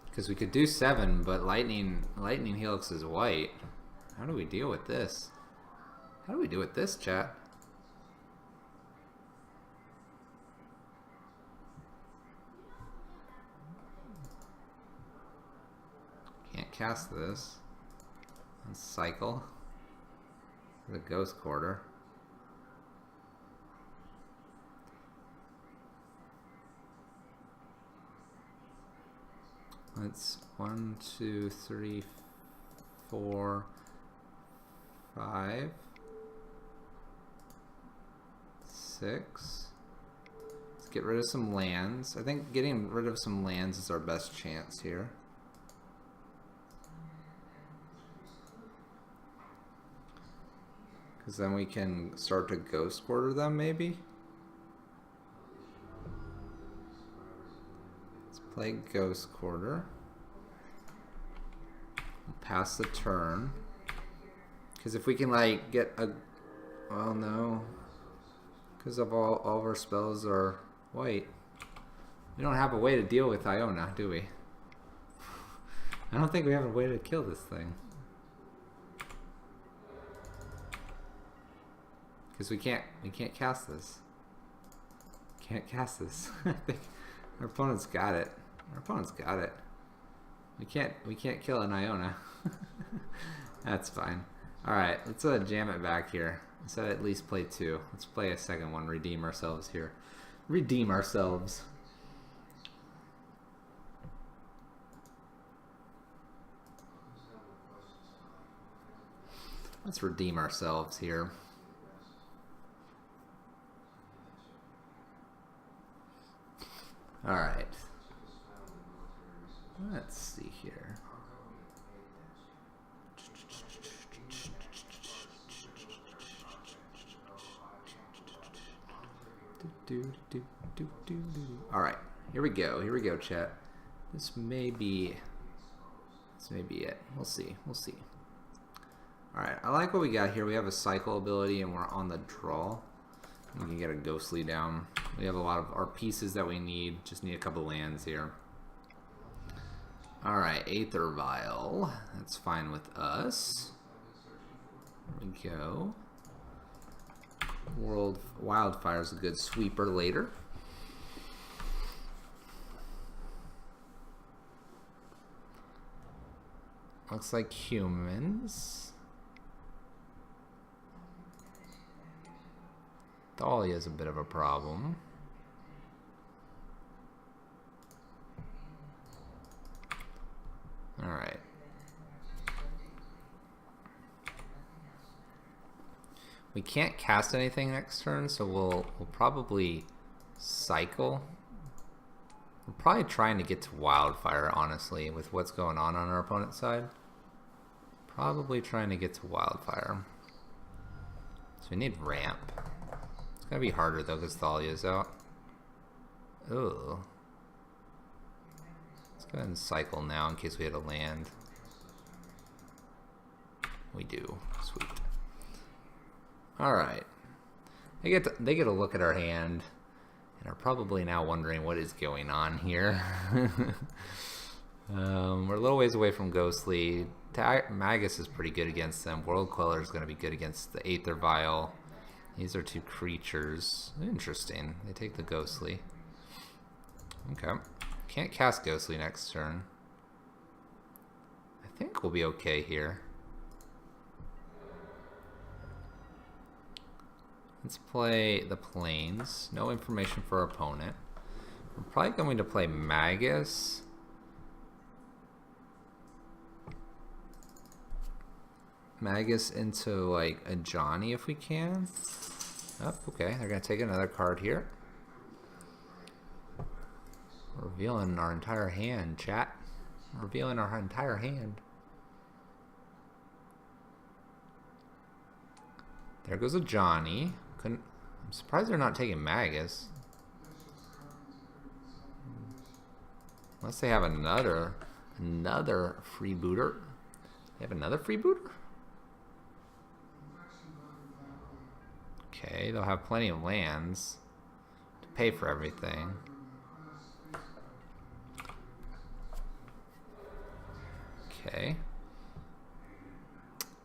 Because we could do 7, but Lightning Helix is white. How do we deal with this? How do we do with this, chat? Can't cast this. And cycle. The Ghost Quarter. It's 1, 2, 3, 4, 5, 6. get rid of some lands. I think getting rid of some lands is our best chance here. Because then we can start to ghost quarter them, maybe? Let's play ghost quarter. We'll pass the turn. Because if we can, like, get a... Well, no. Because of all of our spells are white. We don't have a way to deal with Iona, do we? I don't think we have a way to kill this thing. Because we can't cast this. Can't cast this. I think our opponent's got it. Our opponent's got it. We can't kill an Iona. That's fine. Alright, let's jam it back here. Instead at least play 2. Let's play a second one, redeem ourselves here. Redeem ourselves. Let's redeem ourselves here. Alright. Let's see here. Alright, here we go, chat. This may be it. We'll see. Alright, I like what we got here. We have a cycle ability and we're on the draw. We can get a ghostly down. We have a lot of our pieces that we need. Just need a couple lands here. Alright, Aether Vial. That's fine with us. There we go. Wildfire is a good sweeper later. Looks like humans. Thalia is a bit of a problem. All right. We can't cast anything next turn, so we'll probably cycle. We're probably trying to get to Wildfire, honestly, with what's going on our opponent's side. Probably trying to get to Wildfire. So we need ramp. It's gonna be harder though because Thalia's out. Ooh. Let's go ahead and cycle now in case we had a land. We do. Sweet. Alright. They get a look at our hand and are probably now wondering what is going on here. We're a little ways away from Ghostly. Magus is pretty good against them. World Queller is going to be good against the Aether Vial. These are two creatures. Interesting. They take the Ghostly. Okay. Can't cast Ghostly next turn. I think we'll be okay here. Let's play the Plains. No information for our opponent. We're probably going to play Magus. Magus into like a Johnny if we can. Oh, okay. They're going to take another card here. Revealing our entire hand, chat. Revealing our entire hand. There goes a Johnny. I'm surprised they're not taking Magus. Unless they have another freebooter. They have another freebooter? Okay, they'll have plenty of lands to pay for everything. Okay.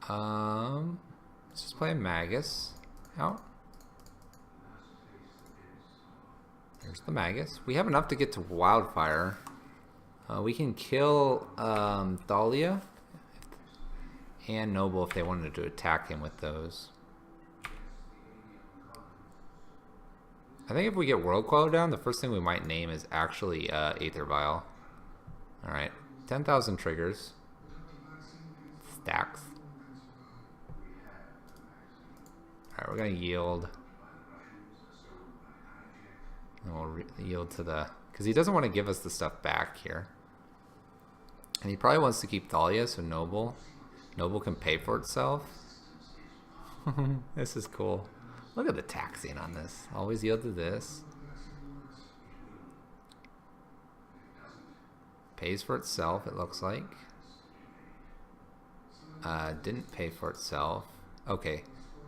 Let's just play Magus out. There's the Magus. We have enough to get to Wildfire. We can kill Thalia and Noble if they wanted to attack him with those. I think if we get World Queller down, the first thing we might name is actually Aether Vial. Alright, 10,000 triggers. Stacks. Alright, we're going to yield. And we'll yield to the... Because he doesn't want to give us the stuff back here. And he probably wants to keep Thalia, so Noble. Noble can pay for itself. This is cool. Look at the taxing on this. Always yield to this. Pays for itself, it looks like. Didn't pay for itself. Okay.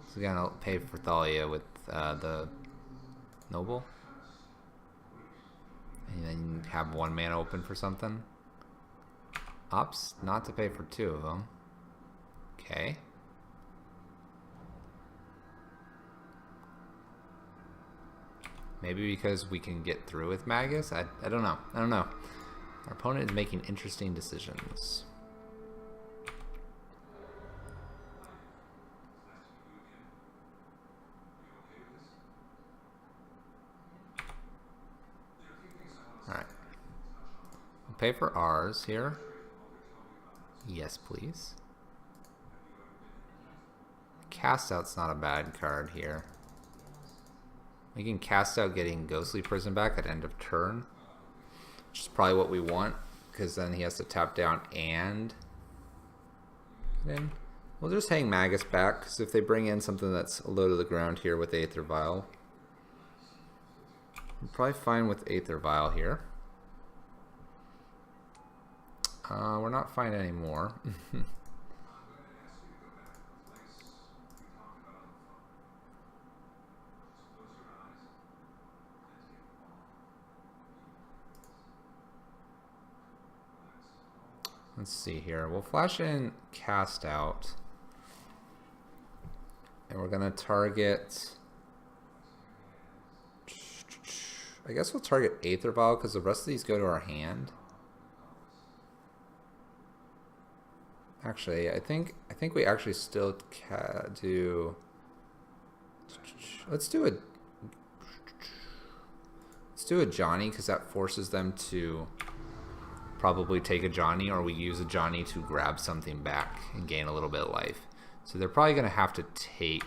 So we're gonna pay for Thalia with the Noble. And then have 1 mana open for something. Opts not to pay for 2 of them. Okay. Maybe because we can get through with Magus? I don't know. I don't know. Our opponent is making interesting decisions. Alright. We'll pay for ours here. Yes, please. Cast out's not a bad card here. We can cast out getting Ghostly Prison back at end of turn, which is probably what we want, because then he has to tap down and then we'll just hang Magus back, because if they bring in something that's low to the ground here with Aether Vial, I'm probably fine with Aether Vial here. We're not fine anymore. Let's see here. We'll flash in Cast Out. And we're going to target... I guess we'll target Aether Vial because the rest of these go to our hand. Actually, I think we actually still do... Let's do a Johnny because that forces them to probably take a Johnny, or we use a Johnny to grab something back and gain a little bit of life. So they're probably going to have to take...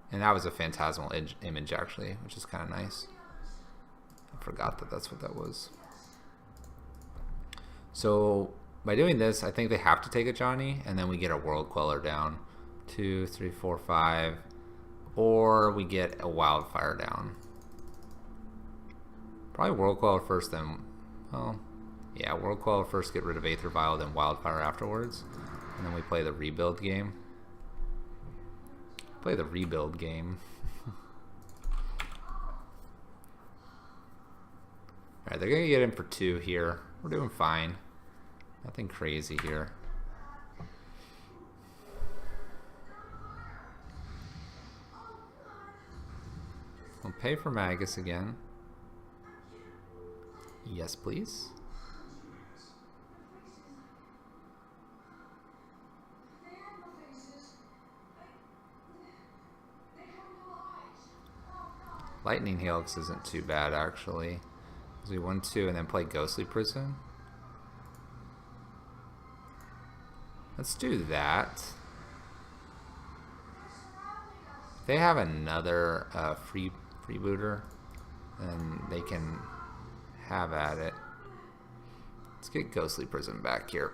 And that was a Phantasmal image, actually, which is kind of nice. I forgot that that's what that was. So by doing this, I think they have to take a Johnny, and then we get a World Queller down. 2, 3, 4, 5. Or we get a Wildfire down. Probably World Queller first, then... Well, yeah, World Queller first, get rid of Aether Vial, then Wildfire afterwards. And then we play the rebuild game. Play the rebuild game. Alright, they're going to get in for 2 here. We're doing fine. Nothing crazy here. We'll pay for Magus again. Yes, please. Lightning Helix isn't too bad, actually. Because we 1-2 and then play Ghostly Prison. Let's do that. If they have another freebooter, then they can have at it. Let's get Ghostly Prison back here.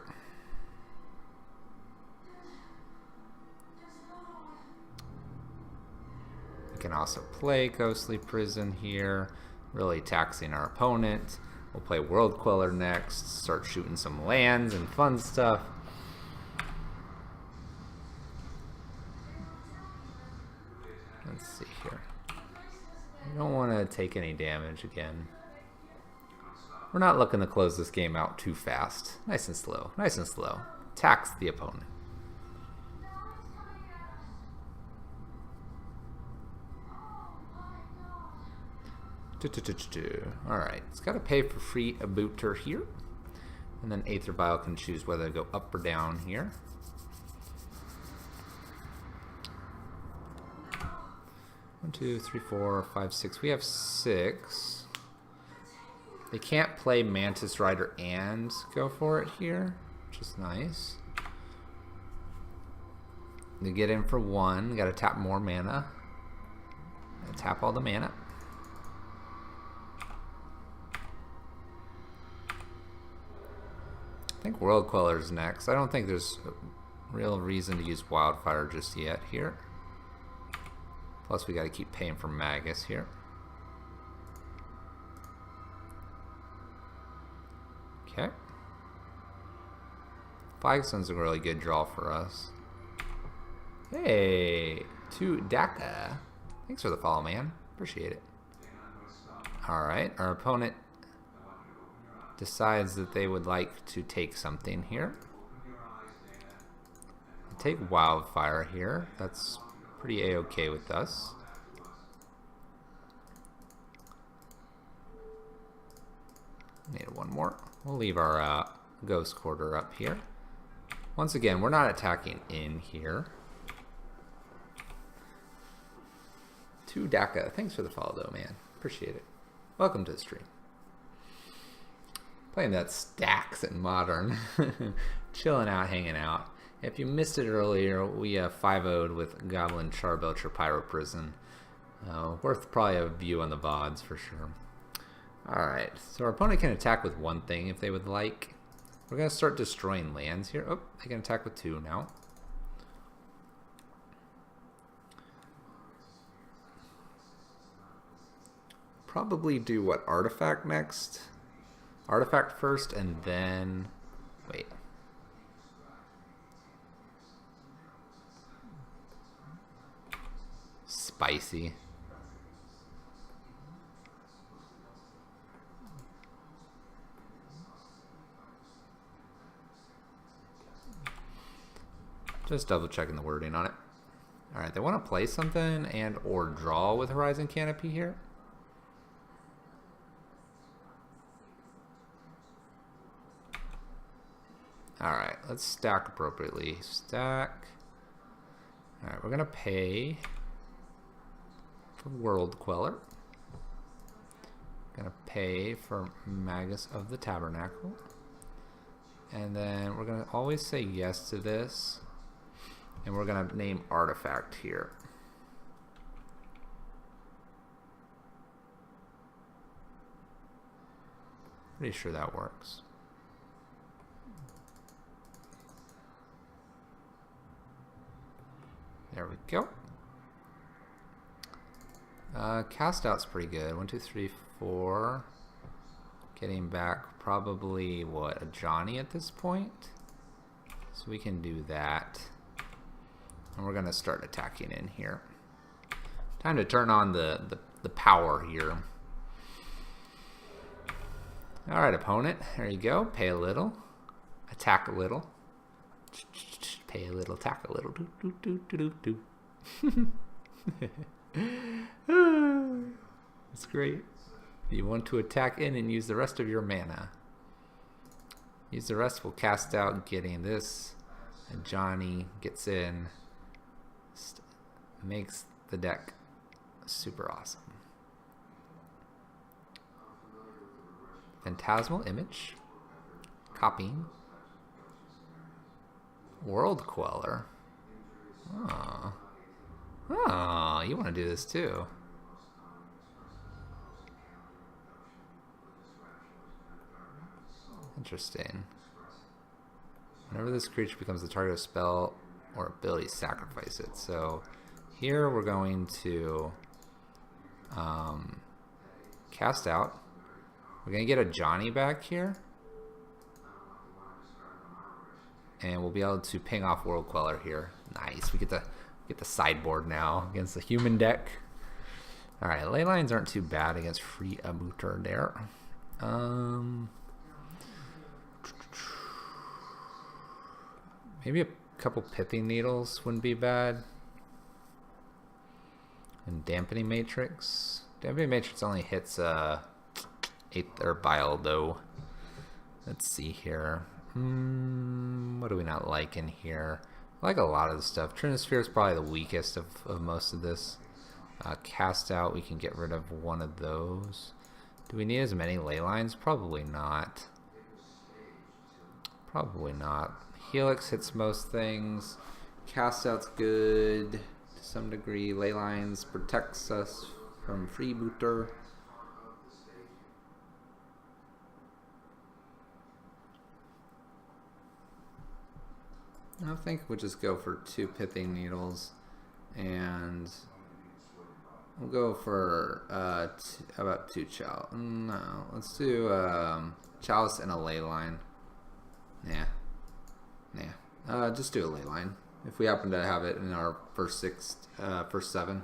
We can also play Ghostly Prison here, really taxing our opponent. We'll play World Queller next, start shooting some lands and fun stuff. Let's see here. We don't want to take any damage again. We're not looking to close this game out too fast. Nice and slow. Nice and slow. Tax the opponent. Alright, it's got to pay for free a booter here. And then Aether Vial can choose whether to go up or down here. One, 2, 3, 4, 5, 6. We have 6. They can't play Mantis Rider and go for it here, which is nice. They get in for 1. Got to tap more mana. Tap all the mana. I think World Queller's next. I don't think there's a real reason to use Wildfire just yet here. Plus we gotta keep paying for Magus here. Okay. Flagstone's a really good draw for us. Hey, to Daka. Thanks for the follow, man. Appreciate it. Alright, our opponent decides that they would like to take something here. Take Wildfire here. That's pretty a-okay with us. Need one more. We'll leave our Ghost Quarter up here. Once again, we're not attacking in here. To Daka. Thanks for the follow though, man. Appreciate it. Welcome to the stream. Playing that Stacks in Modern. Chilling out, hanging out. If you missed it earlier, we 5-0'd with Goblin Charbelcher Pyro Prison. Worth probably a view on the VODs for sure. Alright, so our opponent can attack with one thing if they would like. We're going to start destroying lands here. Oh, they can attack with 2 now. Probably do what, Artifact next? Artifact first and then... wait. Spicy. Just double checking the wording on it. Alright, they want to play something and or draw with Horizon Canopy here. Alright, let's stack appropriately. Stack. Alright, we're going to pay for World Queller. Going to pay for Magus of the Tabernacle. And then we're going to always say yes to this. And we're going to name Artifact here. Pretty sure that works. There we go. Cast out's pretty good. 1, 2, 3, 4. Getting back probably, what, a Johnny at this point? So we can do that. And we're going to start attacking in here. Time to turn on the power here. Alright, opponent. There you go. Pay a little. Attack a little. Pay a little, attack a little. Do, do, do, do, do, do. That's great. You want to attack in and use the rest of your mana. Use the rest, we'll cast out, getting this. And Johnny gets in. Makes the deck super awesome. Phantasmal Image. Copying. World Queller. Oh. Oh, you want to do this too. Interesting. Whenever this creature becomes the target of a spell or ability, sacrifice it. So here we're going to cast out. We're going to get a Johnny back here. And we'll be able to ping off World Queller here. Nice. We get the sideboard now against the human deck. Alright, ley lines aren't too bad against free Abuter there. Maybe a couple Pithing Needles wouldn't be bad. And Dampening Matrix. Dampening Matrix only hits 8th or Bile though. Let's see here. What do we not like in here? I like a lot of the stuff. Trinisphere is probably the weakest of most of this. Cast out, we can get rid of one of those. Do we need as many ley lines? Probably not. Probably not. Helix hits most things. Cast out's good to some degree. Ley lines protects us from freebooter. I think we'll just go for 2 pithing needles, and we'll go for how about 2 chalice? No, let's do chalice and a ley line. Just do a ley line. If we happen to have it in our first 7,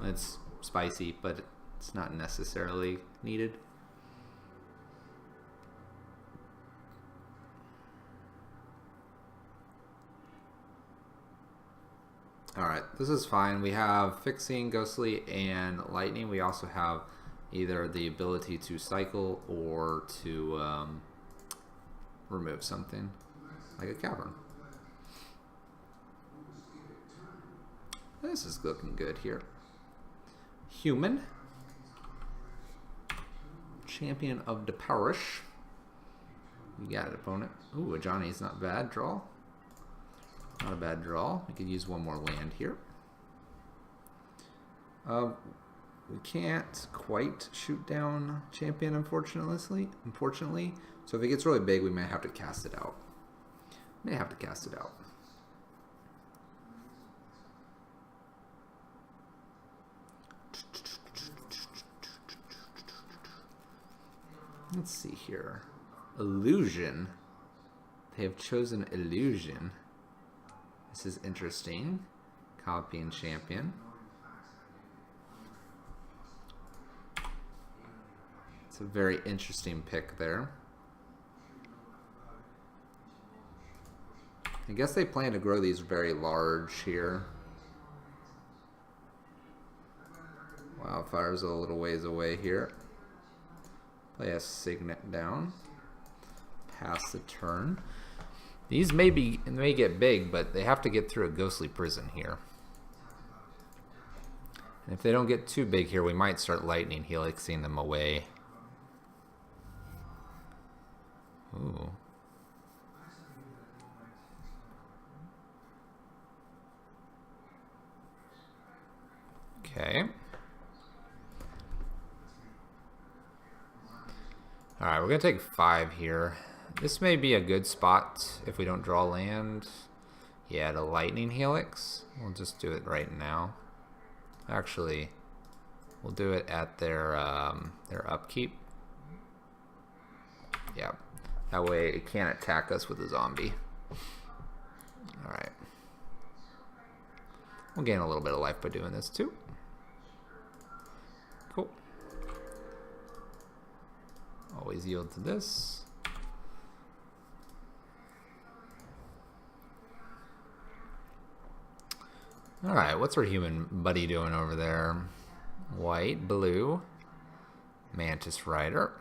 it's spicy, but it's not necessarily needed. Alright, this is fine. We have fixing, ghostly, and lightning. We also have either the ability to cycle or to remove something, like a cavern. This is looking good here. Human. Champion of the parish. You got it, opponent. Ooh, a Johnny's not bad. Draw. Not a bad draw. We could use 1 more land here. We can't quite shoot down champion, unfortunately. So if it gets really big, we may have to cast it out. Let's see here. Illusion. They have chosen illusion. This is interesting. Copy and champion. It's a very interesting pick there. I guess they plan to grow these very large here. Wildfire's a little ways away here. Play a Signet down. Pass the turn. These may get big, but they have to get through a ghostly prison here. And if they don't get too big here, we might start lightning helixing them away. Ooh. Okay. Alright, we're going to take 5 here. This may be a good spot if we don't draw land. Yeah, the lightning helix. We'll just do it right now. Actually, we'll do it at their upkeep. Yeah, that way it can't attack us with a zombie. Alright. We'll gain a little bit of life by doing this too. Cool. Always yield to this. Alright, what's our human buddy doing over there? White, blue, Mantis Rider.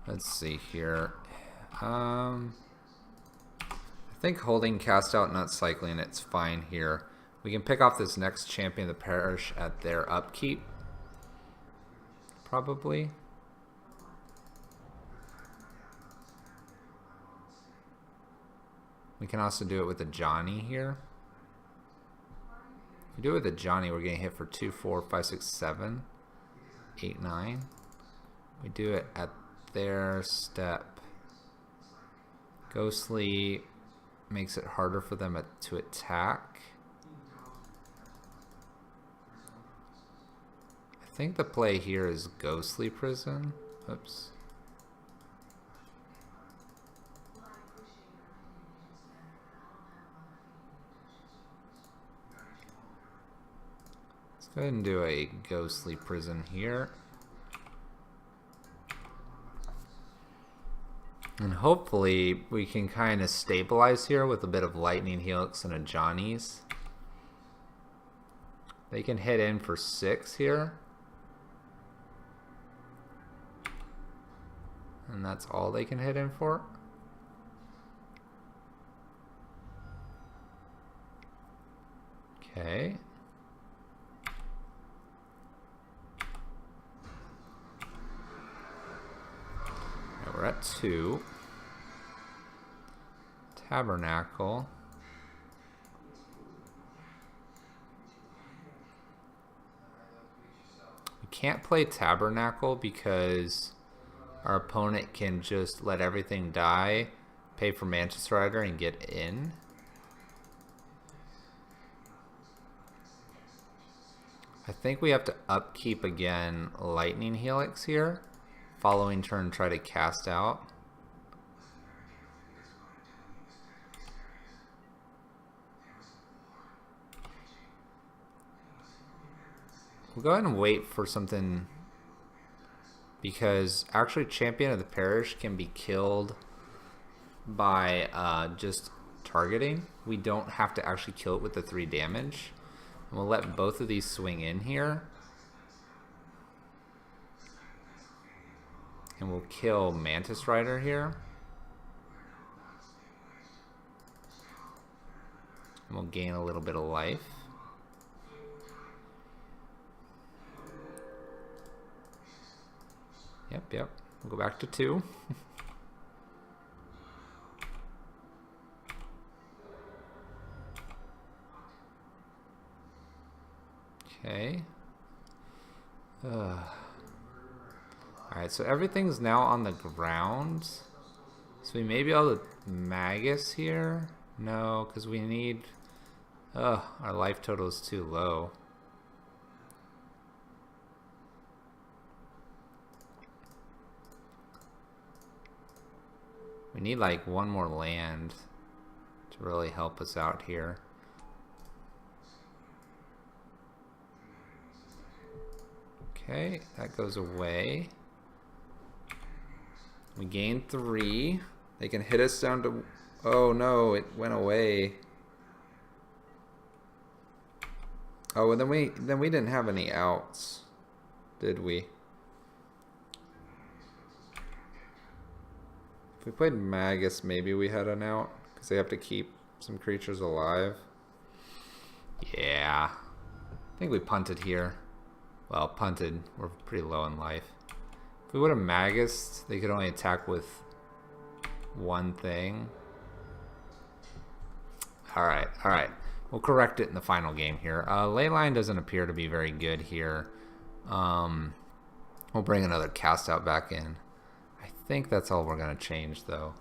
Let's see here. I think holding cast out, not cycling, it's fine here. We can pick off this next champion of the parish at their upkeep. Probably. We can also do it with a Johnny here. If we do it with a Johnny, we're getting hit for 2, 4, 5, 6, 7, 8, 9. We do it at their step. Ghostly makes it harder for them to attack. I think the play here is Ghostly Prison. Oops. Let's go ahead and do a Ghostly Prison here. And hopefully we can kind of stabilize here with a bit of Lightning Helix and a Johnny's. They can hit in for 6 here. And that's all they can hit in for. Okay. Now we're at 2. Tabernacle. We can't play Tabernacle because our opponent can just let everything die, pay for Mantis Rider, and get in. I think we have to upkeep again Lightning Helix here. Following turn, try to cast out. We'll go ahead and wait for something, because actually Champion of the Parish can be killed by just targeting. We don't have to actually kill it with the 3 damage. And we'll let both of these swing in here. And we'll kill Mantis Rider here. And we'll gain a little bit of life. Yep. We'll go back to 2. Okay. Alright, so everything's now on the ground. So we may be able to Magus here. No, because we need... our life total is too low. We need like one more land to really help us out here. Okay, that goes away. We gain 3. They can hit us down to... Oh no, it went away. Oh, and then we didn't have any outs, did we? If we played Magus, maybe we had an out, because they have to keep some creatures alive. Yeah. I think we punted here. Well, punted. We're pretty low in life. If we would have Magus, they could only attack with one thing. Alright. We'll correct it in the final game here. Leyline doesn't appear to be very good here. We'll bring another cast out back in. I think that's all we're going to change, though.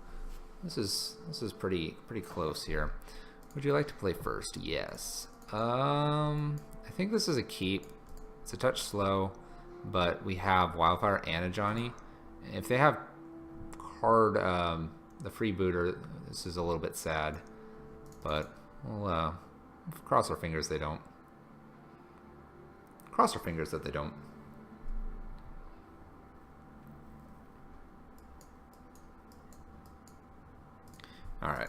This is pretty close here. Would you like to play first? Yes. I think this is a keep. It's a touch slow, but we have Wildfire and a Johnny. If they have card the freebooter, this is a little bit sad, but we'll cross our fingers they don't. Cross our fingers that they don't. Alright,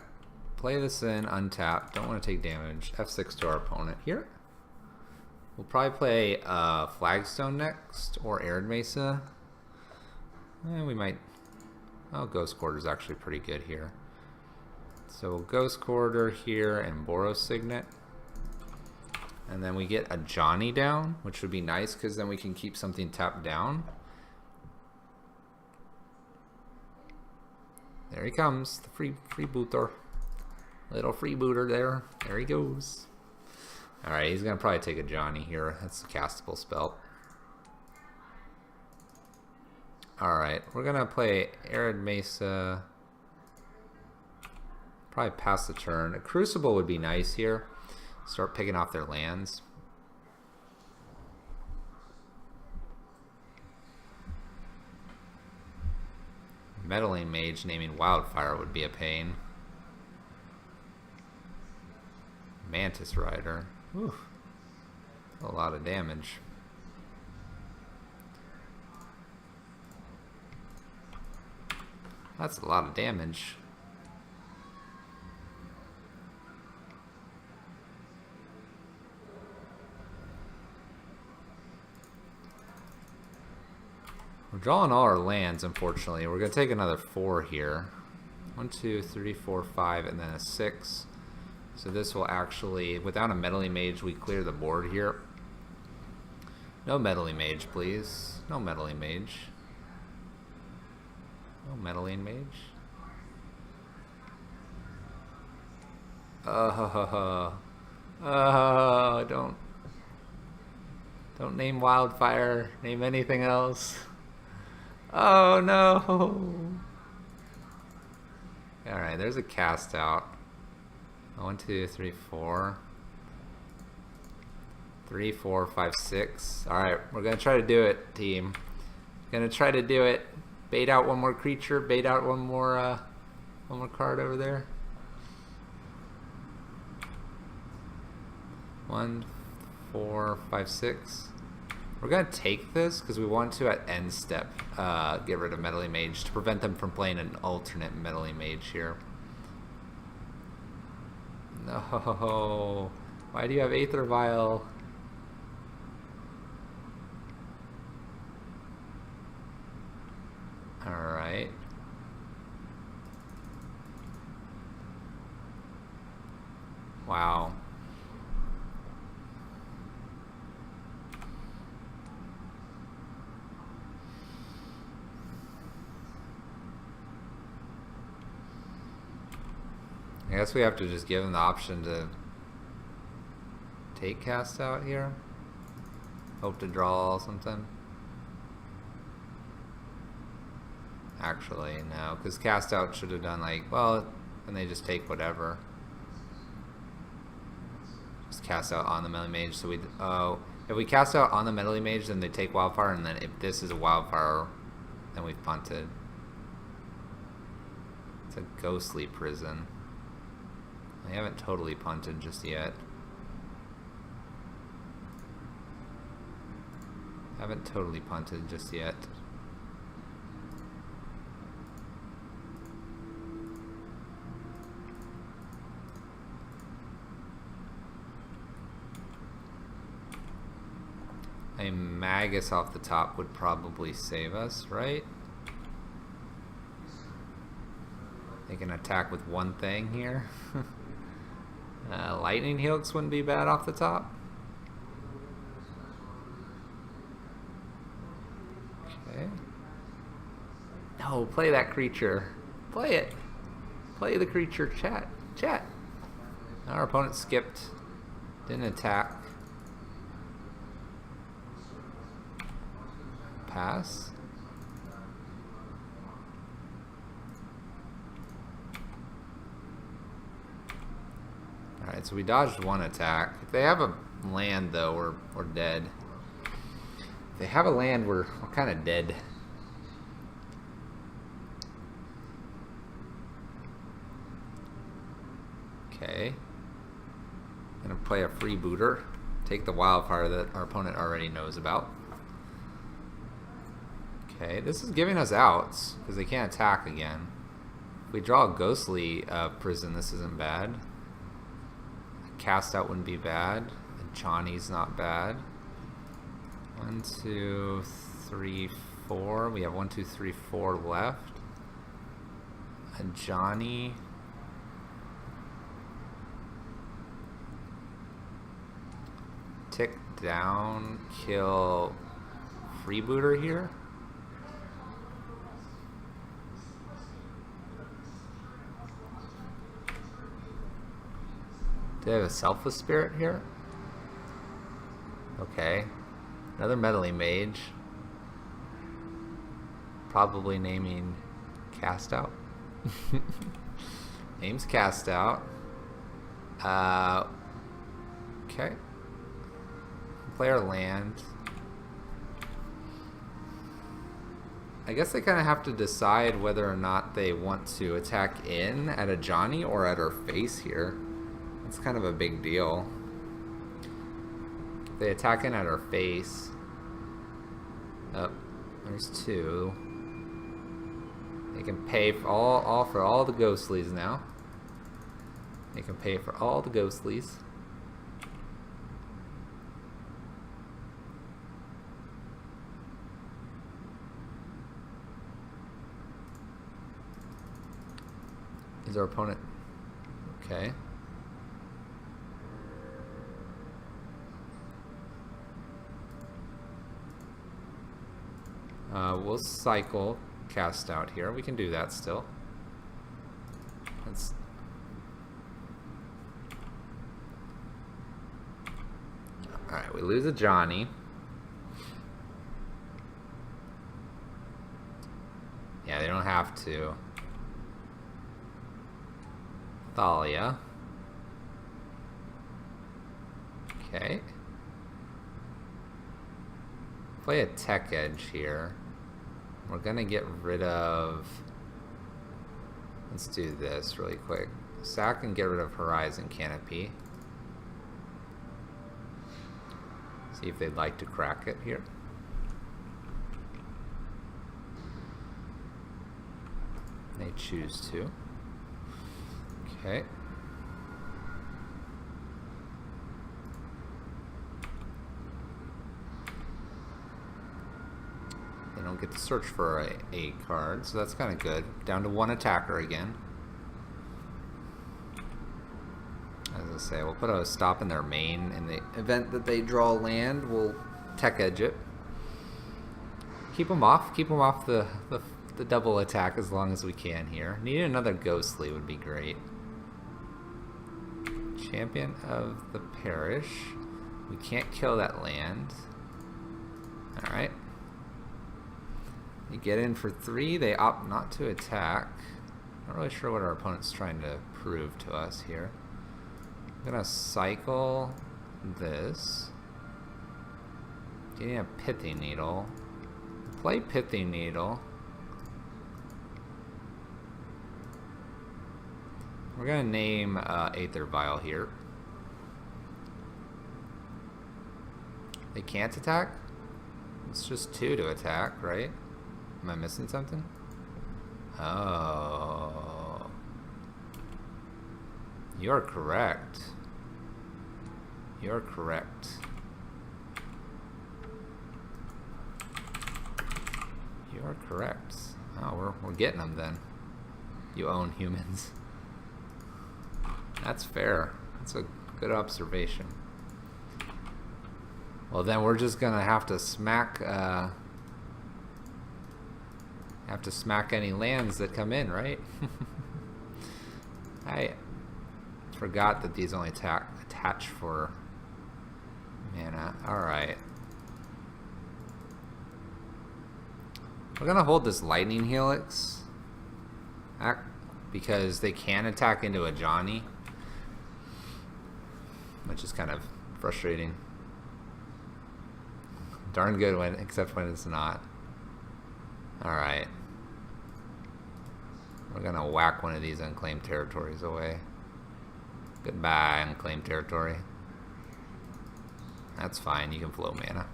play this in, untap, don't want to take damage, F6 to our opponent here. We'll probably play Flagstone next, or Arid Mesa. We might... Oh, Ghost Quarter is actually pretty good here. So Ghost Quarter here and Boros Signet. And then we get a Johnny down, which would be nice, because then we can keep something tapped down. There he comes, the freebooter. Little freebooter there. There he goes. Alright, he's going to probably take a Johnny here. That's a castable spell. Alright, we're going to play Arid Mesa. Probably pass the turn. A Crucible would be nice here. Start picking off their lands. Meddling Mage naming Wildfire would be a pain. Mantis Rider. Ooh, a lot of damage. That's a lot of damage. We're drawing all our lands, unfortunately. We're going to take another 4 here. 1, 2, 3, 4, 5, and then a 6. So this will actually, without a Meddling Mage, we clear the board here. No Meddling Mage, please. No Meddling Mage. No Meddling Mage. Don't. Don't name Wildfire. Name anything else. Oh no! Alright, there's a cast out. 1, 2, 3, 4. 3, 4, 5, 6. Alright, we're gonna try to do it, team. Gonna try to do it. Bait out one more creature, bait out one more card over there. 1, 4, 5, 6. We're gonna take this because we want to at end step get rid of Meddling Mage to prevent them from playing an alternate Meddling Mage here. No, why do you have Aether Vial? Alright. Wow. I guess we have to just give them the option to take cast out here. Hope to draw something. Actually, no, because cast out should have done like, well, then they just take whatever. Just cast out on the Meddling Mage. So we, if we cast out on the Meddling Mage, then they take Wildfire, and then if this is a Wildfire, then we've punted. It's a Ghostly Prison. I haven't totally punted just yet. Haven't totally punted just yet. A Magus off the top would probably save us, right? They can attack with one thing here. Lightning Helix wouldn't be bad off the top. Okay. No, play that creature. Play it. Play the creature, chat. Chat. Our opponent skipped. Didn't attack. Pass. Alright, so we dodged one attack. If they have a land, though, we're dead. If they have a land, we're kind of dead. Okay. Gonna play a freebooter. Take the Wildfire that our opponent already knows about. Okay, this is giving us outs, because they can't attack again. If we draw a Ghostly Prison, this isn't bad. A cast out wouldn't be bad. A Johnny's not bad. 1, 2, 3, 4. We have 1, 2, 3, 4 left. A Johnny. Tick down, kill freebooter here. Do they have a Selfless Spirit here? Okay. Another Meddling Mage. Probably naming Cast Out. Name's Cast Out. Okay. Player land. I guess they kind of have to decide whether or not they want to attack in at a Johnny or at her face here. It's kind of a big deal. If they attack in at her face. Oh, there's two. They can pay for all the Ghostlies now. They can pay for all the Ghostlies. Is our opponent okay? We'll cycle Cast Out here. We can do that still. Let's. All right, we lose a Johnny. don't have to. Thalia. Okay. Play a tech edge here. We're gonna get rid of... Let's do this really quick. Sack and get rid of Horizon Canopy. See if they'd like to crack it here. They choose to. Okay. They don't get to search for a card, so that's kind of good. Down to one attacker again. As I say, we'll put a stop in their main. In the event that they draw land, we'll tech edge it. Keep them off the double attack as long as we can here. Need another ghostly would be great. Champion of the Parish. We can't kill that land. Alright. You get in for 3, they opt not to attack. Not really sure what our opponent's trying to prove to us here. I'm gonna cycle this. Getting a Pithy Needle. Play Pithy Needle. We're gonna name Aether Vial here. They can't attack? It's just 2 to attack, right? Am I missing something? Oh. You're correct. You're correct. You are correct. Oh, we're getting them then. You own humans. That's fair. That's a good observation. Well, then we're just gonna have to smack any lands that come in, right? I forgot that these only attach for mana. Alright. We're gonna hold this Lightning Helix because they can attack into a Johnny, which is kind of frustrating. Darn good except when it's not. Alright. We're gonna whack one of these unclaimed territories away. Goodbye, unclaimed territory. That's fine, you can flow mana.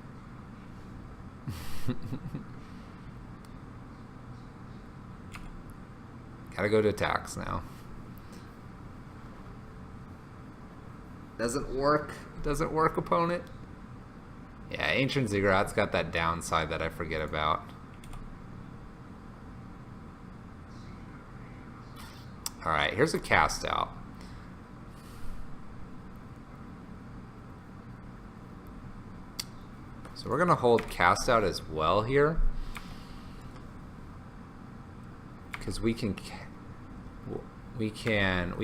Gotta go to attacks now. Doesn't work. Doesn't work, opponent. Yeah, Ancient Ziggurat's got that downside that I forget about. Alright, here's a cast out. So we're gonna hold cast out as well here. Because we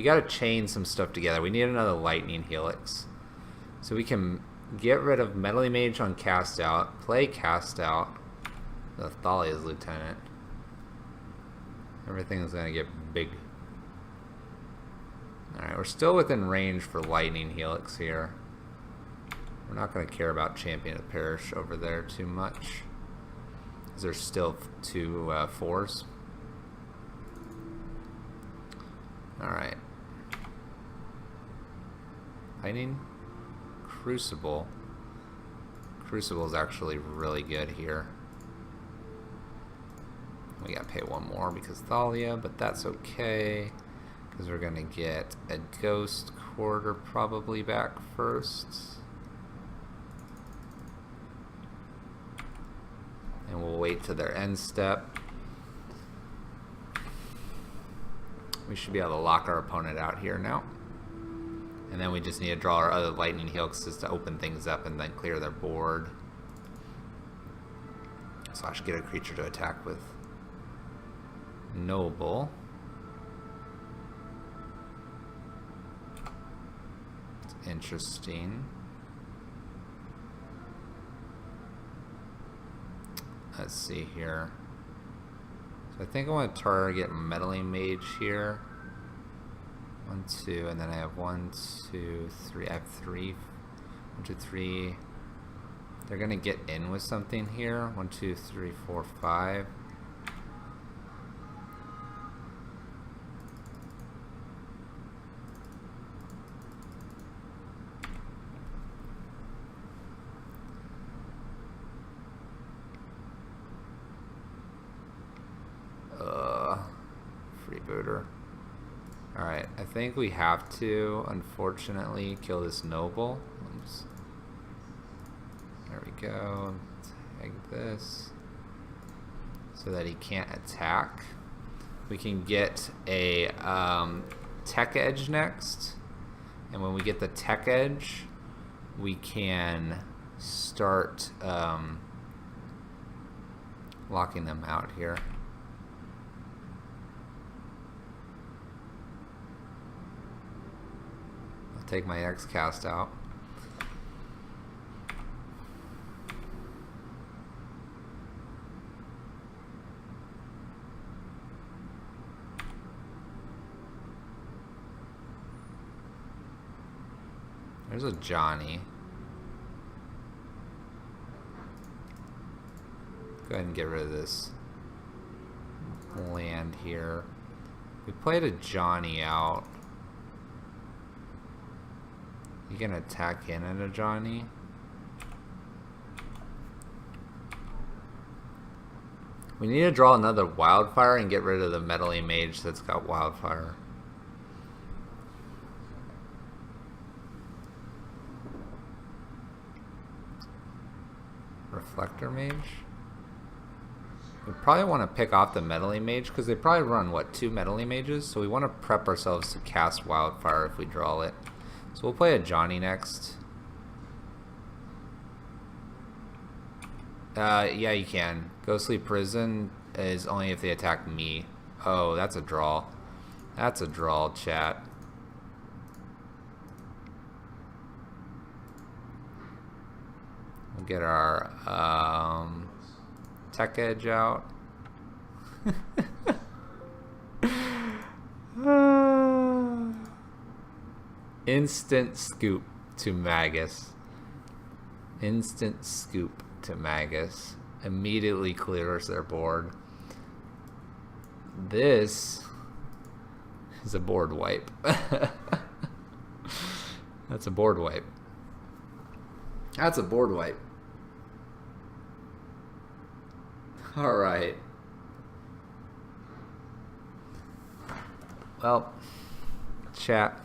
gotta chain some stuff together. We need another Lightning Helix. So we can get rid of Meddling Mage on cast out, play cast out, the Thalia's Lieutenant. Everything is gonna get big. Alright, we're still within range for Lightning Helix here. We're not going to care about Champion of Parish over there too much. Because there's still 2 4s. Alright. Lightning Crucible. Crucible is actually really good here. We got to pay 1 more because Thalia, but that's okay. Because we're going to get a Ghost Quarter probably back first. And we'll wait to their end step. We should be able to lock our opponent out here now. And then we just need to draw our other Lightning Helixes to open things up and then clear their board. / get a creature to attack with. Noble. Interesting. Let's see here. So I think I want to target Meddling Mage here. 1, 2, and then I have 1, 2, 3. I have 3. 1, 2, 3. They're gonna get in with something here. 1, 2, 3, 4, 5. Freebooter. Alright, I think we have to, unfortunately, kill this noble. Oops. There we go. Tag this so that he can't attack. We can get a tech edge next, and when we get the tech edge, we can start locking them out here. I'll take my X cast out. There's a Johnny. Go ahead and get rid of this land here. We played a Johnny out. You can attack in at a Johnny. We need to draw another Wildfire and get rid of the Meddling Mage that's got Wildfire. Reflector Mage. We probably want to pick off the Meddling Mage because they probably run, what, 2 Meddling Mages? So we want to prep ourselves to cast Wildfire if we draw it. So we'll play a Johnny next. Yeah, you can. Ghostly Prison is only if they attack me. Oh, that's a draw. That's a draw, chat. We'll get our tech edge out. Instant scoop to Magus. Instant scoop to Magus. Immediately clears their board. This is a board wipe. That's a board wipe. That's a board wipe. Alright. Well, chat,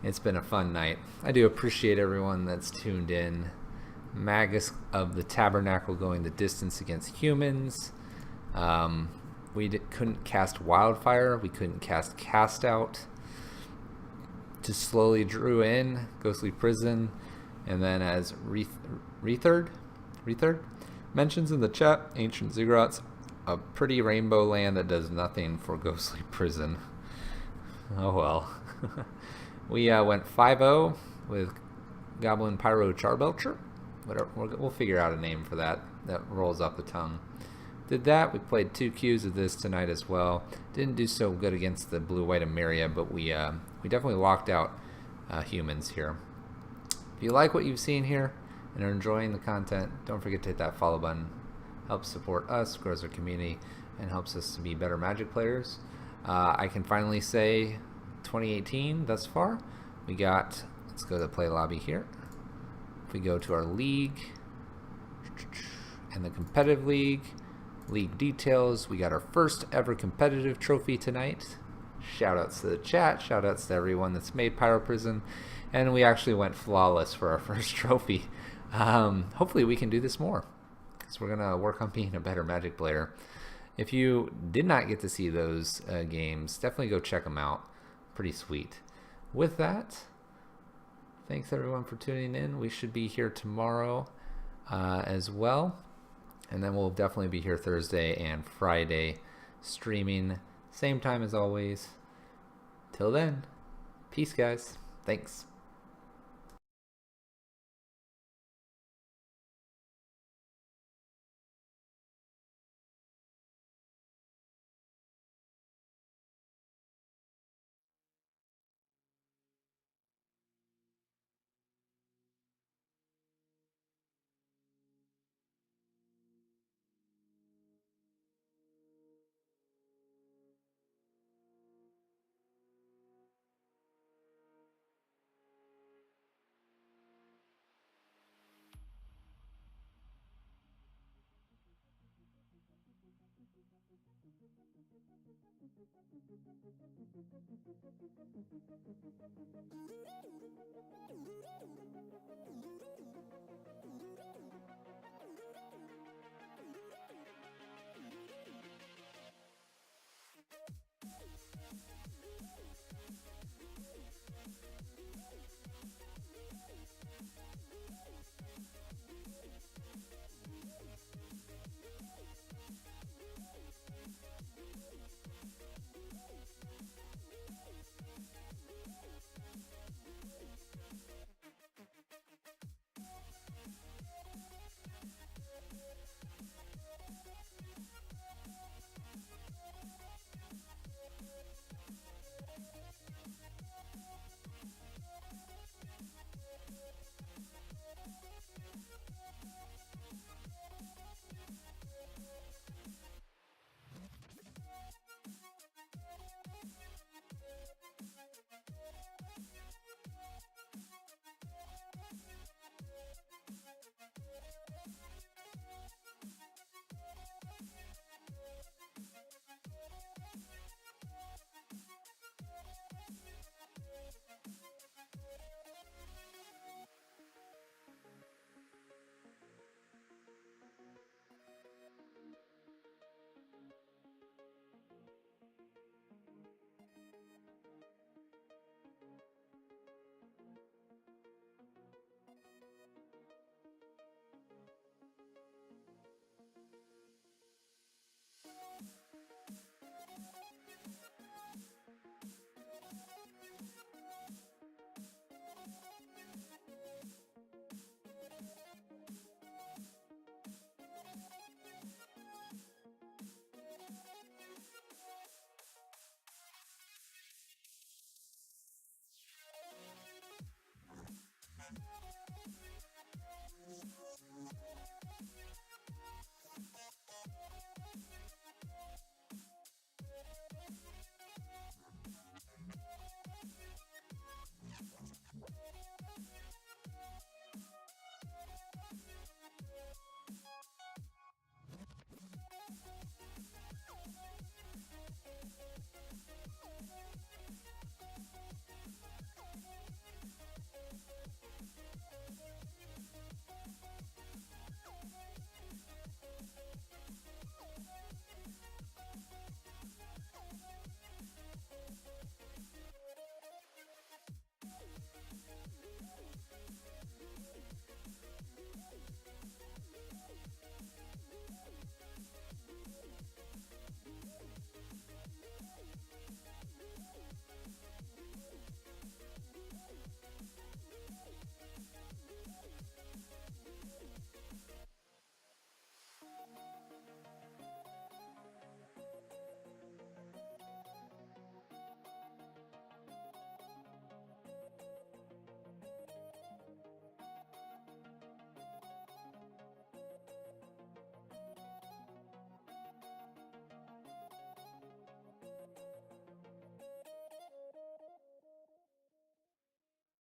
it's been a fun night. I do appreciate everyone that's tuned in. Magus of the Tabernacle going the distance against humans. We couldn't cast Wildfire. We couldn't cast Out. Just slowly drew in Ghostly Prison. And then as Rethard mentions in the chat, Ancient Ziggurats, a pretty rainbow land that does nothing for Ghostly Prison. Oh well. We went 5-0 with Goblin Pyro Charbelcher. Whatever, we'll figure out a name for that. That rolls off the tongue. Did that. We played 2 queues of this tonight as well. Didn't do so good against the Blue-White Emeria, but we definitely locked out humans here. If you like what you've seen here and are enjoying the content, don't forget to hit that follow button. Helps support us, grows our community, and helps us to be better Magic players. I can finally say 2018 thus far. We got, let's go to the play lobby here. If we go to our league and the competitive league details, we got our first ever competitive trophy tonight. Shoutouts to the chat, shoutouts to everyone that's made Pyro Prison, and we actually went flawless for our first trophy. Hopefully we can do this more, because we're gonna work on being a better Magic player. If you did not get to see those games, definitely go check them out. Pretty sweet. With that, thanks everyone for tuning in. We should be here tomorrow as well, and then we'll definitely be here Thursday and Friday streaming, same time as always. Till then, peace guys. Thanks. You